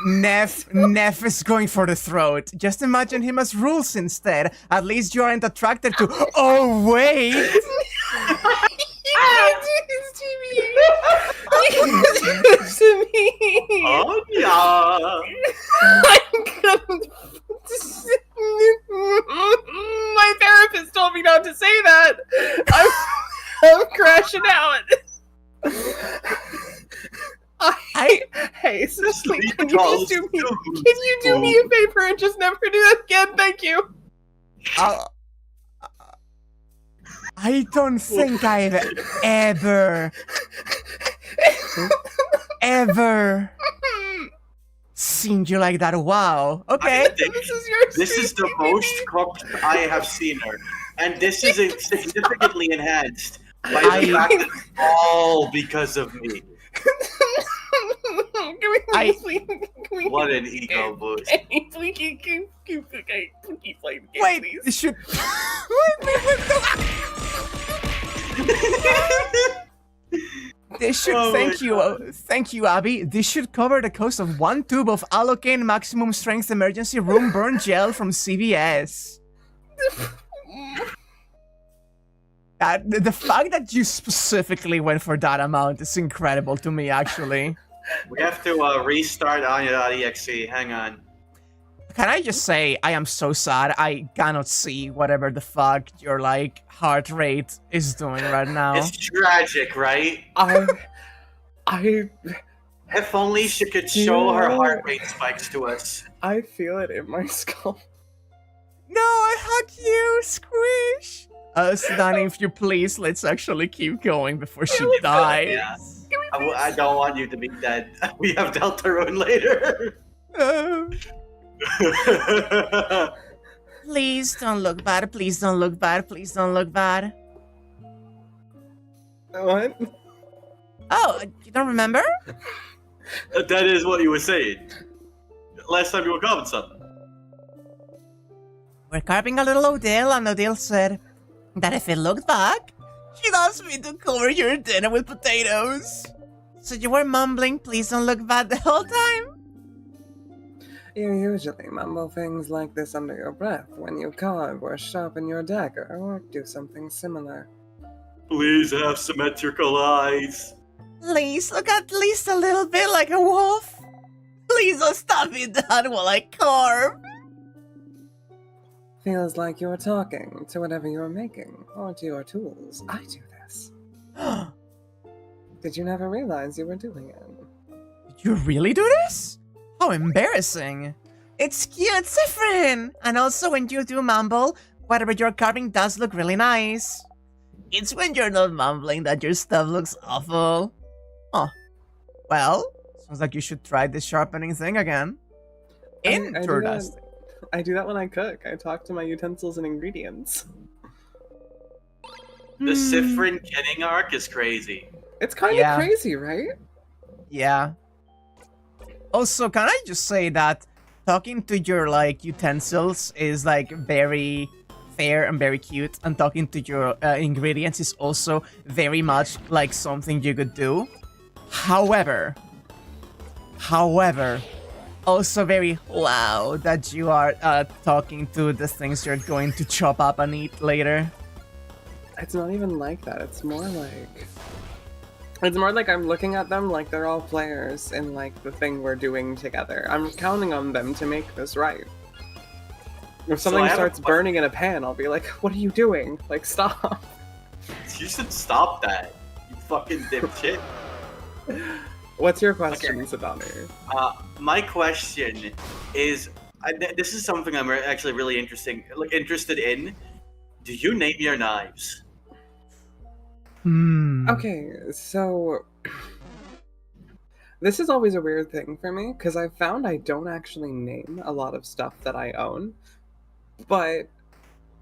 Neff is going for the throat. Just imagine him as rules instead. At least you aren't attracted to. Oh wait. You can't do this to me. now. Hey, seriously, can you do me a favor and just never do that again? Thank you. I don't think I've ever seen you like that. Wow. Okay. This is the most cooked I have seen her, and this is significantly enhanced by the fact that it's all because of me. What an ego boost. Wait, this should... This should, thank you, Abby. This should cover the cost of 1 tube of Allocaine Maximum Strength Emergency Room Burn Gel from CVS. The fact that you specifically went for that amount is incredible to me, actually. We have to restart Anya.exe. Hang on. Can I just say, I am so sad I cannot see whatever the fuck your, like, heart rate is doing right now. It's tragic, right? If only she could show her heart rate spikes to us. I feel it in my skull. No, I hug you, Squish! Danny, if you please, let's actually keep going before she dies. Yeah. I don't want you to be dead. We have Deltarune later. Please don't look bad. Please don't look bad. Please don't look bad. What? Oh, you don't remember? That is what you were saying. Last time you were carving something. We're carving a little Odile, and Odile said that if it looked back, she'd ask me to cover your dinner with potatoes. So you were mumbling, please don't look bad the whole time? You usually mumble things like this under your breath when you carve or sharpen your dagger or do something similar. Please have symmetrical eyes. Please look at least a little bit like a wolf. Please don't stop me down while I carve. Feels like you're talking to whatever you're making, or to your tools. I do this. Did you never realize you were doing it? Did you really do this? How embarrassing. It's cute, it's different. And also when you do mumble, whatever you're carving does look really nice. It's when you're not mumbling that your stuff looks awful. Oh. Well, sounds like you should try this sharpening thing again. Interesting. I do that when I cook. I talk to my utensils and ingredients. The Siffrin Kenning arc is crazy. It's kind of crazy, right? Yeah. Also, can I just say that talking to your, like, utensils is, like, very fair and very cute, and talking to your ingredients is also very much, like, something you could do. However, also very loud that you are talking to the things you're going to chop up and eat later. It's not even like that. It's more like I'm looking at them like they're all players in, like, the thing we're doing together. I'm counting on them to make this right. If something starts burning in a pan, I'll be like, what are you doing? Like, stop. You should stop that, you fucking dipshit. What's your question, Sadami? My question is, this is something I'm actually really interested in. Do you name your knives? Okay, so this is always a weird thing for me, because I've found I don't actually name a lot of stuff that I own. But,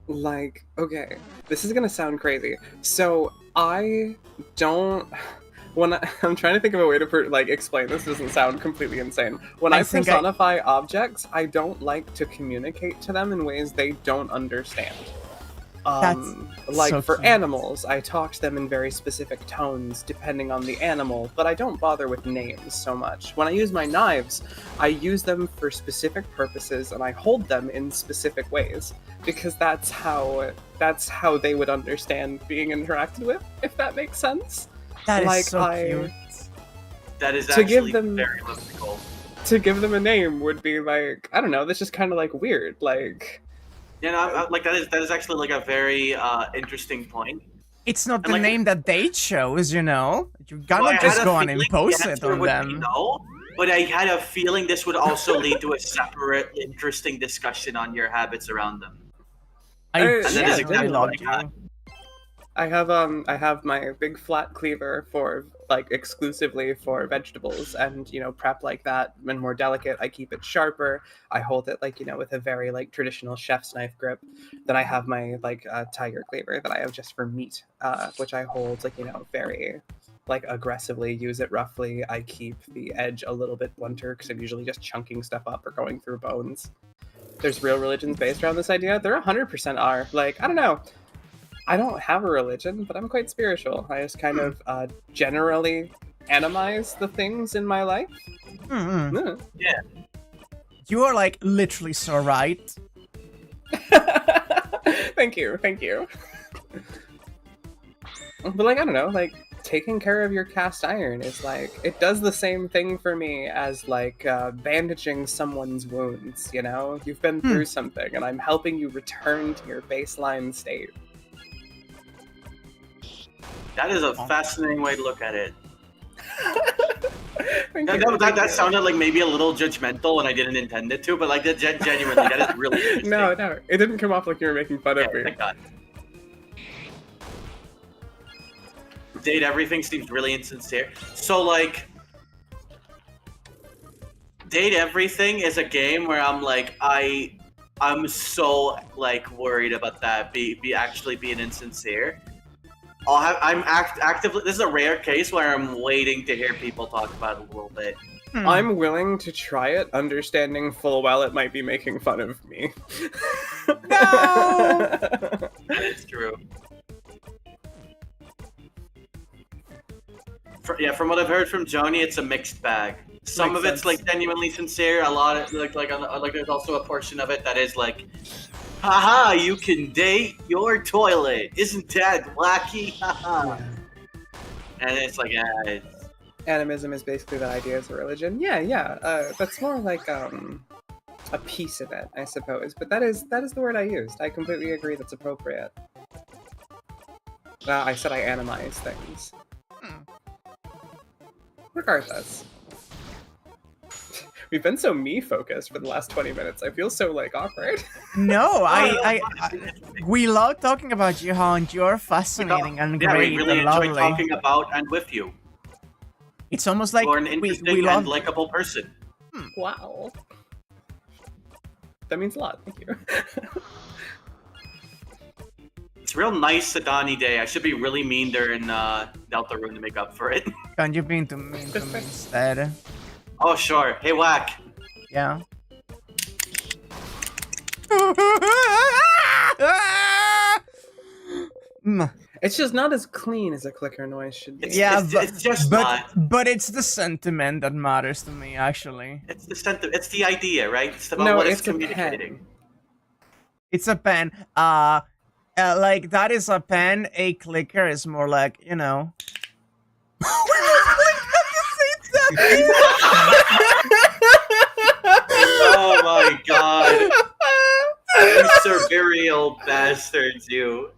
like, okay, this is gonna sound crazy. So, I don't... I'm trying to think of a way to explain this doesn't sound completely insane. When I personify objects, I don't like to communicate to them in ways they don't understand. Like so for animals, I talk to them in very specific tones depending on the animal, but I don't bother with names so much. When I use my knives, I use them for specific purposes and I hold them in specific ways because that's how they would understand being interacted with, if that makes sense. That is so cute. That is actually very mystical. To give them a name would be like, I don't know, that's just kind of like weird, like... Yeah, no, like that is actually like a very interesting point. It's not And, the name that they chose, you know? You're gonna just go on and impose it on them. No, but I had a feeling this would also lead to a separate, interesting discussion on your habits around them. I yeah, really love you. I have my big flat cleaver for like exclusively for vegetables, and prep like that. When more delicate, I keep it sharper. I hold it like with a very like traditional chef's knife grip. Then I have my like tiger cleaver that I have just for meat, which I hold like very like aggressively. Use it roughly. I keep the edge a little bit blunter because I'm usually just chunking stuff up or going through bones. There's real religions based around this idea. There 100% are. Like, I don't know. I don't have a religion, but I'm quite spiritual. I just kind of generally animize the things in my life. Mm-hmm. Yeah. You are like literally so right. Thank you. But like, I don't know, like taking care of your cast iron is like, it does the same thing for me as like bandaging someone's wounds, You've been through something and I'm helping you return to your baseline state. That is a fascinating way to look at it. That sounded like maybe a little judgmental when I didn't intend it to, but like that genuinely, that is really interesting. No, it didn't come off like you were making fun of me. Thank God. Date everything seems really insincere. So like, Date Everything is a game where I'm like, I'm so like worried about that be actually being insincere. I'm actively. This is a rare case where I'm waiting to hear people talk about it a little bit. I'm willing to try it, understanding full well it might be making fun of me. No! That is true. From what I've heard from Joni, it's a mixed bag. Some Makes of it's sense. like genuinely sincere. A lot of like there's also a portion of it that is like, haha, you can date your toilet. Isn't that wacky? Haha. And it's like, Animism is basically that idea as a religion. Yeah. That's more like a piece of it, I suppose. But that is the word I used. I completely agree. That's appropriate. I said I animize things. Regardless. We've been so me-focused for the last 20 minutes. I feel so, like, awkward. No, we love talking about you, and you're fascinating and great we really and enjoy lovely. talking about and with you. It's almost like You're an interesting we love... and likable person. Wow. That means a lot. Thank you. It's a real nice Sedani day. I should be really mean during Deltarune to make up for it. Can you be to me instead? Oh, sure. Hey, Whack. Yeah. It's just not as clean as a clicker noise should be. But it's the sentiment that matters to me, actually. It's the sentiment. It's the idea, right? It's about what it's communicating. It's a pen. Like that is a pen. A clicker is more like, Oh my god. You surreal bastards, you.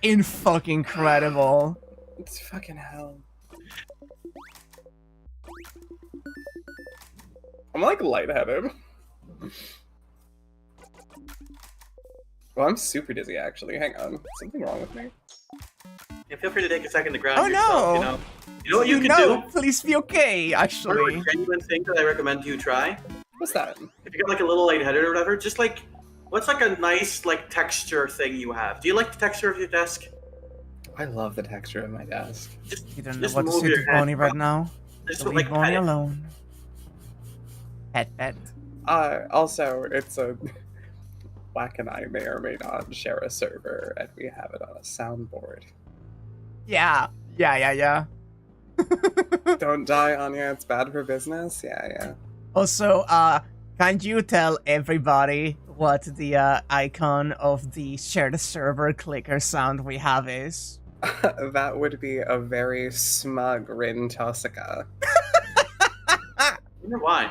Incredible. It's fucking hell. I'm like lightheaded. Well, I'm super dizzy actually. Hang on. Something wrong with me? Yeah, feel free to take a second to ground Oh yourself, no! You know what you can do? Please be okay, actually. A genuine thing that I recommend you try. What's that? If you get like a little lightheaded or whatever, just like, what's like a nice like texture thing you have? Do you like the texture of your desk? I love the texture of my desk. You don't know what to say to Bonnie right now. Just Leave like Bonnie alone. Pet. Also, it's a... Whack and I may or may not share a server, and we have it on a soundboard. Yeah. Don't die, Anya. It's bad for business. Yeah. Also, can you tell everybody what the icon of the shared server clicker sound we have is? That would be a very smug Rin Tosaka. I wonder why.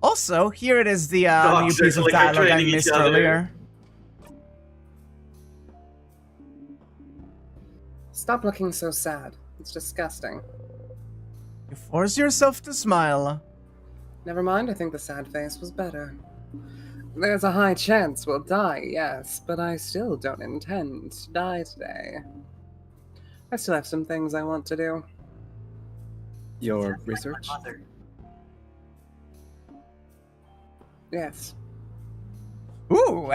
Also, here it is the new Dogs piece of like dialogue I training each missed other. earlier. Stop looking so sad. It's disgusting. You force yourself to smile. Never mind, I think the sad face was better. There's a high chance we'll die, yes, but I still don't intend to die today. I still have some things I want to do. Your research? Yes. Ooh.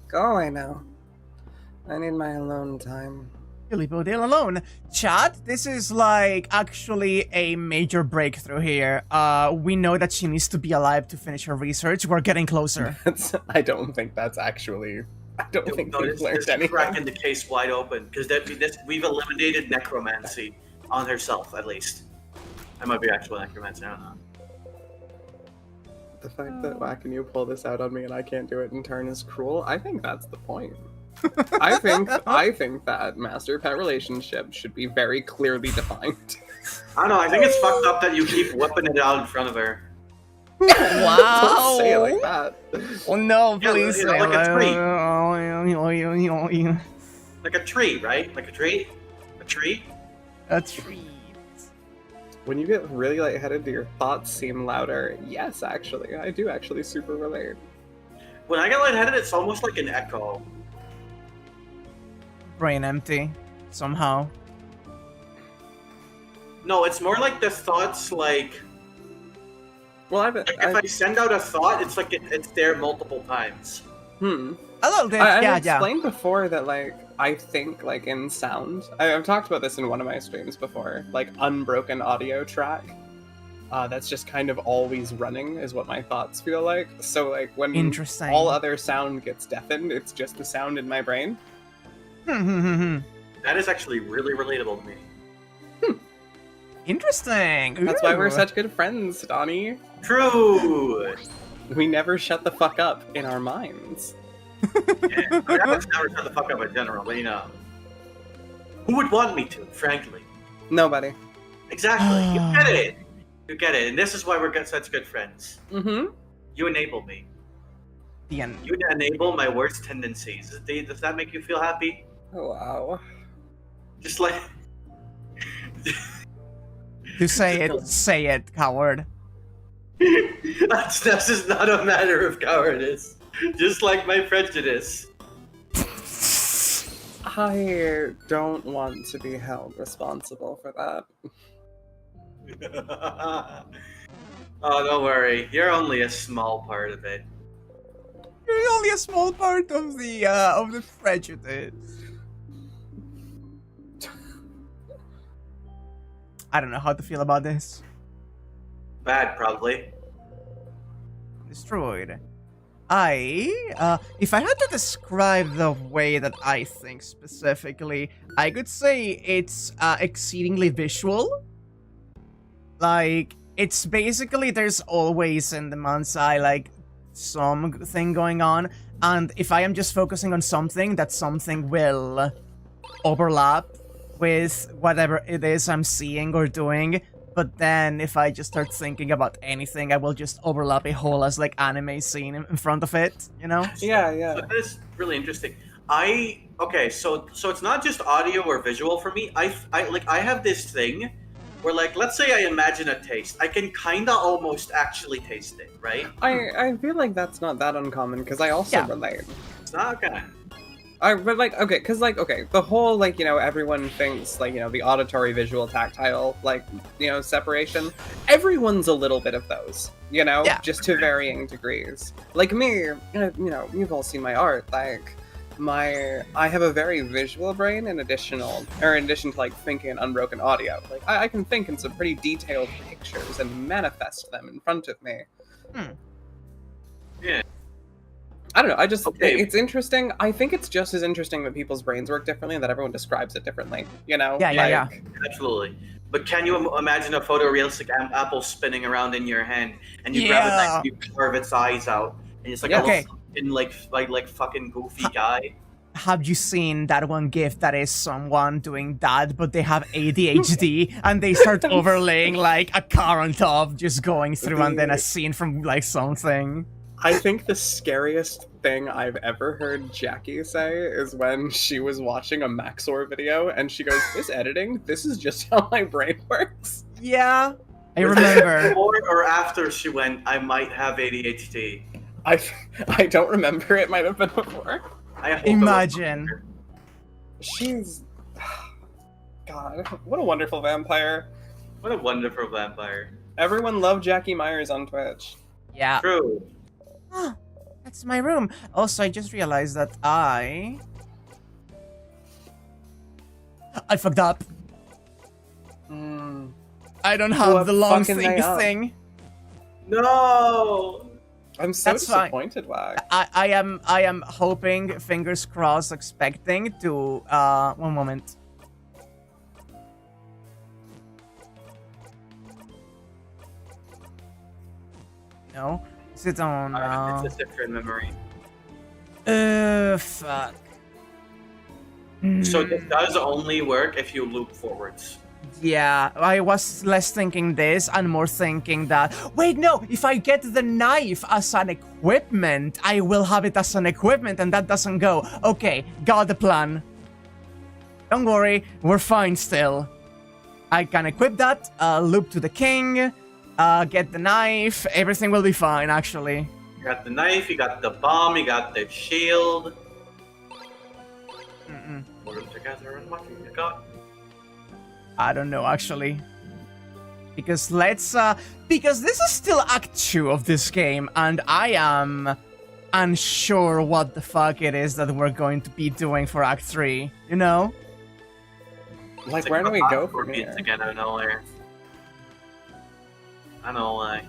Go away now. I need my alone time. Billy Bodale alone. Chat, this is like actually a major breakthrough here. We know that she needs to be alive to finish her research. We're getting closer. I don't think that's actually... I don't think we've learned anything. Cracking the case wide open, because we've eliminated necromancy on herself, at least. I might be actual necromancy, I don't know. The fact that Wack and you pull this out on me and I can't do it in turn is cruel. I think that's the point. I think that master-pet relationship should be very clearly defined. I don't know, I think it's fucked up that you keep whipping it out in front of her. Wow. Don't say it like that. Oh no, Yeah, please. you know, like a tree. tree. Like a tree, right? Like a tree? A tree? A tree. When you get really lightheaded, do your thoughts seem louder? Yes, actually. I do actually super relate. When I get lightheaded, it's almost like an echo. Brain empty. Somehow. No, it's more like the thoughts, like... Well, if I send out a thought, it's like it's there multiple times. A little bit, I explained before that, like, I think, like, in sound... I've talked about this in one of my streams before. Like, unbroken audio track. That's just kind of always running, is what my thoughts feel like. So, like, when all other sound gets deafened, it's just the sound in my brain. That is actually really relatable to me. Interesting. That's why we're such good friends, Donnie. True! We never shut the fuck up in our minds. Yeah, I mean, I would never shut the fuck up in general, but you know. Who would want me to, frankly? Nobody. Exactly. You get it. You get it. And this is why we're such good friends. Mm-hmm. You enable me. The end. You enable my worst tendencies. Does that make you feel happy? Oh, wow. Just like... You say it, coward. This is not a matter of cowardice. Just like my prejudice. I don't want to be held responsible for that. Oh, don't worry. You're only a small part of it. You're only a small part of the prejudice. I don't know how to feel about this. Bad, probably. Destroyed. If I had to describe the way that I think specifically, I could say it's exceedingly visual. Like, it's basically, there's always in the man's eye, like, something going on, and if I am just focusing on something, that something will overlap with whatever it is I'm seeing or doing. But then if I just start thinking about anything, I will just overlap a whole as like anime scene in front of it, you know? Yeah. So this is really interesting. Okay, so it's not just audio or visual for me. I have this thing where, like, let's say I imagine a taste. I can kinda almost actually taste it, right? I feel like that's not that uncommon, because I also relate. It's not okay. But, like, okay, because, like, okay, the whole, like, you know, everyone thinks, like, you know, the auditory, visual, tactile, like, you know, separation. Everyone's a little bit of those, you know? Yeah. Just to varying degrees. Like me, you know, you've all seen my art, like, I have a very visual brain in addition to, like, thinking in unbroken audio. Like, I can think in some pretty detailed pictures and manifest them in front of me. Yeah. I don't know, it's interesting. I think it's just as interesting that people's brains work differently and that everyone describes it differently, you know? Yeah. Absolutely. But can you imagine a photorealistic apple spinning around in your hand, and you grab it and you carve its eyes out, and it's like a little fucking, like fucking goofy guy? Have you seen that one GIF that is someone doing that, but they have ADHD, and they start overlaying, like, a car on top, just going through, and then a scene from, like, something? I think the scariest thing I've ever heard Jackie say is when she was watching a Maxor video and she goes, "This editing, this is just how my brain works." Yeah, I remember. Before or after she went, I might have ADHD. I don't remember. It might have been before. I hope Imagine. She's... God, what a wonderful vampire. What a wonderful vampire. Everyone loved Jackie Myers on Twitch. Yeah. True. Oh, that's my room. Also, I just realized that I fucked up. I don't have What the long fucking they up? thing. No! I'm so That's fine. disappointed, Wag. I am hoping, fingers crossed, expecting to one moment. No, sit on. It's a different memory. Fuck. So this does only work if you loop forwards. Yeah, I was less thinking this and more thinking that, wait, no, if I get the knife as an equipment, I will have it as an equipment and that doesn't go. Okay, got the plan. Don't worry, we're fine still. I can equip that, loop to the king, get the knife, everything will be fine, actually. You got the knife, you got the bomb, you got the shield. Put them together and what you got? I don't know, actually. Because because this is still Act 2 of this game, and I am unsure what the fuck it is that we're going to be doing for Act 3, you know? Like, where do we go from here? Again, I don't know where. I don't know why.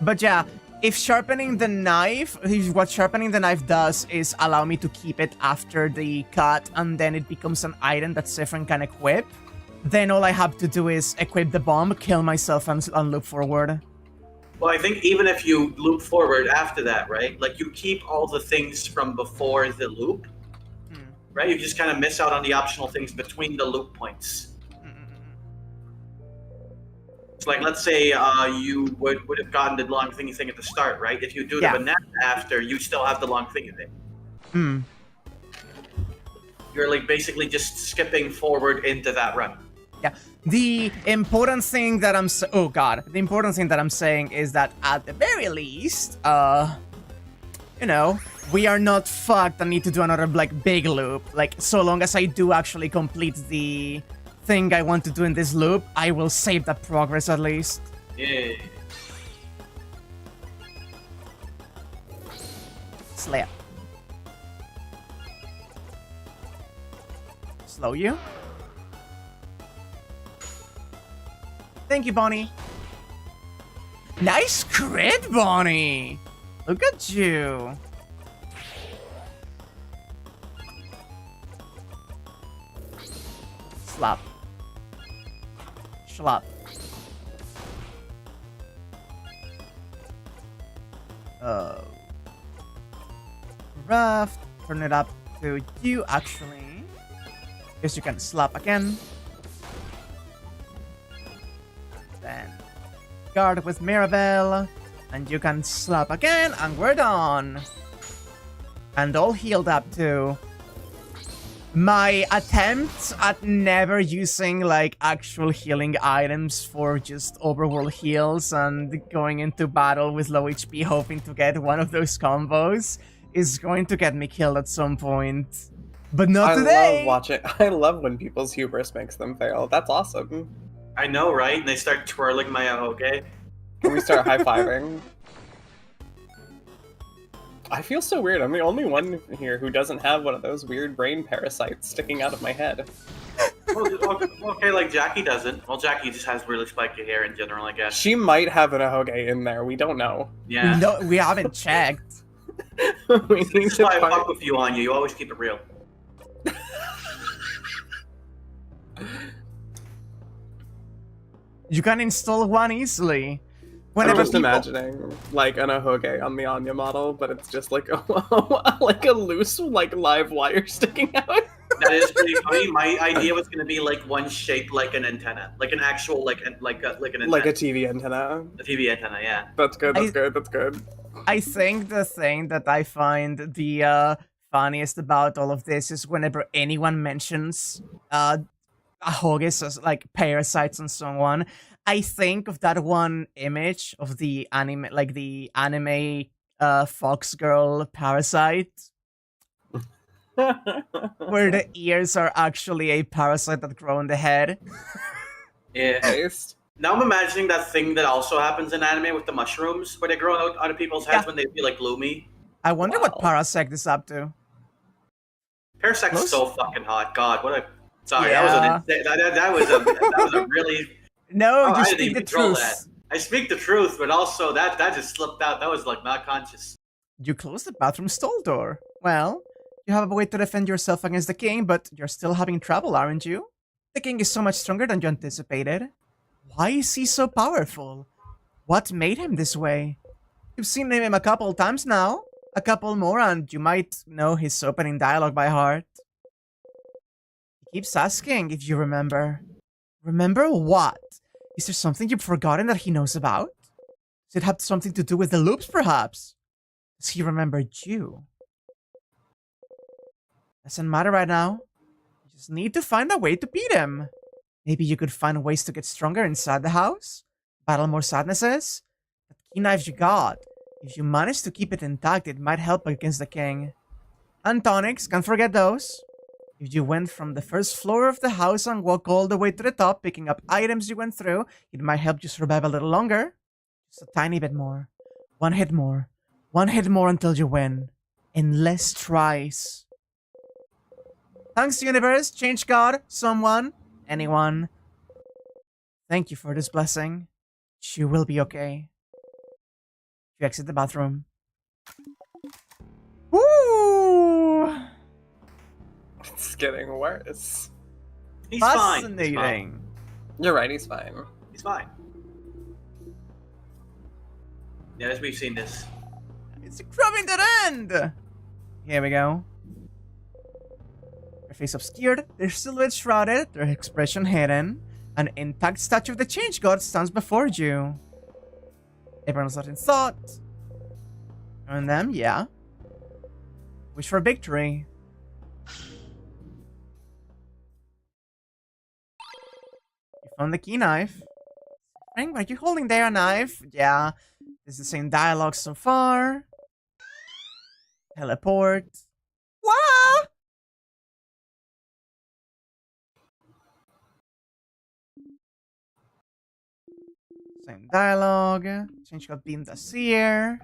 But yeah, if what sharpening the knife does is allow me to keep it after the cut, and then it becomes an item that Siffrin can equip, then all I have to do is equip the bomb, kill myself, and loop forward. Well, I think even if you loop forward after that, right? Like, you keep all the things from before the loop, right? You just kind of miss out on the optional things between the loop points. It's like, let's say you would have gotten the long thingy thing at the start, right? If you do the banana after, you still have the long thingy thing. You're like basically just skipping forward into that run. Yeah. The important thing that I'm saying is that at the very least, you know, we are not fucked and need to do another like big loop. Like, so long as I do actually complete the thing I want to do in this loop, I will save that progress at least. Yeah. Slap. Slow you. Thank you, Bonnie. Nice crit, Bonnie. Look at you. Slap. Slap. Rough. Turn it up to you, actually. Guess you can slap again. Then guard with Mirabelle. And you can slap again, and we're done. And all healed up too. My attempts at never using like actual healing items for just overworld heals and going into battle with low HP hoping to get one of those combos is going to get me killed at some point. But not today! I love when people's hubris makes them fail. That's awesome. I know, right? And they start twirling my okay. Can we start high-fiving? I feel so weird. I'm the only one here who doesn't have one of those weird brain parasites sticking out of my head. Okay, like Jackie doesn't. Well, Jackie just has really spiky hair in general, I guess. She might have an ahoge in there. We don't know. Yeah. We haven't checked. This is why I fuck with you on you. You always keep it real. You can install one easily. I'm just imagining like an ahoge on the Anya model, but it's just like a loose like live wire sticking out. That is pretty funny. My idea was gonna be like one shaped like an antenna, like an actual like an antenna. Like a TV antenna. A TV antenna, yeah. That's good. That's good. I think the thing that I find the funniest about all of this is whenever anyone mentions haggis as like parasites and so on, I think of that one image of the anime, like the anime fox girl parasite, where the ears are actually a parasite that grow on the head. Yeah. Taste. Now I'm imagining that thing that also happens in anime with the mushrooms, where they grow out of people's heads when they feel like gloomy. I wonder what Parasect is up to. Parasect's Close? so fucking hot. God, what a... Sorry, Yeah. that was a really... No, Oh, you I didn't speak even the control truth. that. I speak the truth, but also that just slipped out. That was like not conscious. You closed the bathroom stall door. Well, you have a way to defend yourself against the king, but you're still having trouble, aren't you? The king is so much stronger than you anticipated. Why is he so powerful? What made him this way? You've seen him a couple times now. A couple more and you might know his opening dialogue by heart. He keeps asking if you remember. Remember what? Is there something you've forgotten that he knows about? Does it have something to do with the loops, perhaps? Does he remember you? Doesn't matter right now. You just need to find a way to beat him. Maybe you could find ways to get stronger inside the house? Battle more sadnesses? That key knife you got. If you manage to keep it intact, it might help against the king. And tonics, can't forget those. If you went from the first floor of the house and walk all the way to the top, picking up items you went through, it might help you survive a little longer. Just a tiny bit more. One hit more. One hit more until you win. In less tries. Thanks, universe, change God, someone, anyone. Thank you for this blessing. You will be okay. You exit the bathroom. Woo! It's getting worse. He's fine. Fascinating. You're right, he's fine. He's fine. Yes, we've seen this. It's coming to the end! Here we go. Their face obscured, their silhouette shrouded, their expression hidden. An intact statue of the Change God stands before you. Everyone's not in thought. And them, yeah. Wish for victory. You found the key knife. Frank, are you holding there a knife? Yeah. It's the same dialogue so far. Teleport. Wow! Same dialogue. Change got beamed us here.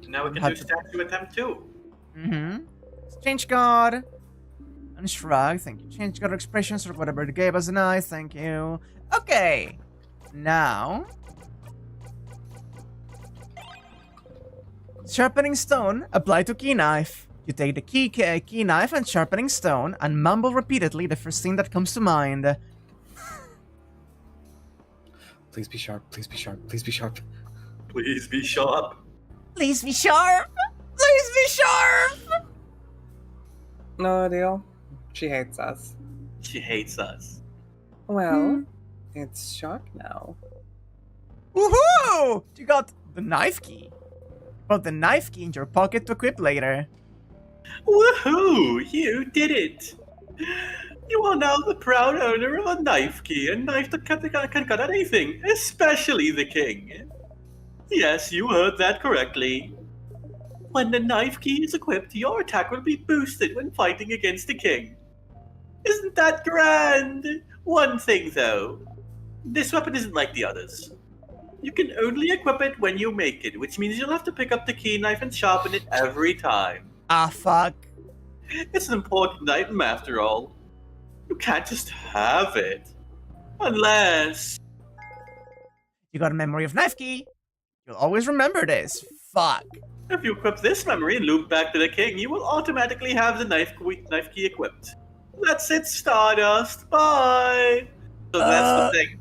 Now we can do statue attempt 2. Mm-hmm. Change God. And shrug. Thank you. Change God expressions or whatever they gave us an eye. Thank you. Okay. Now. Sharpening stone. Apply to key knife. You take the key knife and sharpening stone and mumble repeatedly the first thing that comes to mind. Please be sharp. Please be sharp. Please be sharp. Please be sharp. Please be sharp. Please be sharp. No deal. She hates us. She hates us. Well, it's sharp now. Woohoo! You got the knife key. Put the knife key in your pocket to equip later. Woohoo! You did it! You are now the proud owner of a knife key, a knife that can cut anything, especially the king. Yes, you heard that correctly. When the knife key is equipped, your attack will be boosted when fighting against the king. Isn't that grand? One thing though, this weapon isn't like the others. You can only equip it when you make it, which means you'll have to pick up the key knife and sharpen it every time. Ah, fuck. It's an important item after all. You can't just have it. Unless... You got a memory of knife key. You'll always remember this. Fuck. if you equip this memory and loop back to the king, you will automatically have the knife key equipped. That's it, Stardust. Bye! So that's the thing.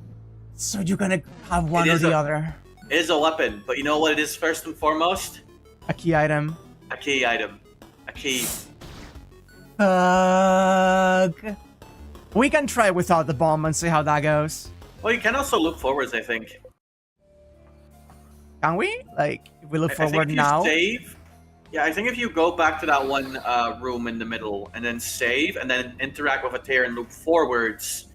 So you're gonna have one or the other. It is a weapon, but you know what it is first and foremost? A key item. A key item. A key. Fuck. We can try without the bomb and see how that goes. Well, you can also look forwards, I think. Can we? Like, if we look I think forward if you now. save, yeah, I think if you go back to that one room in the middle and then save and then interact with a tear and loop forwards,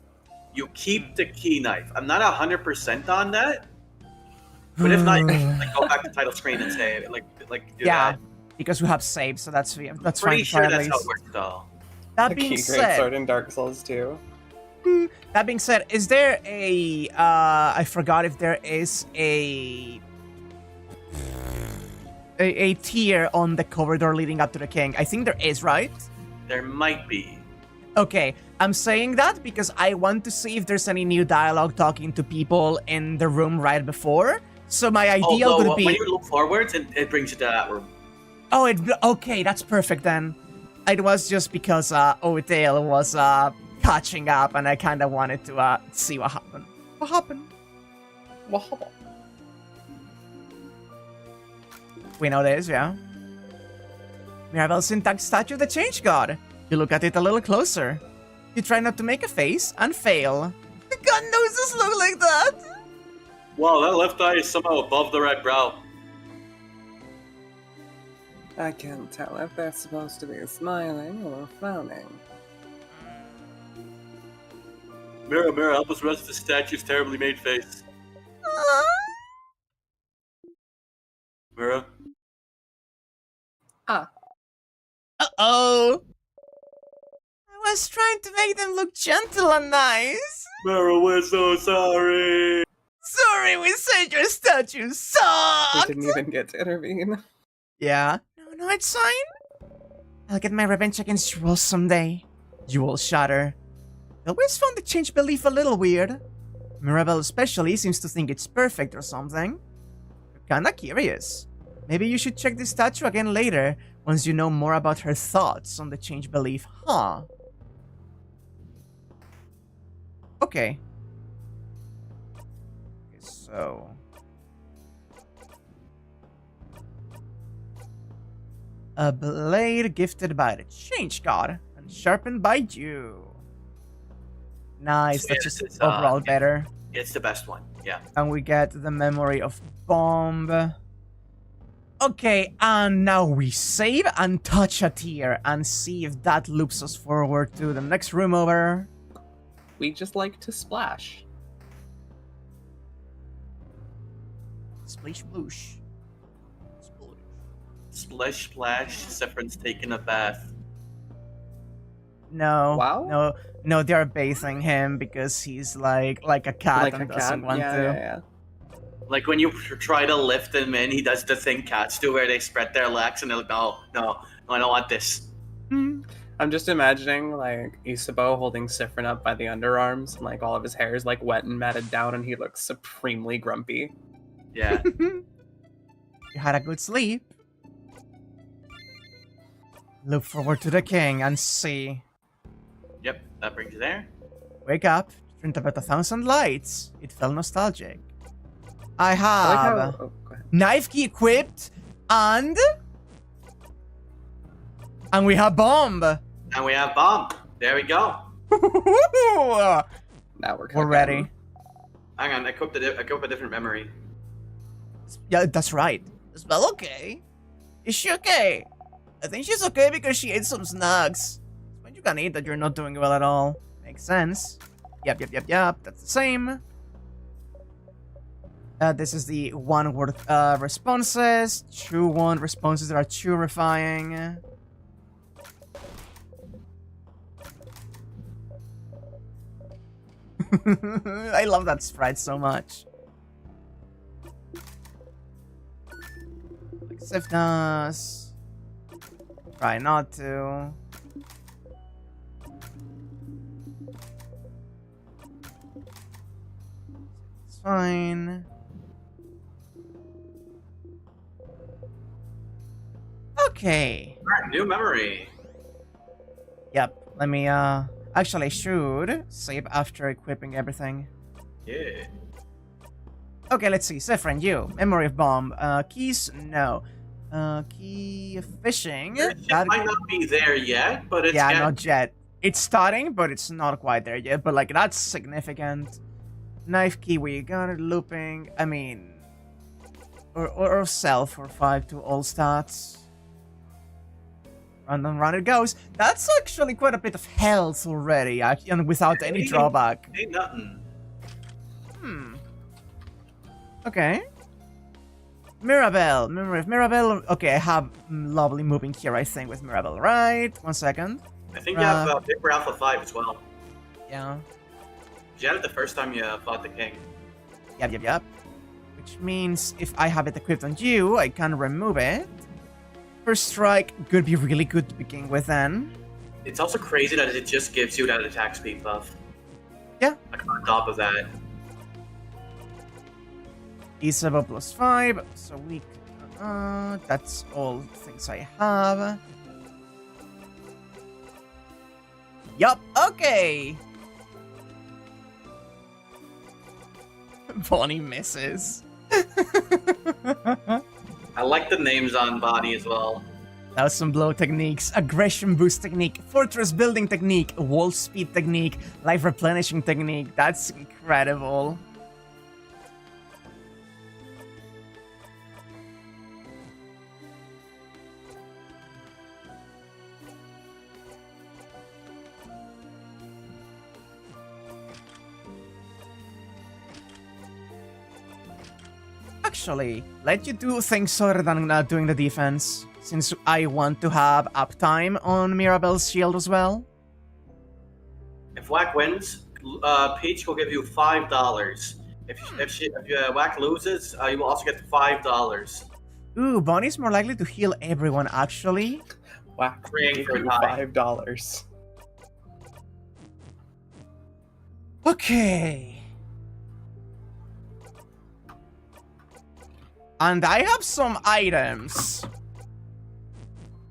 you keep the key knife. I'm not 100% on that, but if not, you can like go back to title screen and save, like do Yeah, that. because we have saved, so that's fine. Pretty To sure try at that's how it least. works, though. That The being key great said, sword in Dark Souls 2. that being said, is there a I forgot if there is a tier on the corridor leading up to the king. I think there is, right? There might be. Okay, I'm saying that because I want to see if there's any new dialogue talking to people in the room right before. So my ideal would be when you look forwards, it brings you to that room. Oh, okay, that's perfect then. It was just because Otail was catching up, and I kind of wanted to see what happened. What happened? We know this, yeah. Mirabelle's syntax statue of the Change God. You look at it a little closer. You try not to make a face and fail. God knows this look like that. Wow, that left eye is somehow above the right brow. I can't tell if they're supposed to be smiling or frowning. Mirror, mirror, help us rest the statue's terribly made face. Mirror. Uh-oh. I was trying to make them look gentle and nice. Mirror, we're so sorry. Sorry, we said your statue We sucked. didn't even get to intervene. Yeah. No, it's fine. I'll get my revenge against you all someday. You will shatter. I always found the change belief a little weird. Mirabelle especially seems to think it's perfect or something. Kinda curious. Maybe you should check this statue again later, once you know more about her thoughts on the change belief, huh? Okay. So... a blade gifted by the Change God and sharpened by you. Nice, So that's yes, just it's, overall better. It's the best one, yeah. And we get the memory of Bomb. Okay, and now we save and touch a tier and see if that loops us forward to the next room over. We just like to splash. Splish bloosh. Splish splash, Sephron's taking a bath. No. Wow. No, they're bathing him because he's like a cat Like and a doesn't cat. want to. Yeah. Like when you try to lift him in, he does the thing cats do where they spread their legs and they're like, no, I don't want this. I'm just imagining like Isabeau holding Siffrin up by the underarms and like all of his hair is like wet and matted down and he looks supremely grumpy. Yeah. You had a good sleep. Look forward to the king and see. Yep, that brings you there. Wake up, dreamt about 1,000 lights. It felt nostalgic. I I have like how, go ahead. knife key equipped and we have bomb. And we have bomb. There we go. Now we're We're ready. Hang on, I equipped a different memory. Yeah, that's right. Is Belle okay? Is she okay? I think she's okay because she ate some snacks. When you can eat that, you're not doing well at all. Makes sense. Yep. That's the same. This is the one-word responses. Two-word responses that are churifying. I love that sprite so much. Like Sifnas. Try not to. It's fine. Okay. Alright, new memory. Yep. Let me actually I should save after equipping everything. Yeah. Okay, let's see. Sephron, you. Memory of bomb. Keys, no. Key of fishing. It might not be there yet, but it's Not yet. It's starting, but it's not quite there yet. But like that's significant. Knife key, we got it. Looping. I mean, or sell for 5 to all stats. Run it goes. That's actually quite a bit of health already, and without any drawback. Ain't nothing. Okay. Mirabelle. Okay, I have lovely moving here, I think, with Mirabelle, right? 1 second. I think you have Paper Alpha 5 as well. Yeah. You had it the first time you fought the king. Yep. Which means if I have it equipped on you, I can remove it. First strike could be really good to begin with then. It's also crazy that it just gives you that attack speed buff. Yeah. Like on top of that. E7 plus 5, so we... that's all things I have. Yup, okay! Bonnie misses. I like the names on Bonnie as well. Thousand blow techniques, aggression boost technique, fortress building technique, wall speed technique, life replenishing technique. That's incredible. Actually, let you do things other than doing the defense, since I want to have uptime on Mirabelle's shield as well. If Wack wins, Peach will give you $5. If Wack loses, you will also get $5. Ooh, Bonnie's more likely to heal everyone, actually. Wow, Praying for a tie. $5. Okay. And I have some items.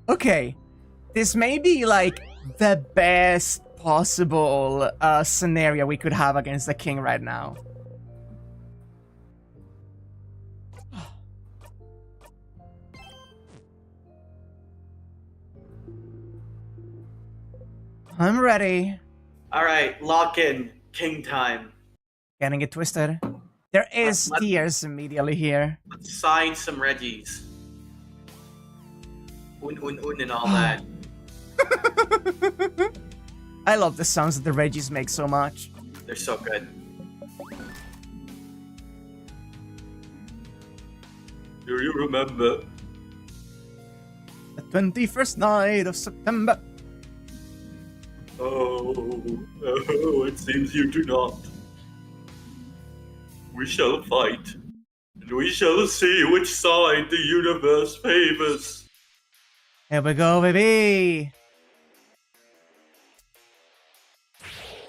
Okay. This may be, like, the best possible scenario we could have against the king right now. I'm ready. Alright, lock in. King time. Getting it twisted. There is tears immediately here. Let's sign some Reggies. And all that. I love the sounds that the Reggies make so much. They're so good. Do you remember? The 21st night of September. Oh, it seems you do not. We shall fight, and we shall see which side the universe favors. Here we go, baby!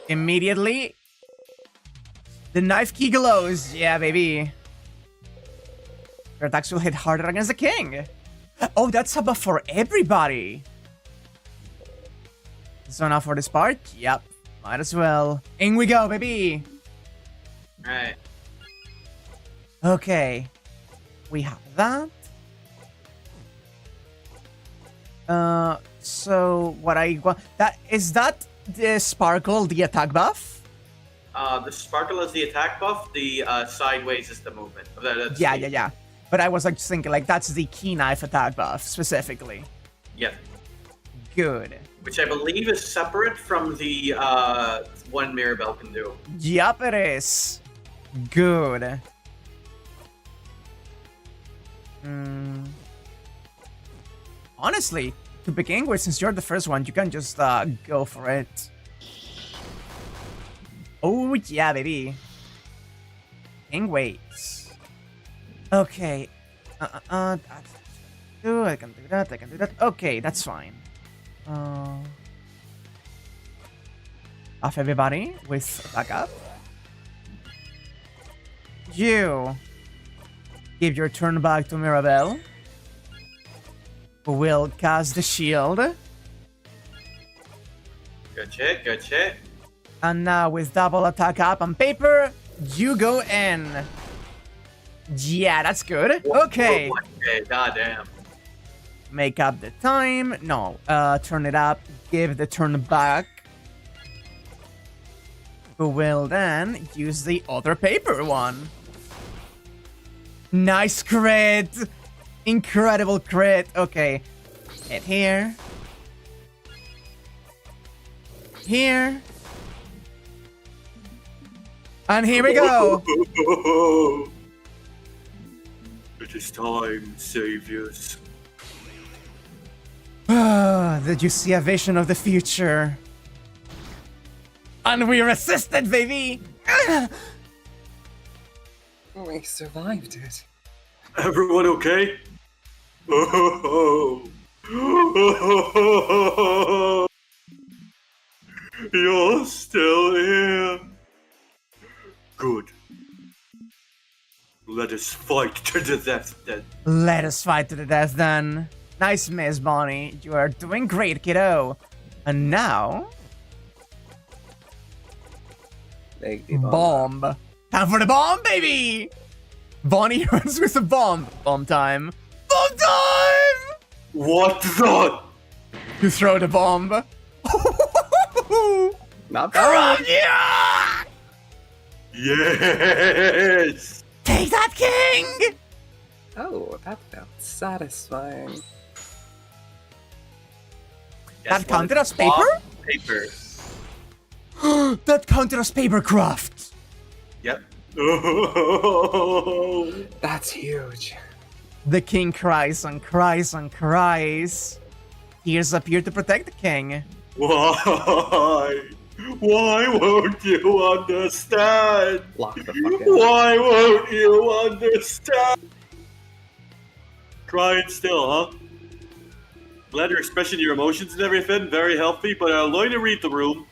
Immediately, the knife key glows. Yeah, baby. Your attacks will hit harder against the king. Oh, that's a buff for everybody. So now for this part, yep, might as well. In we go, baby. Alright. Okay, we have that. So what I want, that is that the sparkle, the attack buff? The sparkle is the attack buff, the sideways is the movement. Yeah. But I was like thinking like that's the key knife attack buff specifically. Yeah. Good. Which I believe is separate from the one Mirabelle can do. Yup, it is. Good. Honestly, to begin with, since you're the first one, you can just go for it. Oh yeah, baby. King waits. Okay. I can do that. Okay, that's fine. Off everybody with backup. You give your turn back to Mirabelle, who will cast the shield. Good shit. And now with double attack up on paper, you go in. Yeah, that's good. Okay. Okay, goddamn. Make up the time. No, turn it up. Give the turn back. Who will then use the other paper one. Nice crit. Incredible crit. Okay. Hit here. Here. And here we go. It is time, saviors. Did you see a vision of the future? And we resisted, baby! We survived it. Everyone okay? You're still here. Good. Let us fight to the death then. Let us fight to the death then. Nice miss, Bonnie. You are doing great, kiddo. And now... Bomb. Time for the bomb, baby! Bonnie runs with the bomb. Bomb time. Bomb time! What the? You throw the bomb. Not bad. Yeah! Yes! Take that, king! Oh, that felt satisfying. That counted as paper? Paper. That counted as papercraft. Yep. That's huge. The king cries and cries and cries. Tears appear to protect the king. Why? Why won't you understand? Lock the fuck in. Why won't you understand? Crying still, huh? Glad you're expressing your emotions and everything. Very healthy, but I'm going to read the room.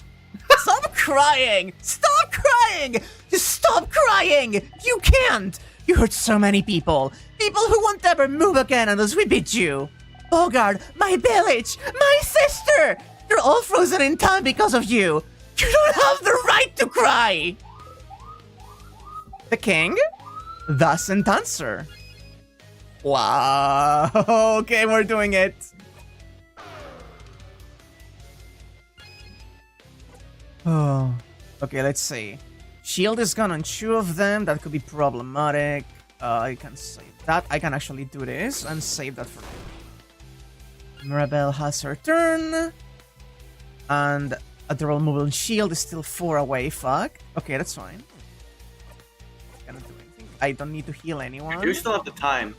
Stop crying! Stop crying! Just stop crying! You can't! You hurt so many people. People who won't ever move again unless we beat you. Bogard, my village, my sister! They're all frozen in time because of you. You don't have the right to cry! The king doesn't answer. Wow. Okay, we're doing it. Oh. Okay, let's see. Shield is gone on 2 of them. That could be problematic. I can save that. I can actually do this and save that for Mirabelle has her turn. And a double mobile shield is still 4 away. Fuck. Okay, that's fine. Cannot do anything. I don't need to heal anyone. You still have the time.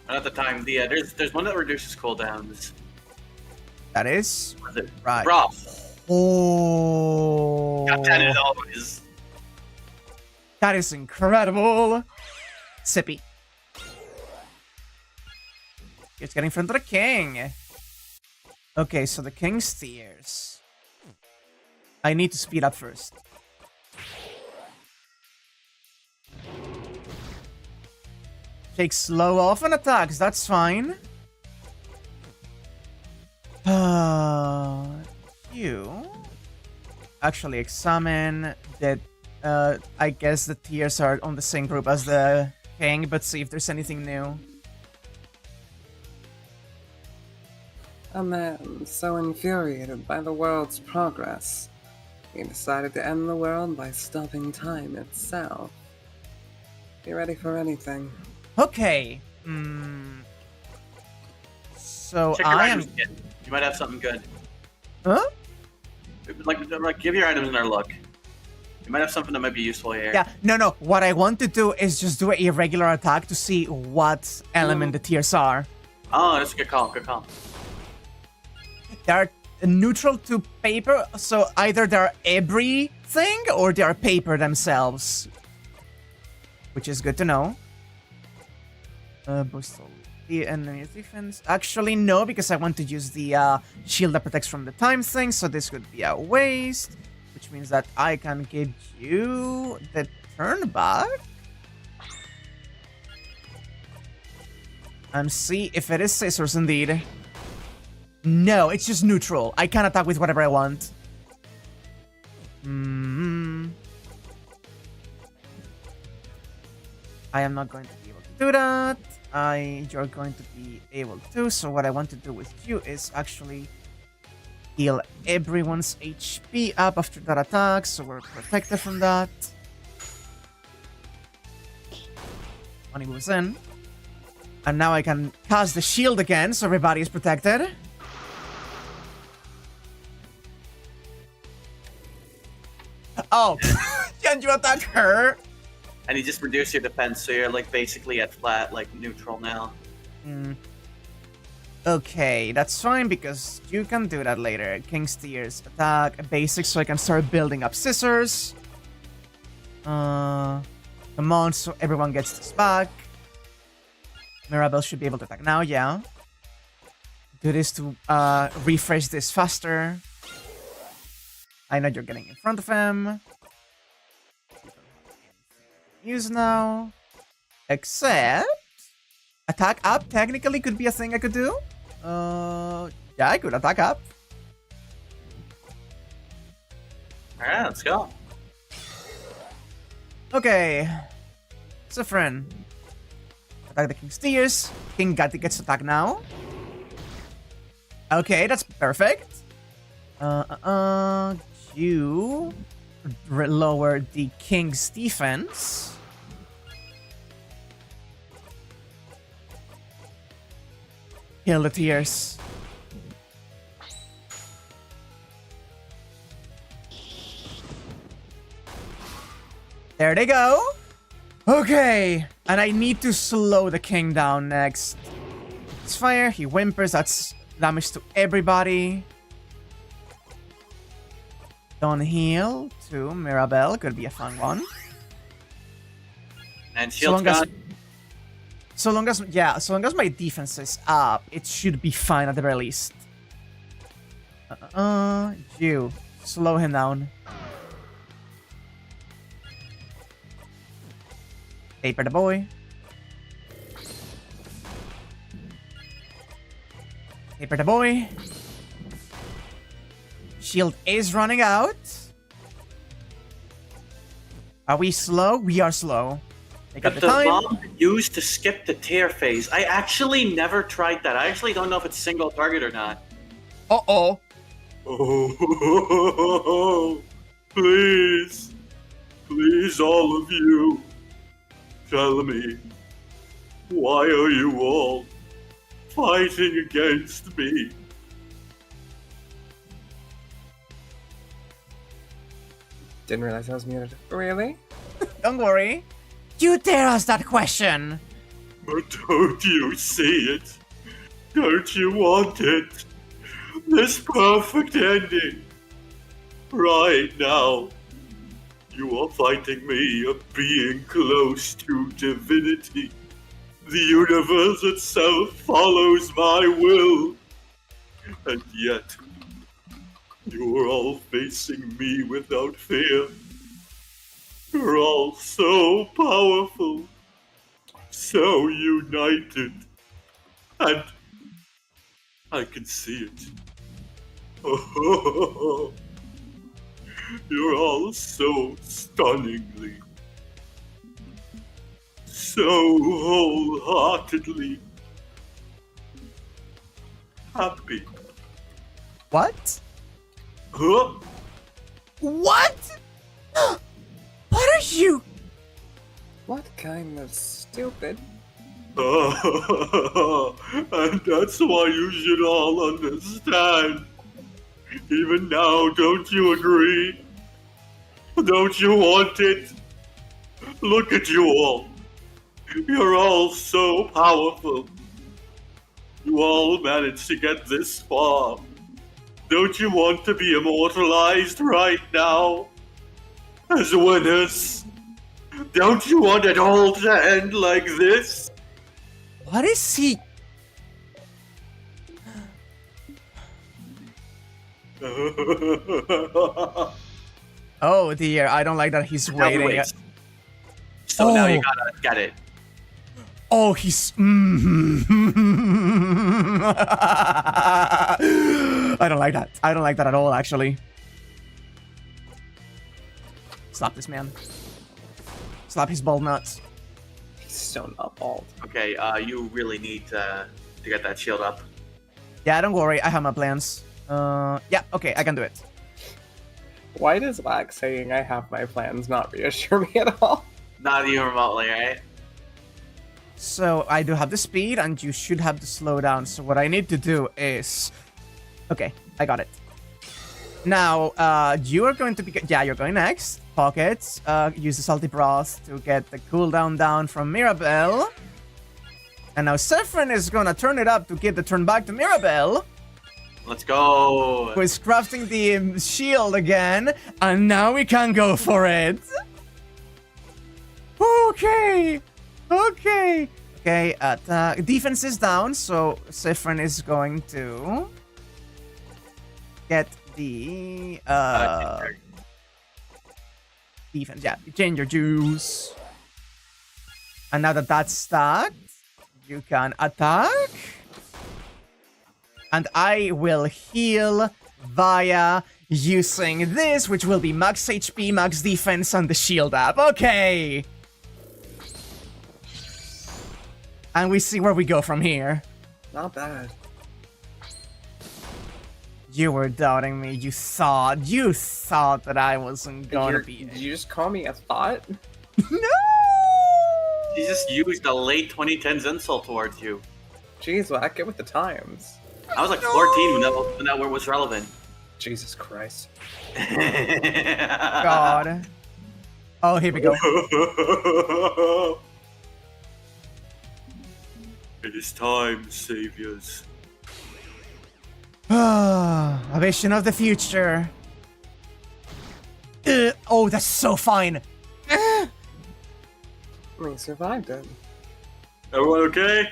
Not at the time. The there's one that reduces cooldowns. That is Was it? right. Rough. Oh, Got 10 as always. that is incredible. Sippy. It's getting in front of the king. Okay, so the king's tears. I need to speed up first. Take slow off on attacks, that's fine. You actually examine that. I guess the tears are on the same group as the king, but see if there's anything new. A man so infuriated by the world's progress, he decided to end the world by stopping time itself. Be ready for anything. Okay. So Check your I am. items again. You might have something good. Huh? Like give your items another look. You might have something that might be useful here. Yeah. No. What I want to do is just do an irregular attack to see what element the tears are. Oh, that's a good call. Good call. They're neutral to paper, so either they're everything or they are paper themselves, which is good to know. Boost the enemy's defense. Actually, no, because I want to use the shield that protects from the time thing, so this could be a waste, which means that I can give you the turn back and see if it is scissors indeed. No, it's just neutral. I can attack with whatever I want. I am not going to be able to do that. You're going to be able to. So what I want to do with you is actually Heal everyone's HP up after that attack, so we're protected from that. Money moves in. And now I can cast the shield again, so everybody is protected. Oh, can you attack her? And you just reduce your defense, so you're like basically at flat, like neutral now. Okay, that's fine because you can do that later. King's Tears attack basic, so I can start building up scissors. Come on, so everyone gets this back. Mirabelle should be able to attack now, yeah. Do this to refresh this faster. I know you're getting in front of him. Use now. Except attack up technically could be a thing I could do. Yeah, I could attack up. Alright, let's go. Okay. Zephyrin. Attack the King's Tears. King Gatti gets attack now. Okay, that's perfect. You lower the King's defense. Heal the tears. There they go. Okay. And I need to slow the king down next. It's fire. He whimpers. That's damage to everybody. Don't heal to Mirabelle. Could be a fun one. And shield's gone. So long as my defense is up, it should be fine at the very least. You. Slow him down. Paper the boy. Paper the boy. Shield is running out. Are we slow? We are slow. Take up But the time. bomb used to skip the tear phase. I actually never tried that. I actually don't know if it's single target or not. Uh-oh. Oh, please. Please, all of you. Tell me, why are you all fighting against me? Didn't realize I was muted. Really? Don't worry. You dare us that question. But don't you see it? Don't you want it? This perfect ending. Right now. You are fighting me, a being close to divinity. The universe itself follows my will. And yet, you are all facing me without fear. You're all so powerful, so united. And I can see it. Oh, you're all so stunningly, so wholeheartedly happy. What? Huh? What? What are you? What kind of stupid? And that's why you should all understand. Even now, don't you agree? Don't you want it? Look at you all. You're all so powerful. You all managed to get this far. Don't you want to be immortalized right now? As winners? Don't you want it all to end like this? What is he? Oh dear, I don't like that he's waiting. So now you gotta get it. Oh, he's. I don't like that. I don't like that at all, actually. Slap this man. Slap his bald nuts. He's so not bald. Okay, you really need to get that shield up. Yeah, don't worry. I have my plans. Yeah, okay, I can do it. Why does Wax saying I have my plans not reassure me at all? Not even remotely, right? So I do have the speed, and you should have the slowdown. So what I need to do is... Okay, I got it. Now, you are going to be... Yeah, you're going next. Pockets. Use the salty broth to get the cooldown down from Mirabelle. And now Sephron is gonna turn it up to give the turn back to Mirabelle. Let's go. Who is crafting the shield again. And now we can go for it. Okay. Okay. Okay, defense is down, so Sephron is going to get the defense. Yeah, ginger juice. And now that that's stacked, you can attack. And I will heal via using this, which will be max HP, max defense, and the shield app. Okay. And we see where we go from here. Not bad. You were doubting me. You thought that I wasn't gonna be. Did you just call me a thought? No! He just used a late 2010s insult towards you. Jeez, Wack, get with the times. I was like 14 when that word was relevant. Jesus Christ. God. Oh, here we go. It is time, saviors. A vision of the future. Oh, that's so fine. We survived it. Everyone okay?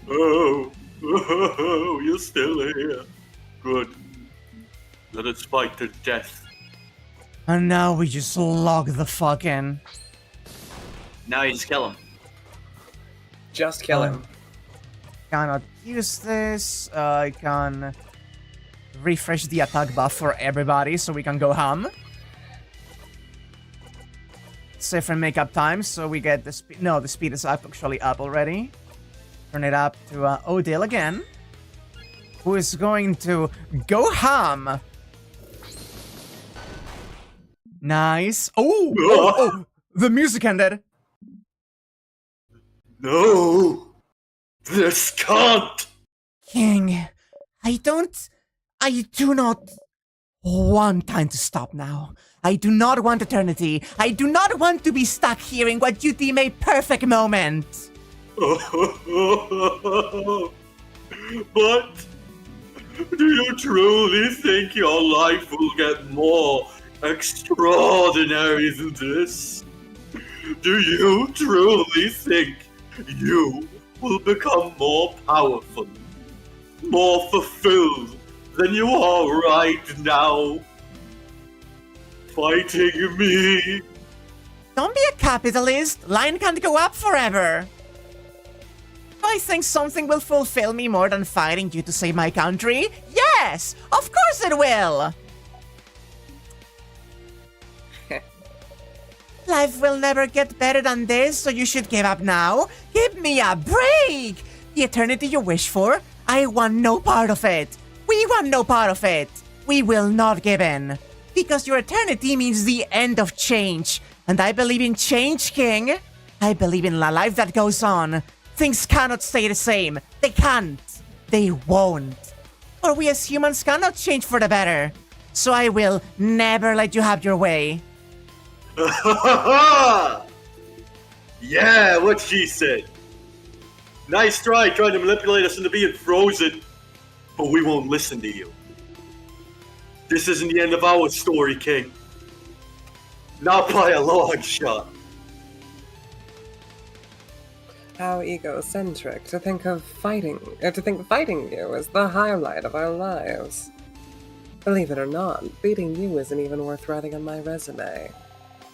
Oh, you're still here. Good. Let us fight to death. And now we just log the fuck in. Now you just kill him. Just kill him. Cannot use this. I can refresh the attack buff for everybody so we can go ham. Sephron make up time so we get the speed. No, the speed is actually up already. Turn it up to Odile again. Who is going to go ham? Nice. Oh, the music ended. No! This can't! King, I do not want time to stop now. I do not want eternity. I do not want to be stuck here in what you deem a perfect moment. But do you truly think your life will get more extraordinary than this? Do you truly think you will become more powerful, more fulfilled than you are right now? Fighting me? Don't be a capitalist. Line can't go up forever. I think something will fulfill me more than fighting you to save my country. Yes, of course it will. Life will never get better than this, so you should give up now. Give me a break! The eternity you wish for, I want no part of it. We want no part of it. We will not give in. Because your eternity means the end of change. And I believe in change, King. I believe in a life that goes on. Things cannot stay the same. They can't. They won't. Or we as humans cannot change for the better. So I will never let you have your way. Yeah, what she said. Nice try trying to manipulate us into being frozen, but we won't listen to you. This isn't the end of our story, King. Not by a long shot. How egocentric to think fighting you is the highlight of our lives. Believe it or not, beating you isn't even worth writing on my resume.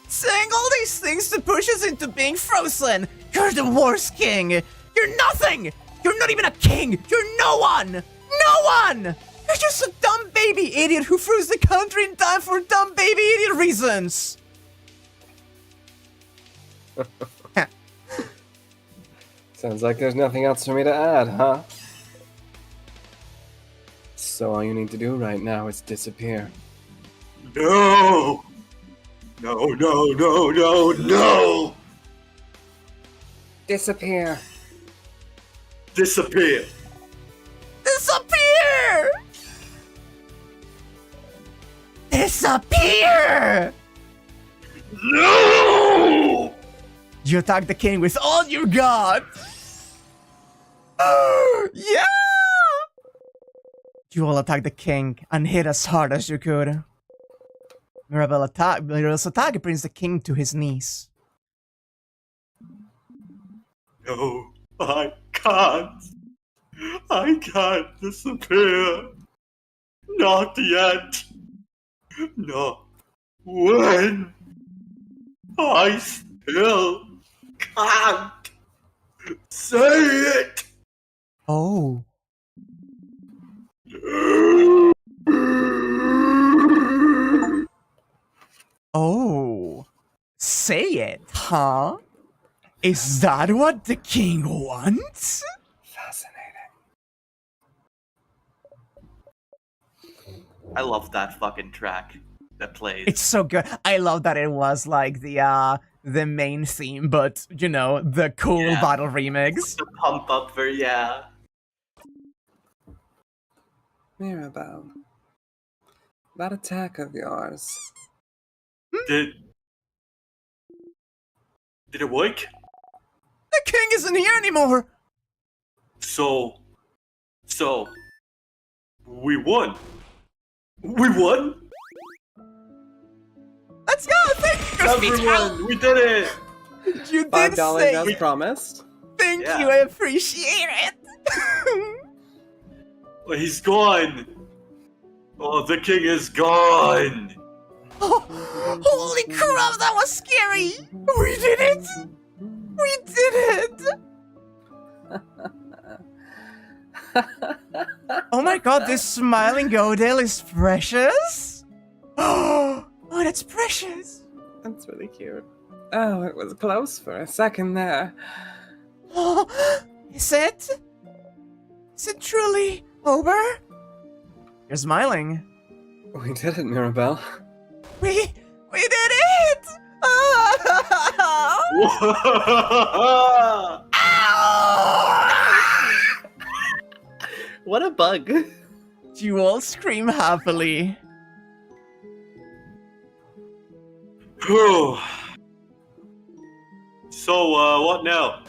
Saying all these things to push us into being frozen! You're the worst king! You're nothing! You're not even a king! You're no one! No one! You're just a dumb baby idiot who froze the country in time for dumb baby idiot reasons! Sounds like there's nothing else for me to add, huh? So all you need to do right now is disappear. No! No, no, no, no, no! Disappear! Disappear! Disappear! Disappear! No! You attack the king with all you got! Yeah! You all attack the king and hit as hard as you could. Mirabelle's attack brings the king to his knees. No, I can't. I can't disappear. Not yet. Not when. I still can't say it. Oh. Oh. Say it, huh? Is that what the king wants? Fascinating. I love that fucking track that plays. It's so good. I love that it was like the main theme, but you know, the cool battle remix. The pump up for Mirabelle, that attack of yours. Did it work? The king isn't here anymore. So we won. We won. Let's go. Thank you, Everyone, we did it. You did $5 say as it. promised. Thank Yeah. you. I appreciate it. Well, he's gone. Oh, the king is gone. Oh, holy crap! That was scary. We did it. We did it. Oh my god, this smiling Godale is precious. Oh, that's precious. That's really cute. Oh, it was close for a second there. Oh, is it? Is it truly over? You're smiling. We did it, Mirabelle. We did it! Oh! What a bug. You all scream happily. Whew. So, what now?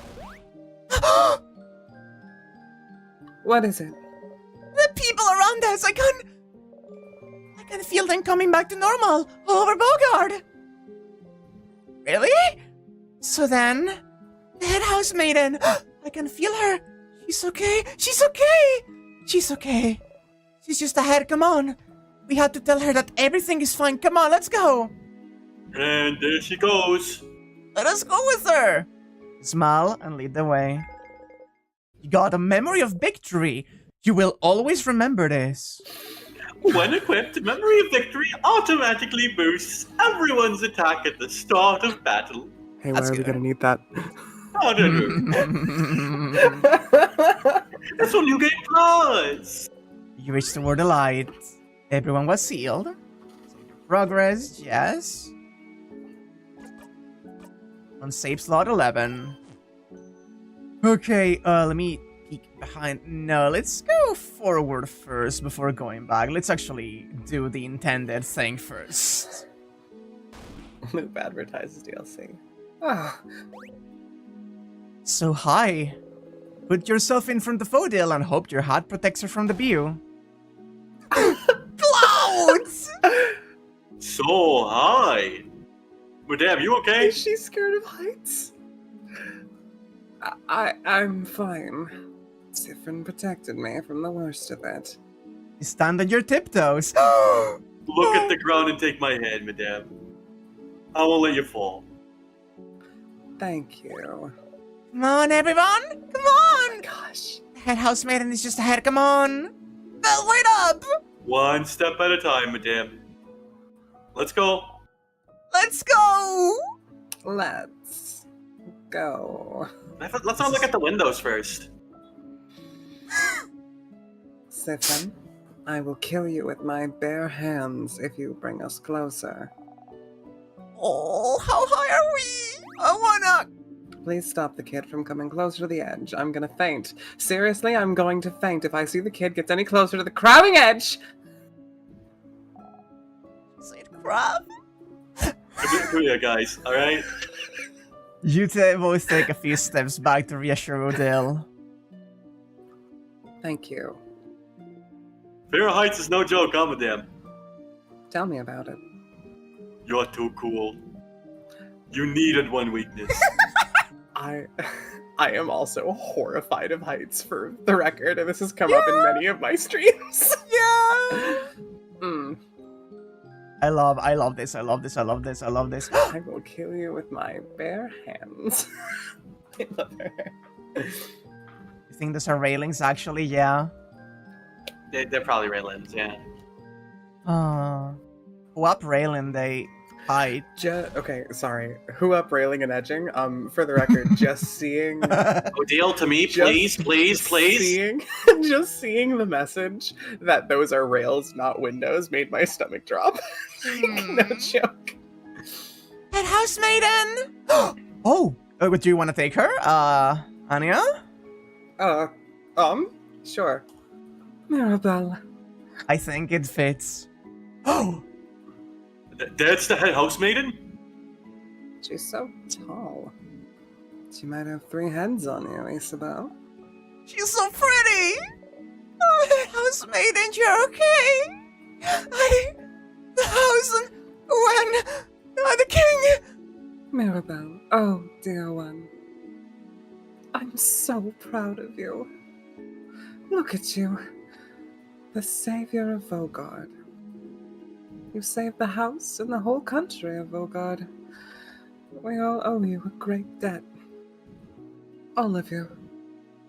What is it? The people around us, I can feel them coming back to normal all over Bogard. Really? So then, the head house maiden, I can feel her. She's okay. She's okay. She's okay. She's just ahead. Come on. We have to tell her that everything is fine. Come on, let's go. And there she goes. Let us go with her. Smile and lead the way. You got a memory of victory. You will always remember this. When equipped, Memory of Victory automatically boosts everyone's attack at the start of battle. Hey, That's why are we good. gonna need that? I don't know. That's what New Game Plus. You reached toward the light. Everyone was sealed. Progress, yes. On save slot 11. Okay, let me peek behind. No, let's go forward first before going back. Let's actually do the intended thing first. Loop advertises DLC. Ah, So hi. Put yourself in front of Odile and hope your hat protects her from the view. Clouds! So, hi. Madame, you okay? Is she scared of heights? I'm fine. Siffrin protected me from the worst of it. Stand on your tiptoes. Look at the ground and take my hand, Madame. I won't let you fall. Thank you. Come on, everyone! Come on! Gosh. The head housemaiden is just ahead. Come on! Belle, wait up! One step at a time, Madame. Let's go. Let's go! Let's go. Let's not look at the windows first. Siffrin, I will kill you with my bare hands if you bring us closer. Oh, how high are we? I wanna... Please stop the kid from coming closer to the edge. I'm gonna faint. Seriously, I'm going to faint if I see the kid gets any closer to the crowding edge! Say it, crap. Come here, guys, alright? You both take a few steps back to reassure Odile. Thank you. Fear of heights is no joke, huh, madame? Tell me about it. You're too cool. You needed one weakness. I am also horrified of heights, for the record, and this has come up in many of my streams. Yeah! Mm. I love this, I love this, I love this, I love this. I will kill you with my bare hands. I love her. You think those are railings, actually? Yeah. They're probably railings, yeah. What railing they hide? Okay, sorry. Who up railing and edging? For the record, just seeing... Odile, to me, please, please, please. Just seeing the message that those are rails, not windows, made my stomach drop. No joke. That housemaiden! Oh! Do you want to take her? Anya? Sure. Mirabelle. I think it fits. Oh! That's the head housemaiden? She's so tall. She might have 3 heads on you, Isabel. She's so pretty! Oh, housemaiden, you're okay? The house and when the king... Mirabelle, oh dear one. I'm so proud of you. Look at you. The savior of Vogard. You saved the house and the whole country of Vogard. We all owe you a great debt. All of you.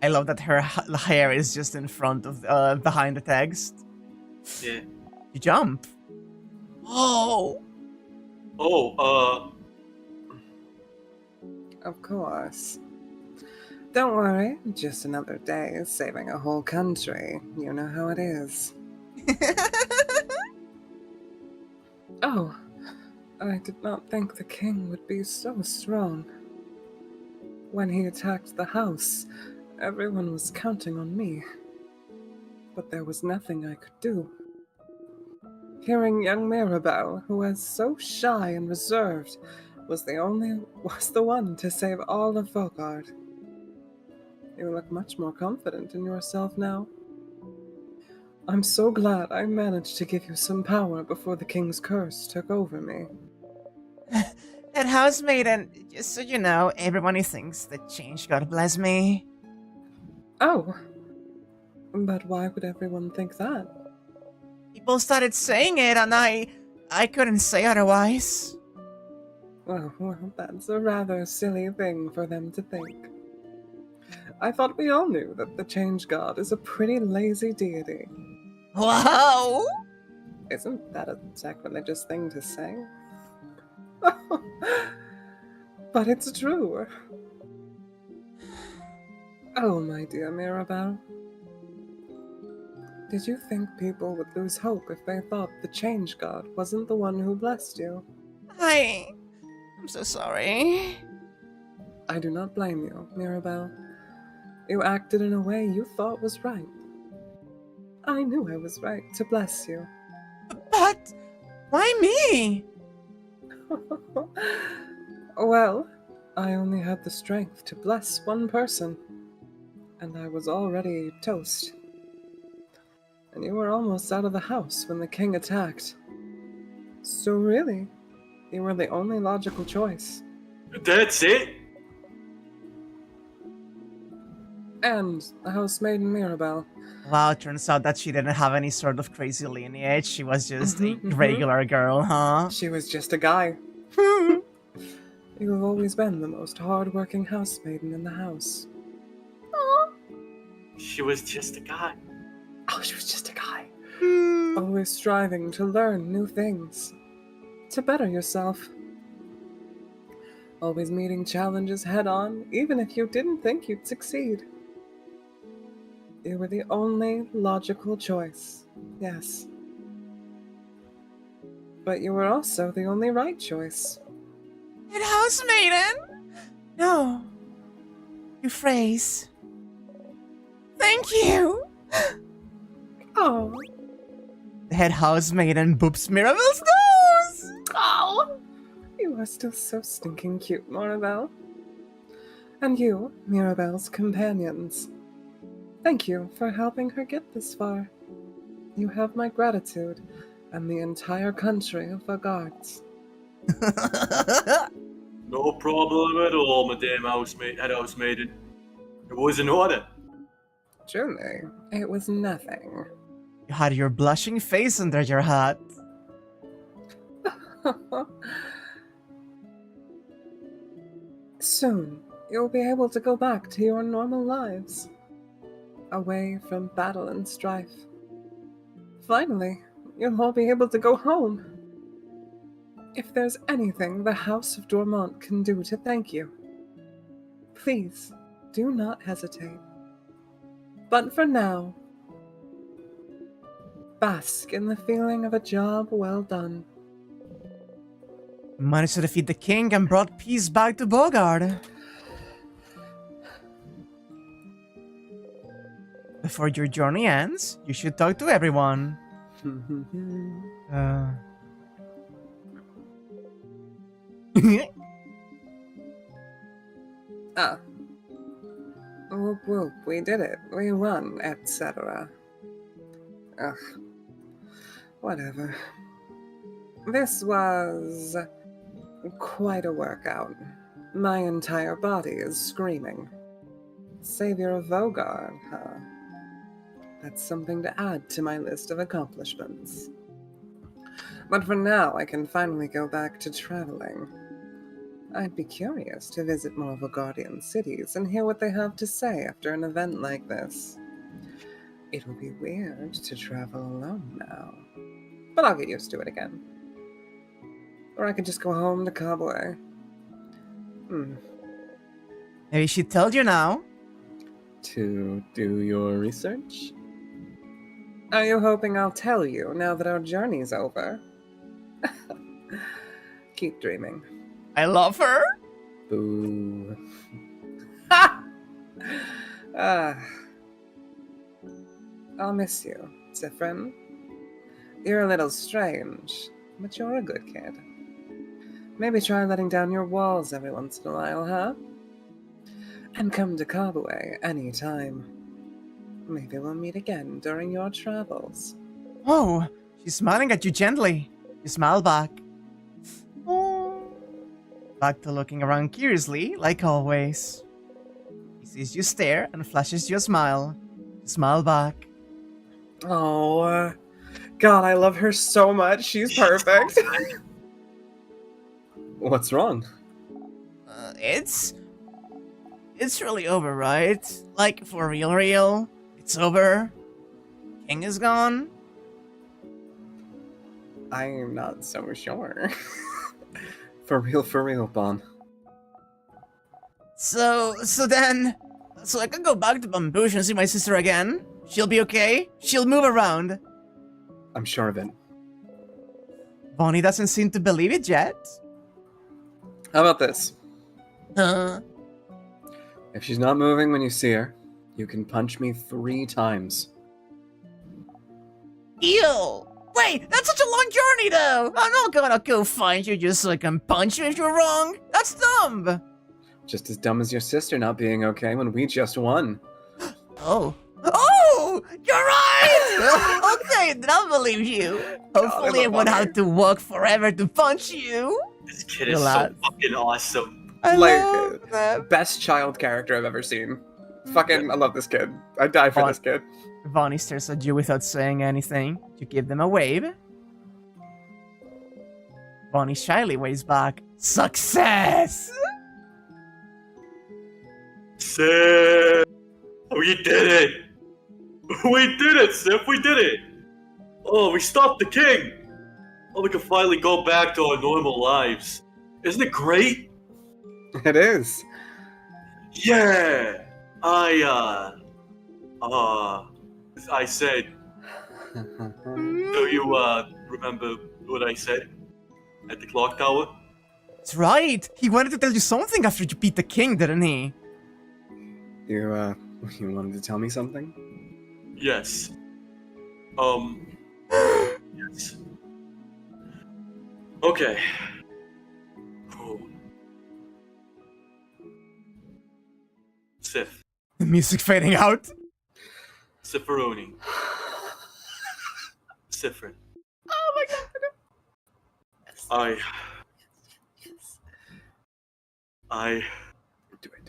I love that her hair is just in front of, behind the text. Yeah. You jump. Oh! Of course. Don't worry, just another day saving a whole country. You know how it is. Oh, I did not think the king would be so strong. When he attacked the house, everyone was counting on me. But there was nothing I could do. Hearing young Mirabelle, who was so shy and reserved, was the one to save all of Vogard. You look much more confident in yourself now. I'm so glad I managed to give you some power before the king's curse took over me. That housemaiden, just so you know, everybody thinks that change God bless me. Oh, but why would everyone think that? People started saying it and I couldn't say otherwise. Well, that's a rather silly thing for them to think. I thought we all knew that the change god is a pretty lazy deity. Wow! Isn't that a sacrilegious thing to say? But it's true. Oh, my dear Mirabelle. Did you think people would lose hope if they thought the change god wasn't the one who blessed you? I'm so sorry. I do not blame you, Mirabelle. You acted in a way you thought was right. I knew I was right to bless you. But why me? Well, I only had the strength to bless one person, and I was already toast. And you were almost out of the house when the king attacked. So really, you were the only logical choice. That's it? And the housemaiden Mirabelle. Wow, it turns out that she didn't have any sort of crazy lineage. She was just a regular girl, huh? She was just a guy. You have always been the most hard-working housemaiden in the house. She was just a guy. Oh, she was just a guy. Always striving to learn new things. To better yourself. Always meeting challenges head-on, even if you didn't think you'd succeed. You were the only logical choice, yes. But you were also the only right choice. And housemaiden? No. You phrase. Thank you! Oh. The head housemaiden boops Mirabelle's nose! Oh! You are still so stinking cute, Mirabelle. And you, Mirabelle's companions. Thank you for helping her get this far. You have my gratitude and the entire country of Vagards. No problem at all, Madame Head Housemaiden. It was in order. Truly, it was nothing. You had your blushing face under your hat. Soon, you'll be able to go back to your normal lives. Away from battle and strife. Finally, you'll all be able to go home. If there's anything the House of Dormont can do to thank you, please do not hesitate. But for now, bask in the feeling of a job well done. You managed to defeat the king and brought peace back to Bogard. Before your journey ends, you should talk to everyone. Whoop whoop, we did it. We won, etc. Ugh. Whatever. This was quite a workout. My entire body is screaming. Savior of Vogard, huh? That's something to add to my list of accomplishments. But for now, I can finally go back to traveling. I'd be curious to visit more Vagardian cities and hear what they have to say after an event like this. It'll be weird to travel alone now, but I'll get used to it again. Or I could just go home to Kabwe. Maybe she told you now. To do your research? Are you hoping I'll tell you now that our journey's over? Keep dreaming. I love her. Boo. I'll miss you, Zifrin. You're a little strange, but you're a good kid. Maybe try letting down your walls every once in a while, huh? And come to Kabwe anytime. Maybe we'll meet again during your travels. Oh, she's smiling at you gently. You smile back. Oh. Back to looking around curiously, like always. He sees you stare and flashes you a smile. You smile back. Oh, God, I love her so much. She's perfect. What's wrong? It's really over, right? Like, for real? It's over? King is gone? I'm not so sure. For real, Bon. So I can go back to Bambouche and see my sister again? She'll be okay? She'll move around? I'm sure of it. Bonnie doesn't seem to believe it yet. How about this? Huh? If she's not moving when you see her, you can punch me 3 times. Ew! Wait, that's such a long journey though! I'm not gonna go find you just so I can punch you if you're wrong! That's dumb! Just as dumb as your sister not being okay when we just won. Oh. Oh! You're right! Okay, then I'll believe you. Hopefully I won't have to walk forever to punch you. This kid is so fucking awesome. I love that. Best child character I've ever seen. Fucking, I love this kid. I die for this kid. Bonnie stares at you without saying anything. You give them a wave. Bonnie shyly waves back. Success! Sif! We did it! We did it, Sif! We did it! Oh, we stopped the king! Oh, we can finally go back to our normal lives. Isn't it great? It is. Yeah! I said, do you remember what I said at the clock tower? That's right. He wanted to tell you something after you beat the king, didn't he? You wanted to tell me something? Yes. Yes. Okay. Cool. Sif. The music fading out. Sifferoni. Siffrin. Oh my god. Do it.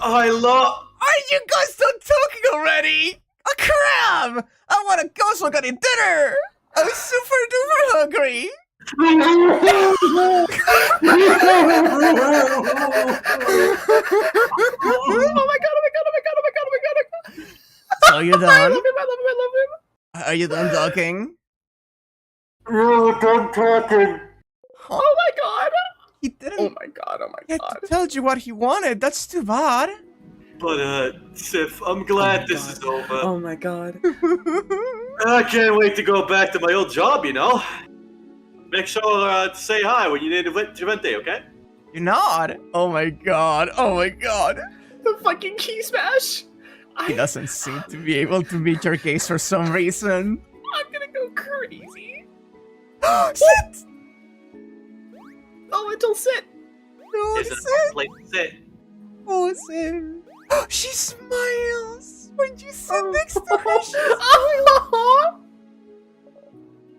I love. Are you guys done talking already? Oh crap! I want to go so I got dinner. I'm super duper hungry. Oh my god. So you're I done? love him. Are you done talking? You're done talking. Oh my god. He didn't. Oh my god. He told you what he wanted. That's too bad. But, Sif, I'm glad this is over. Oh my god. I can't wait to go back to my old job, you know? Make sure to say hi when you need a Javente, okay? You're not. Oh my god. Oh my god. The fucking key smash. He doesn't seem to be able to meet your case for some reason. I'm gonna go crazy. Sit! Oh, it'll sit. No, There's sit! a place to sit. Oh, sit! She smiles when you sit next to her. She Oh.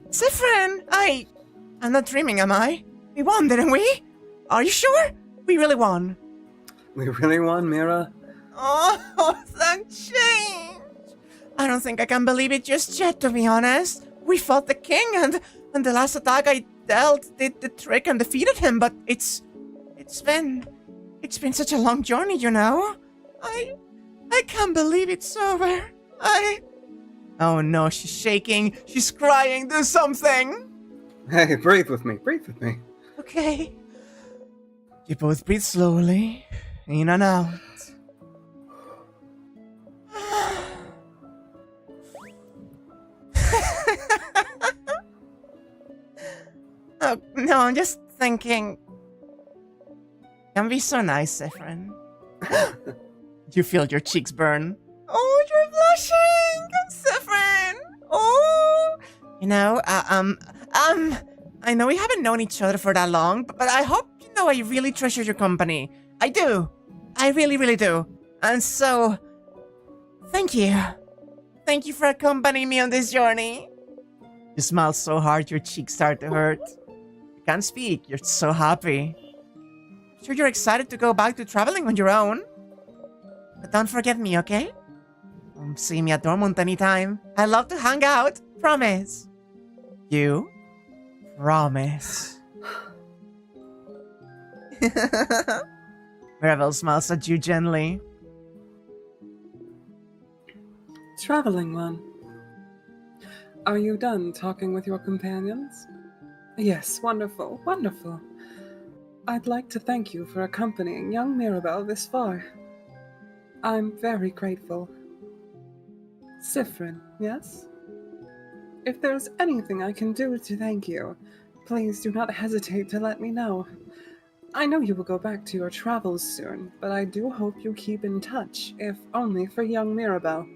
Sifrin, I'm not dreaming, am I? We won, didn't we? Are you sure? We really won. We really won, Mira? Oh, that change! I don't think I can believe it just yet, to be honest. We fought the king, and the last attack I dealt did the trick and defeated him, but it's been such a long journey, you know? I can't believe it's over. Oh no, she's shaking, she's crying, do something! Hey, breathe with me. Okay. You both breathe slowly, in and out. Oh, no, I'm just thinking. Can be so nice, Sifrin. You feel your cheeks burn. Oh, you're blushing, Sifrin. Oh, you know, I know we haven't known each other for that long, but I hope you know I really treasure your company. I do. I really, really do. And so, thank you. Thank you for accompanying me on this journey. You smile so hard, your cheeks start to hurt. You can't speak, you're so happy. Sure you're excited to go back to traveling on your own. But don't forget me, okay? See me at Dortmund anytime. I love to hang out. Promise. You? Promise. Mirabelle smiles at you gently. Traveling one. Are you done talking with your companions? Yes, wonderful, wonderful. I'd like to thank you for accompanying young Mirabelle this far. I'm very grateful. Sifrin, yes? If there's anything I can do to thank you, please do not hesitate to let me know. I know you will go back to your travels soon, but I do hope you keep in touch, if only for young Mirabelle.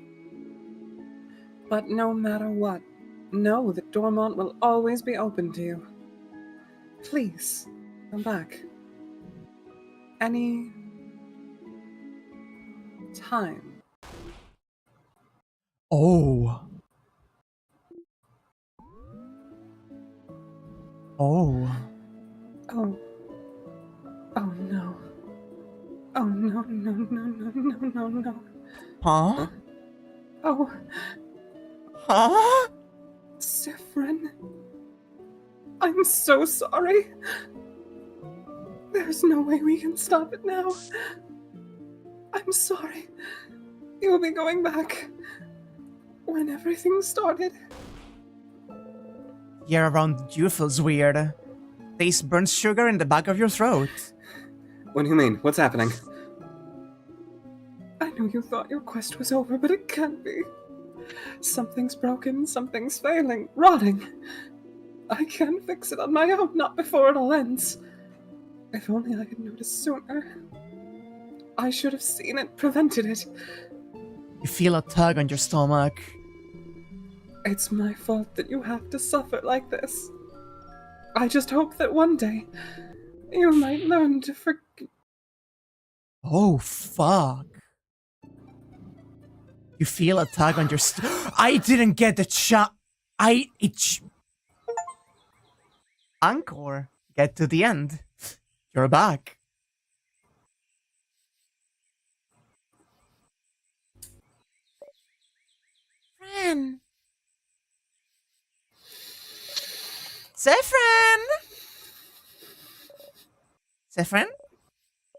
But no matter what, know that Dortmund will always be open to you. Please, come back. Any time. Oh. Oh. Oh. Oh no. Oh no, no, no, no, no, no, no. Huh? Oh, Huh? Sifrin. I'm so sorry. There's no way we can stop it now. I'm sorry. You'll be going back when everything started. Yeah, around you feels weird. Taste burnt sugar in the back of your throat. What do you mean? What's happening? I know you thought your quest was over, but it can't be. Something's broken, something's failing, rotting. I can't fix it on my own, not before it all ends. If only I had noticed sooner. I should have seen it, prevented it. You feel a tug on your stomach. It's my fault that you have to suffer like this. I just hope that one day you might learn to forgive. Oh, fuck. You feel a tug on your I didn't get the shot. Encore. Get to the end. You're back. Fran. Saffron! Saffron?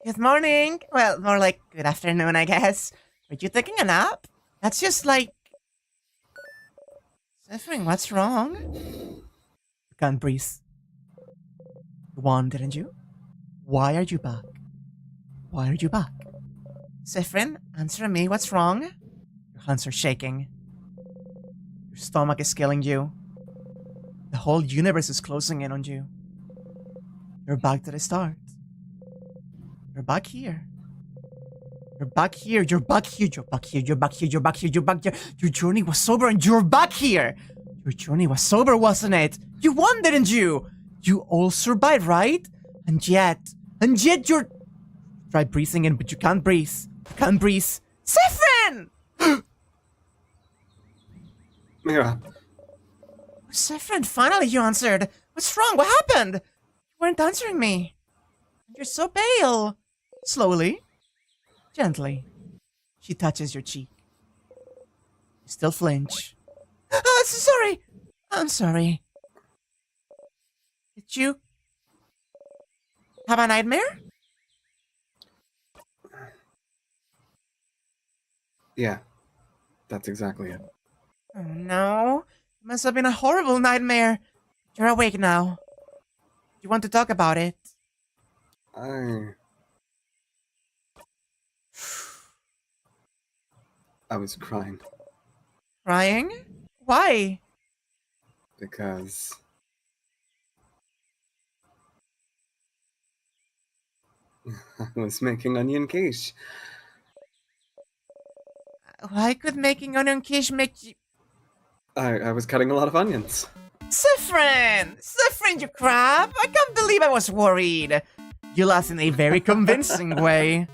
Good morning. Well, more like good afternoon, I guess. Are you taking a nap? That's just like... Saffron, what's wrong? You can't breathe. You won, didn't you? Why are you back? Why are you back? Saffron, answer me, what's wrong? Your hands are shaking. Your stomach is killing you. The whole universe is closing in on you. You're back to the start. You're back here. You're back here. You're back here. You're back here. You're back here. You're back here. You're back here. Your journey was sober and you're back here. Your journey was sober, wasn't it? You won, didn't you? You all survived, right? And yet you're... Try breathing in, but you can't breathe. You can't breathe. Saffron! Mira. Saffron, finally you answered. What's wrong? What happened? You weren't answering me. You're so pale. Slowly. Gently. She touches your cheek. You still flinch. Oh, sorry. I'm sorry. Did you have a nightmare? Yeah. That's exactly it. Oh no. It must have been a horrible nightmare. You're awake now. You want to talk about it? I was crying. Crying? Why? Because... I was making onion quiche. Why could making onion quiche make you... I was cutting a lot of onions. Saffron! Saffron, you crap! I can't believe I was worried. You laughed in a very convincing way.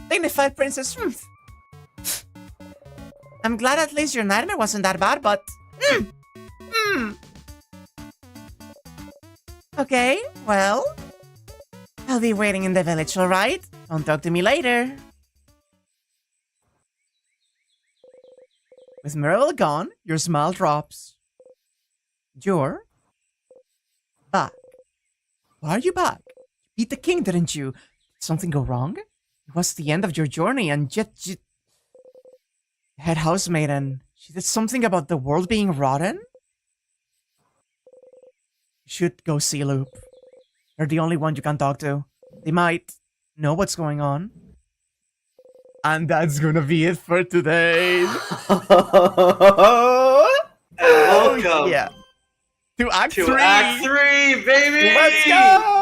Dignified princess. I'm glad at least your nightmare wasn't that bad, but... Okay, well... I'll be waiting in the village, alright? Don't talk to me later. With Mirabel gone, your smile drops. You're... back. Why are you back? You beat the king, didn't you? Did something go wrong? It was the end of your journey, and yet you... Head housemaid, and she did something about the world being rotten? You should go see Loop. They're the only one you can talk to. They might know what's going on. And that's gonna be it for today. Welcome yeah. To Act 3! Act 3, baby! Let's go!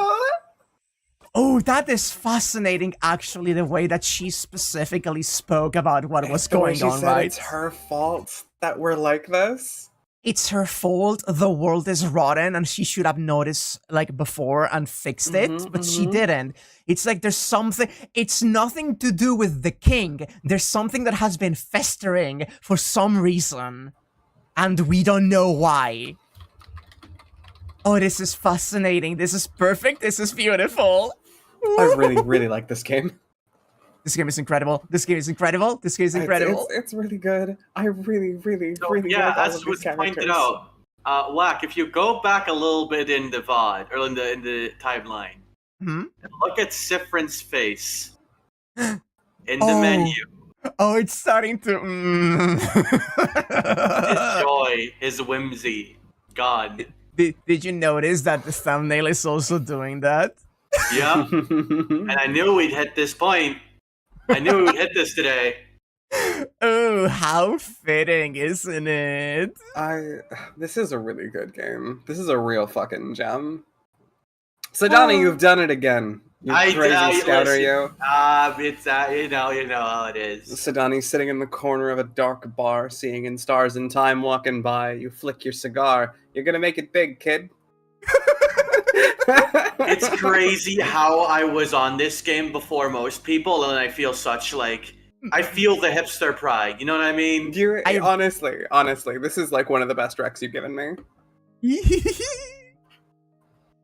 Oh, that is fascinating, actually, the way that she specifically spoke about what was going on, right? It's her fault that we're like this. It's her fault, the world is rotten, and she should have noticed, like, before and fixed it, but she didn't. It's like there's something, it's nothing to do with the king. There's something that has been festering for some reason, and we don't know why. Oh, this is fascinating. This is perfect. This is beautiful. I really, really like this game. This game is incredible. This game is incredible. This game is incredible. It's really good. I really, really, So, really yeah, like all as of these was characters. pointed out, Whack, if you go back a little bit in the VOD, or in the timeline, and look at Sifrin's face in the menu. Oh, it's starting to... His joy, his whimsy. God. Did you notice that the thumbnail is also doing that? Yeah. And I knew we'd hit this point. I knew we'd hit this today. Oh, how fitting, isn't it? This is a really good game. This is a real fucking gem. So Donnie, you've done it again. You crazy scouter, you. It's you know how it is. Sidani's sitting in the corner of a dark bar, seeing in stars and time walking by. You flick your cigar. You're gonna make it big, kid. It's crazy how I was on this game before most people, and I feel such I feel the hipster pride. You know what I mean? Honestly, this is like one of the best recs you've given me.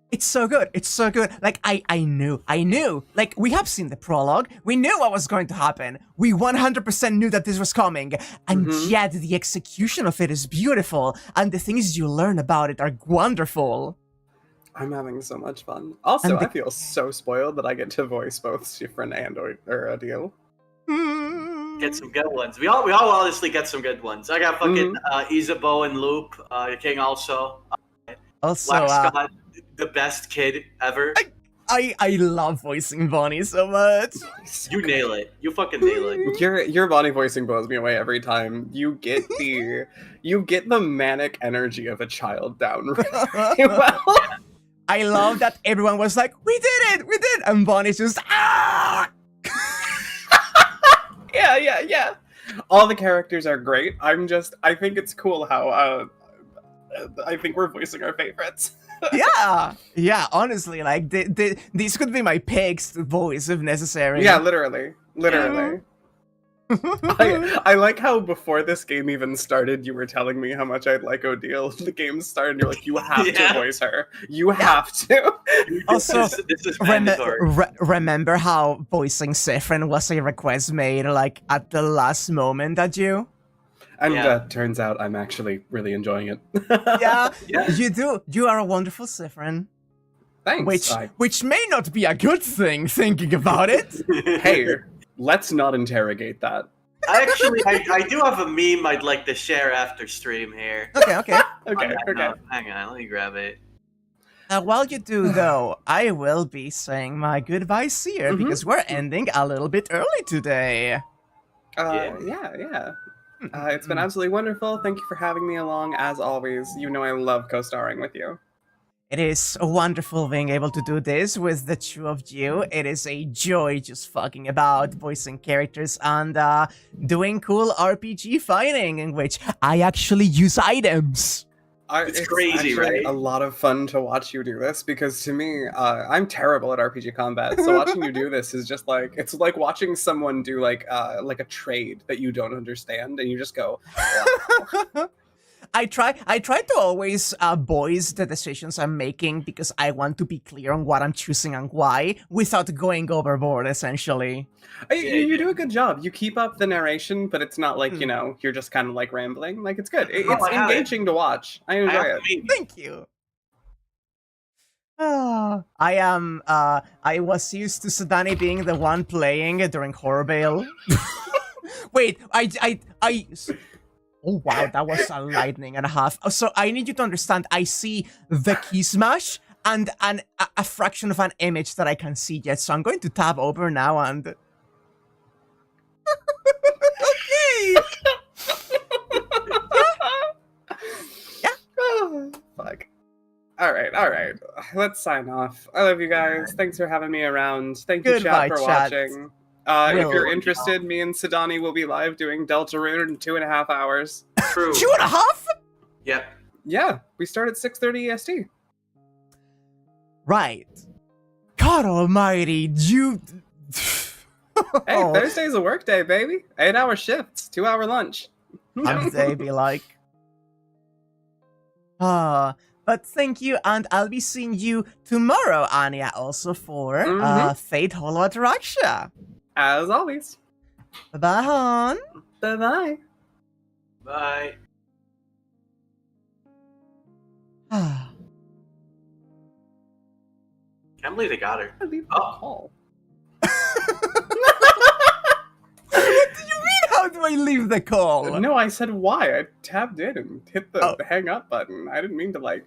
It's so good. It's so good. Like, I knew. Like, we have seen the prologue. We knew what was going to happen. We 100% knew that this was coming. And yet, the execution of it is beautiful. And the things you learn about it are wonderful. I'm having so much fun. Also, I feel so spoiled that I get to voice both Siffrin and Odile. Get some good ones. We all honestly get some good ones. I got fucking Isabeau and Loop, King also. Black Scott, the best kid ever. I love voicing Bonnie so much. You nail it. You fucking nail it. Your Bonnie voicing blows me away every time. You get the manic energy of a child down really well. I love that everyone was like, we did it, and Bonnie's just ah. Yeah. All the characters are great. I think it's cool how I think we're voicing our favorites. yeah. Honestly, like these could be my picks to voice if necessary. Yeah, literally. I like how before this game even started, you were telling me how much I'd like Odile. The game started, and you're like, you have to voice her. You have to. Also, this is mandatory. Remember how voicing Siffrin was a request made like at the last moment at you? And turns out I'm actually really enjoying it. Yeah, you do. You are a wonderful Siffrin. Thanks. Which may not be a good thing, thinking about it. Hey, let's not interrogate that. I do have a meme I'd like to share after stream here. Okay. Okay. Hang on, let me grab it. While you do, though, I will be saying my goodbyes here because we're ending a little bit early today. Yeah. It's been absolutely wonderful. Thank you for having me along, as always. You know I love co-starring with you. It is wonderful being able to do this with the two of you. It is a joy just fucking about, voicing characters, and doing cool RPG fighting in which I actually use items. It's crazy, right? A lot of fun to watch you do this because to me, I'm terrible at RPG combat. So watching you do this is just like it's like watching someone do like a trade that you don't understand, and you just go. Wow. I try to always voice the decisions I'm making because I want to be clear on what I'm choosing and why without going overboard, essentially. You do a good job. You keep up the narration, but it's not like, you're just kind of like rambling. Like, it's good. It's engaging to watch. I enjoy it. Thank you. I was used to Sidani being the one playing during Horrorvale. Wait, oh wow, that was a lightning and a half. So I need you to understand, I see the key smash and a fraction of an image that I can see yet. So I'm going to tab over now and... Okay! Yeah. Oh, fuck. Alright. Let's sign off. I love you guys. Thanks for having me around. Thank you, chat, for watching. If you're interested, me and Sidani will be live doing Deltarune in 2.5 hours. True. 2.5? Yep. Yeah, we start at 6:30 EST. Right. God almighty, you... Hey, Thursday's a work day, baby. 8-hour shifts, 2-hour lunch. They be like... But thank you, and I'll be seeing you tomorrow, Anya, also for Fate Hollow Ataraxia. As always. Bye-bye, hon. Bye-bye. Bye. Can't believe they got her. Call. What do you mean, how do I leave the call? No, I said why. I tabbed in and hit the hang up button. I didn't mean to,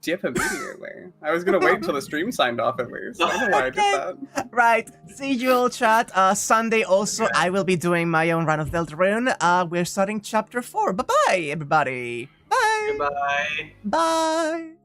dip immediately. I was gonna wait until the stream signed off at least. I don't know why I did that. Right. See you all, chat. Sunday also, I will be doing my own run of Deltarune. We're starting chapter 4. Bye-bye, everybody. Bye. Goodbye. Bye.